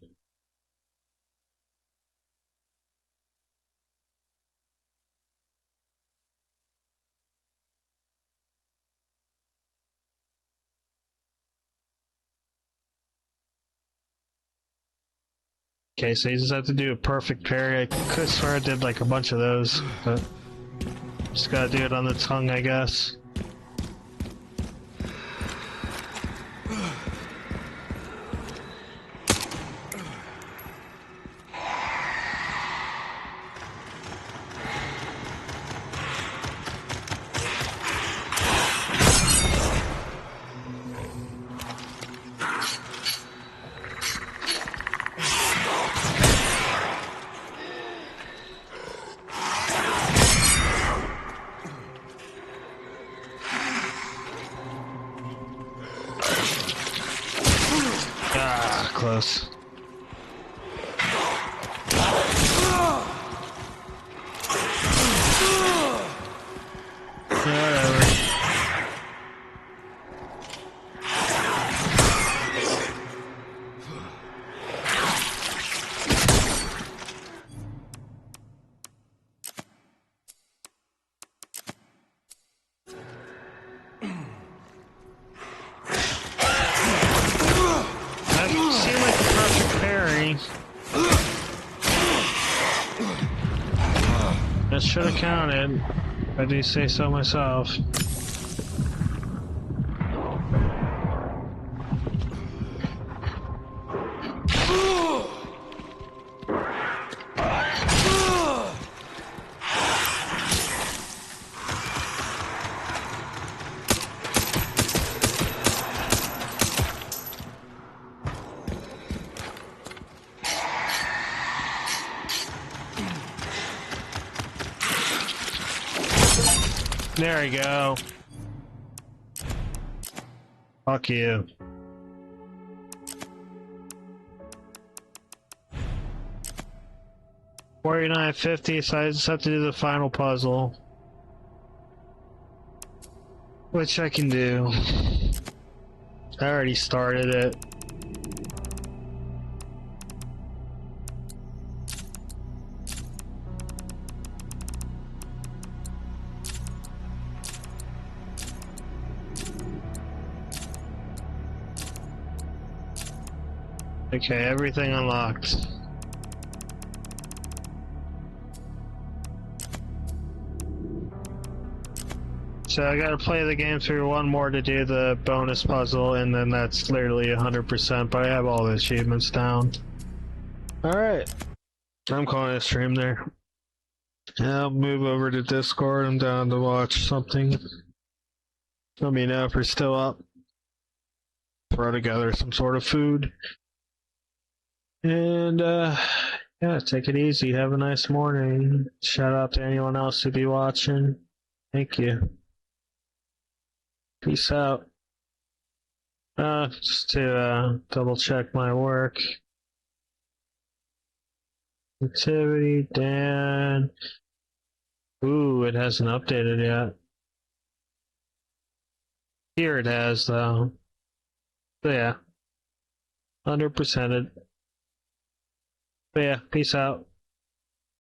Okay, so you just have to do a perfect parry. I could swear I did like a bunch of those, but just gotta do it on the tongue, I guess. Close. Whatever. That should have counted, if I do say so myself. There we go. Fuck you. $49.50, so I just have to do the final puzzle. Which I can do. I already started it. Okay, everything unlocked. So I gotta play the game through one more to do the bonus puzzle, and then that's literally 100%, but I have all the achievements down. Alright. I'm calling it a stream there. I'll move over to Discord. I'm down to watch something. Let me know if you're still up. Throw together some sort of food. And, yeah, take it easy. Have a nice morning. Shout out to anyone else who be watching. Thank you. Peace out. Just to double check my work. Activity, Dan. Ooh, it hasn't updated yet. Here it has, though. So yeah. 100%ed. But yeah, peace out.